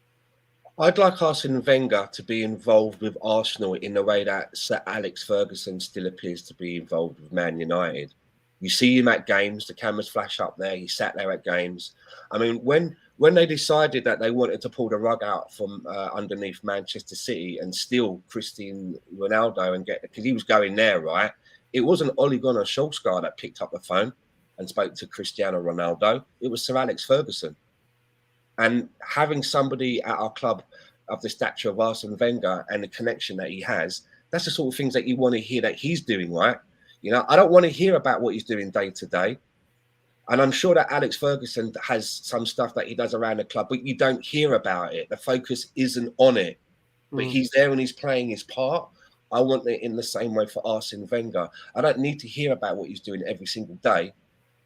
I'd like Arsene Wenger to be involved with Arsenal in the way that Sir Alex Ferguson still appears to be involved with Man United. You see him at games, the cameras flash up there, he sat there at games. I mean, when they decided that they wanted to pull the rug out from underneath Manchester City and steal Cristiano Ronaldo and because he was going there, right? It wasn't Ole Gunnar Solskjaer that picked up the phone and spoke to Cristiano Ronaldo. It was Sir Alex Ferguson. And having somebody at our club of the stature of Arsene Wenger and the connection that he has, that's the sort of things that you want to hear that he's doing, right? You know, I don't want to hear about what he's doing day to day. And I'm sure that Alex Ferguson has some stuff that he does around the club, but you don't hear about it. The focus isn't on it. But he's there and he's playing his part. I want it in the same way for Arsene Wenger. I don't need to hear about what he's doing every single day.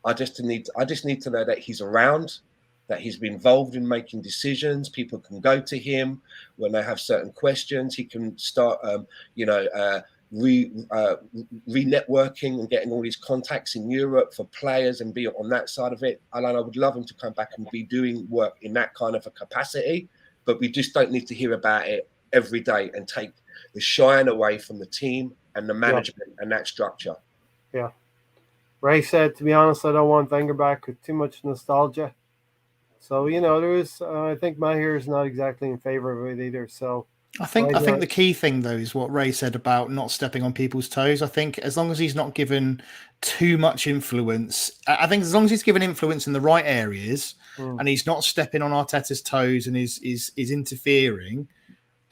I just need to know that he's around, that he's been involved in making decisions. People can go to him when they have certain questions. He can start, re-networking and getting all these contacts in Europe for players and be on that side of it. And I would love him to come back and be doing work in that kind of a capacity, but we just don't need to hear about it every day and take the shine away from the team and the management and that structure. Yeah. Ray said, to be honest, I don't want Wenger back with too much nostalgia. So, I think Mahir is not exactly in favor of it either. So I think the key thing, though, is what Ray said about not stepping on people's toes. I think as long as he's not given too much influence, I think as long as he's given influence in the right areas and he's not stepping on Arteta's toes and is interfering,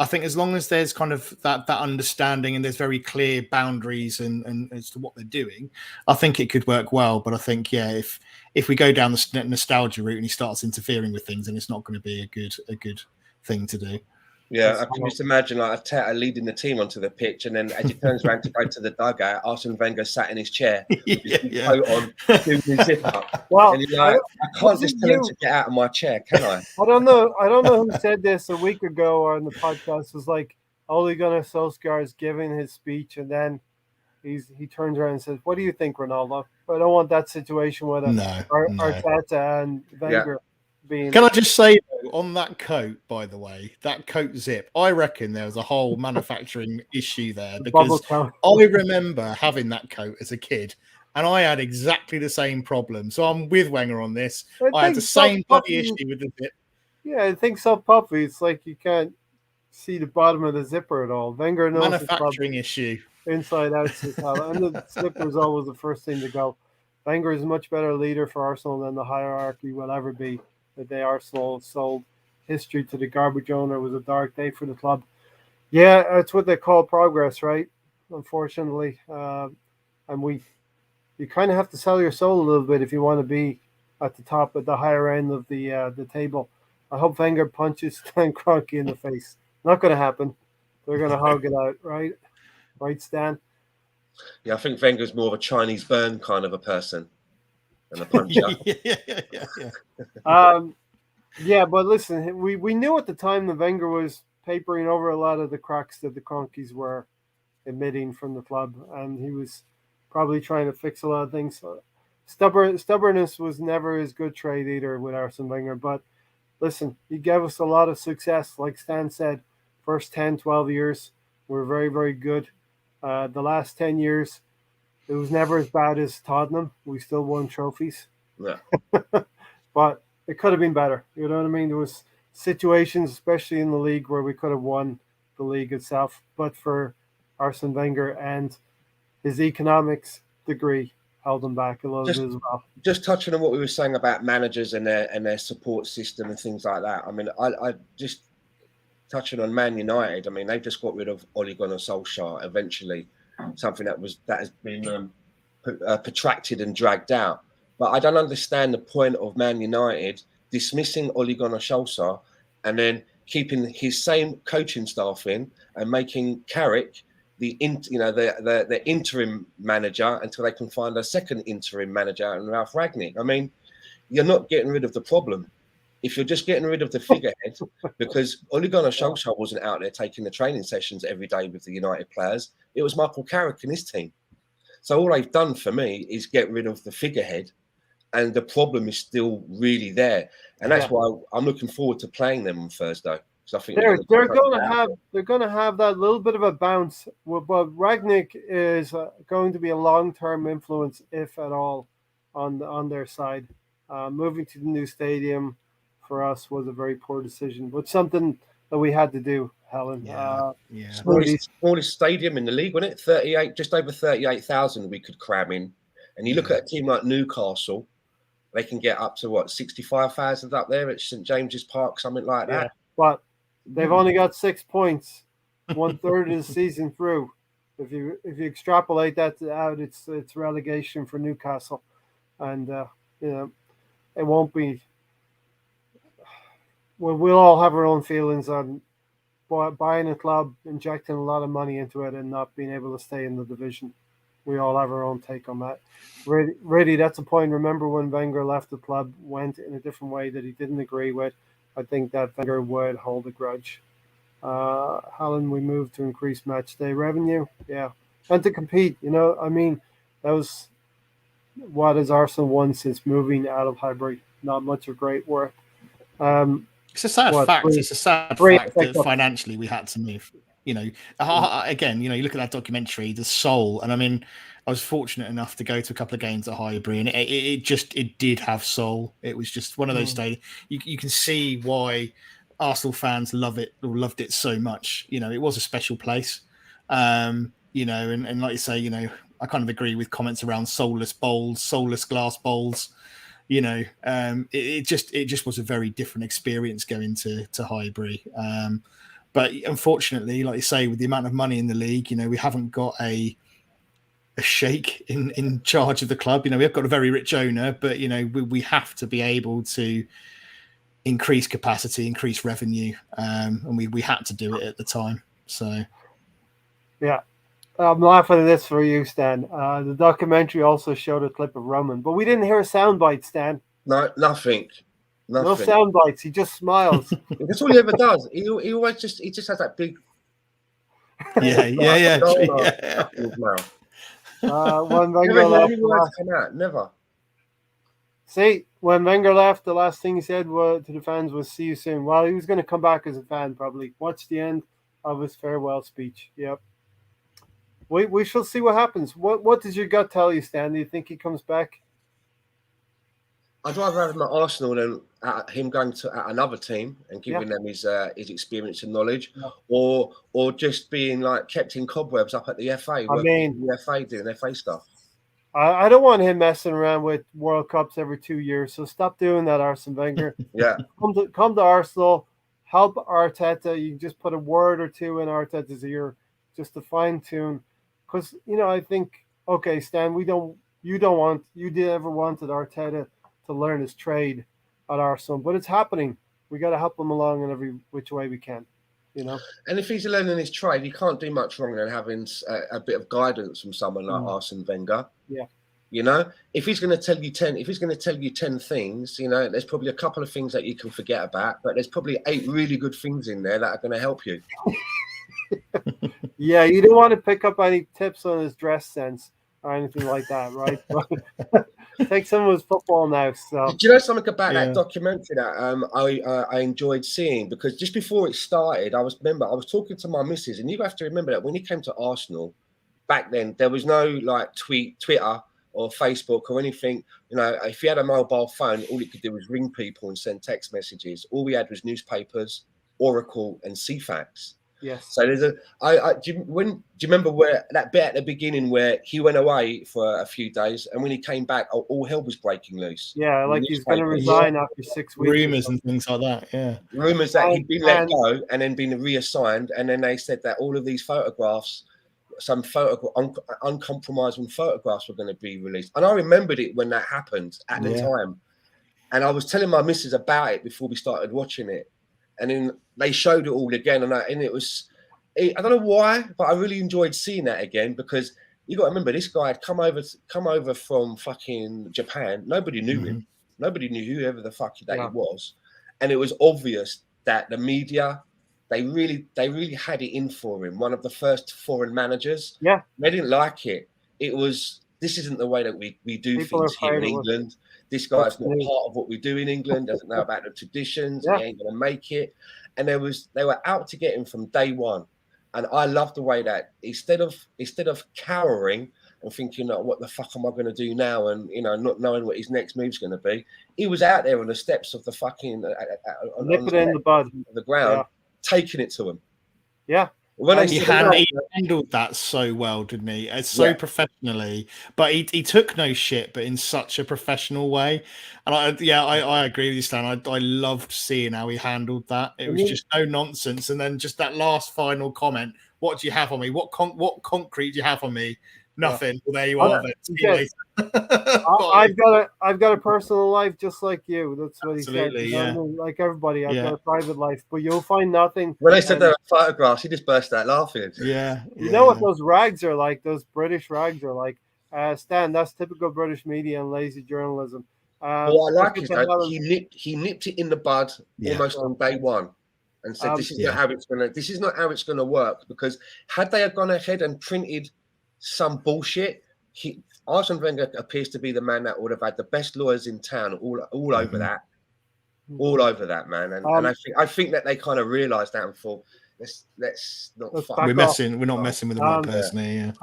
I think as long as there's kind of that understanding and there's very clear boundaries and as to what they're doing, I think it could work well. But I think, if we go down the nostalgia route and he starts interfering with things, then it's not going to be a good thing to do. Yeah, I can just imagine like Arteta leading the team onto the pitch, and then as he turns around to go to the dugout, Arsene Wenger sat in his chair, with his coat on, doing his zip up. Well, and he's like, I can't just tell him to get out of my chair, can I? I don't know who said this a week ago on the podcast. It was like Ole Gunnar Solskjaer is giving his speech, and then he turns around and says, "What do you think, Ronaldo?" But I don't want that situation with Arteta and Wenger. Can I just say, though, on that coat, by the way, that coat zip, I reckon there was a whole manufacturing issue there because I remember having that coat as a kid and I had exactly the same problem. So I'm with Wenger on this. I had the same bloody issue with the zip. Yeah, I think so puffy. It's like you can't see the bottom of the zipper at all. Wenger knows manufacturing issue. Inside out. And the zipper is always the first thing to go. Wenger is a much better leader for Arsenal than the hierarchy will ever be. The day Arsenal sold history to the garbage owner was a dark day for the club. Yeah, that's what they call progress, right? Unfortunately, and you kind of have to sell your soul a little bit if you want to be at the top, at the higher end of the table. I hope Wenger punches Stan Kroenke in the face. Not going to happen. They're going to hog it out, right? Right, Stan? Yeah, I think Wenger's more of a Chinese burn kind of a person. And a puncher. Yeah, but listen, we knew at the time that Wenger was papering over a lot of the cracks that the Kroenkes were emitting from the club, and he was probably trying to fix a lot of things. Stubbornness was never his good trait either with Arsene Wenger, but listen, he gave us a lot of success. Like Stan said, first 10, 12 years were very, very good. The last 10 years, it was never as bad as Tottenham. We still won trophies. Yeah. But it could have been better. You know what I mean? There was situations, especially in the league, where we could have won the league itself. But for Arsene Wenger and his economics degree held him back a little bit as well. Just touching on what we were saying about managers and their support system and things like that. I mean, I just touching on Man United. I mean, they just got rid of Ole Gunnar Solskjaer eventually. something that has been protracted and dragged out. But I don't understand the point of Man United dismissing Ole Gunnar Solskjaer and then keeping his same coaching staff in and making Carrick the interim manager until they can find a second interim manager and Ralph Rangnick. I mean, you're not getting rid of the problem. If you're just getting rid of the figurehead, because Ole Gunnar Solskjaer wasn't out there taking the training sessions every day with the United players, it was Michael Carrick and his team. So all they've done for me is get rid of the figurehead, and the problem is still really there. And that's why I'm looking forward to playing them on Thursday. I think they're going to have that little bit of a bounce, but Rangnick is going to be a long-term influence, if at all, on their side. Moving to the new stadium for us was a very poor decision, but something that we had to do, Helen. Smallest stadium in the league, wasn't it? Just over 38,000 we could cram in. And you look at a team like Newcastle, they can get up to 65,000 up there at St James's Park, something like that. But they've only got 6 points, 1/3 of the season through. If you extrapolate that out, it's relegation for Newcastle, and it won't be. Well, we'll all have our own feelings on buying a club, injecting a lot of money into it, and not being able to stay in the division. We all have our own take on that. Really, that's a point. Remember when Wenger left the club, went in a different way that he didn't agree with. I think that Wenger would hold a grudge. Helen, we moved to increase match day revenue. Yeah. And to compete, I mean, that was what has Arsenal won since moving out of Highbury. Not much of great work. It's a sad fact. It's a sad fact that financially we had to move. Again, you look at that documentary, The Soul, and I mean, I was fortunate enough to go to a couple of games at Highbury, and it did have soul. It was just one of those stadiums. You can see why Arsenal fans loved it so much. It was a special place. And like you say, I kind of agree with comments around soulless bowls, soulless glass bowls. It just was a very different experience going to Highbury. But unfortunately, like you say, with the amount of money in the league, we haven't got a sheikh in charge of the club. We've got a very rich owner, but we have to be able to increase capacity, increase revenue, and we had to do it at the time. So, yeah. I'm laughing at this for you, Stan. The documentary also showed a clip of Roman, but we didn't hear a soundbite, Stan. No, nothing. No sound bites. He just smiles. That's all he ever does. He always just has that big. Yeah. When Wenger left, never. See, when Wenger left, the last thing he said to the fans was "See you soon." Well, he was going to come back as a fan, probably. Watch the end of his farewell speech. Yep. We shall see what happens. What does your gut tell you, Stan? Do you think he comes back? I'd rather have him at Arsenal than him going to another team and giving them his experience and knowledge, or just being kept in cobwebs up at the FA. The FA doing FA stuff. I don't want him messing around with World Cups every 2 years. So stop doing that, Arsene Wenger. Yeah, come to Arsenal, help Arteta. You can just put a word or two in Arteta's ear, just to fine tune. Because I think Stan, you never wanted Arteta to learn his trade at Arsenal, but it's happening. We got to help him along in every which way we can, And if he's learning his trade, you can't do much wrong than having a bit of guidance from someone like Arsene Wenger. Yeah. If he's going to tell you 10 things, there's probably a couple of things that you can forget about, but there's probably 8 really good things in there that are going to help you. Yeah, you don't want to pick up any tips on his dress sense or anything like that, right? Take some of his football now. So, do you know something about that documentary that I enjoyed seeing? Because just before it started, I was talking to my missus, and you have to remember that when he came to Arsenal back then, there was no Twitter or Facebook or anything. If you had a mobile phone, all you could do was ring people and send text messages. All we had was newspapers, Oracle, and CFAX. Yes. So there's do you remember where that bit at the beginning where he went away for a few days, and when he came back, all hell was breaking loose. Yeah, he's going to resign after 6 weeks. Rumors and things like that. Yeah. Rumors that he'd been let go and then been reassigned, and then they said that all of these photographs some uncompromising photographs were going to be released. And I remembered it when that happened at the time. And I was telling my missus about it before we started watching it. And then they showed it all again. And it was, I don't know why, but I really enjoyed seeing that again, because you got to remember, this guy had come over from fucking Japan. Nobody knew him. Nobody knew whoever the fuck that he was. And it was obvious that the media, they really had it in for him. One of the first foreign managers. Yeah. They didn't like it. It was, this isn't the way that we do People things here in England. This guy's not part of what we do in England, doesn't know about the traditions, he ain't gonna make it. And they were out to get him from day one. And I love the way that instead of cowering and thinking, oh, what the fuck am I going to do now? And, not knowing what his next move's going to be. He was out there on the steps of the fucking... Nip it in the bud. The ground, taking it to him. Yeah. When he handled that so well, didn't he? It's so professionally, but he took no shit, but in such a professional way. And I agree with you, Stan. I loved seeing how he handled that. It was just no nonsense. And then just that last final comment: "What do you have on me? What concrete do you have on me? Nothing." Well, there you are. I've got a personal life just like you. That's what he said. Like everybody, I've got a private life, but you'll find nothing. When they said there were photographs, he just burst out laughing. You know what those rags are like? Those British rags are like. Stan, that's typical British media and lazy journalism. What I like is that he nipped it in the bud almost on day one, and said, "This is not how it's gonna work." Because had they have gone ahead and printed some bullshit, Arsene Wenger appears to be the man that would have had the best lawyers in town all over that, man. And I think that they kind of realised that and thought, let's not. We're not messing with the right person here.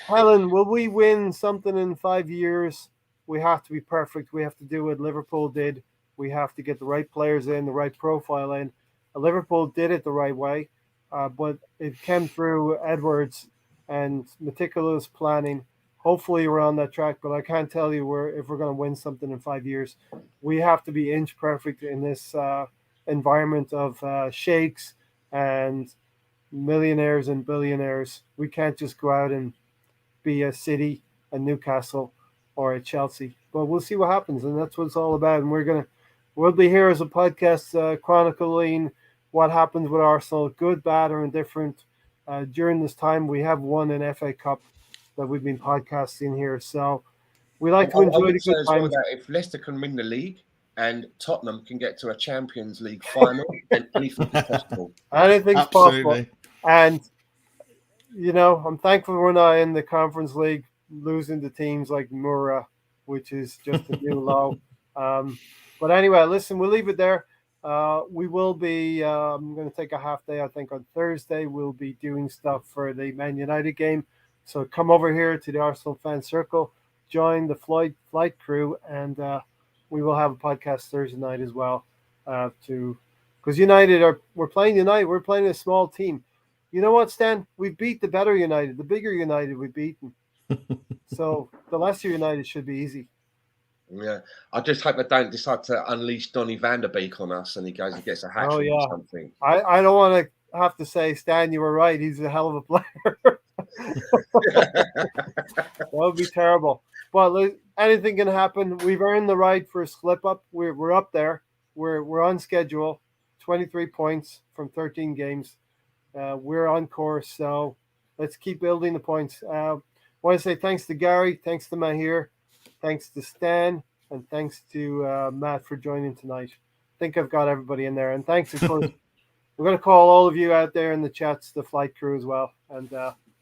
Helen, will we win something in 5 years? We have to be perfect. We have to do what Liverpool did. We have to get the right players in, the right profile in. Liverpool did it the right way, but it came through Edwards and meticulous planning. Hopefully we're on that track, but I can't tell you if we're going to win something in 5 years. We have to be inch perfect in this environment of sheikhs and millionaires and billionaires. We can't just go out and be a City, a Newcastle, or a Chelsea. But we'll see what happens, and that's what it's all about. And we'll be here as a podcast chronicling what happens with Arsenal, good, bad, or indifferent. During this time, we have won an FA Cup that we've been podcasting here. So we like to enjoy the good times. If Leicester can win the league and Tottenham can get to a Champions League final, then anything is possible. Anything's possible. And, I'm thankful we're not in the Conference League losing to teams like Mura, which is just a new low. But anyway, listen, we'll leave it there. We will be, I'm going to take a half day, I think, on Thursday. We'll be doing stuff for the Man United game. So come over here to the Arsenal Fan Circle, join the flight crew, and we will have a podcast Thursday night as well. Because we're playing United. We're playing a small team. You know what, Stan? We beat the better United. The bigger United we've beaten. So the lesser United should be easy. Yeah, I just hope they don't decide to unleash Donny van der Beek on us and he gets a hat trick or something. I don't want to have to say, Stan, you were right. He's a hell of a player. That would be terrible. But anything can happen. We've earned the right for a slip up. We're up there. We're on schedule. 23 points from 13 games. We're on course. So let's keep building the points. I want to say thanks to Gary, thanks to Mahir, thanks to Stan, and thanks to Matt for joining tonight. I think I've got everybody in there. And thanks, of course. We're going to call all of you out there in the chats, the flight crew as well. And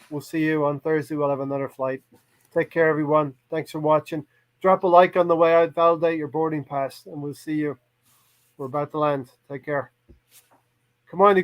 we'll see you on Thursday. We'll have another flight. Take care, everyone. Thanks for watching. Drop a like on the way out. Validate your boarding pass. And we'll see you. We're about to land. Take care. Come on, you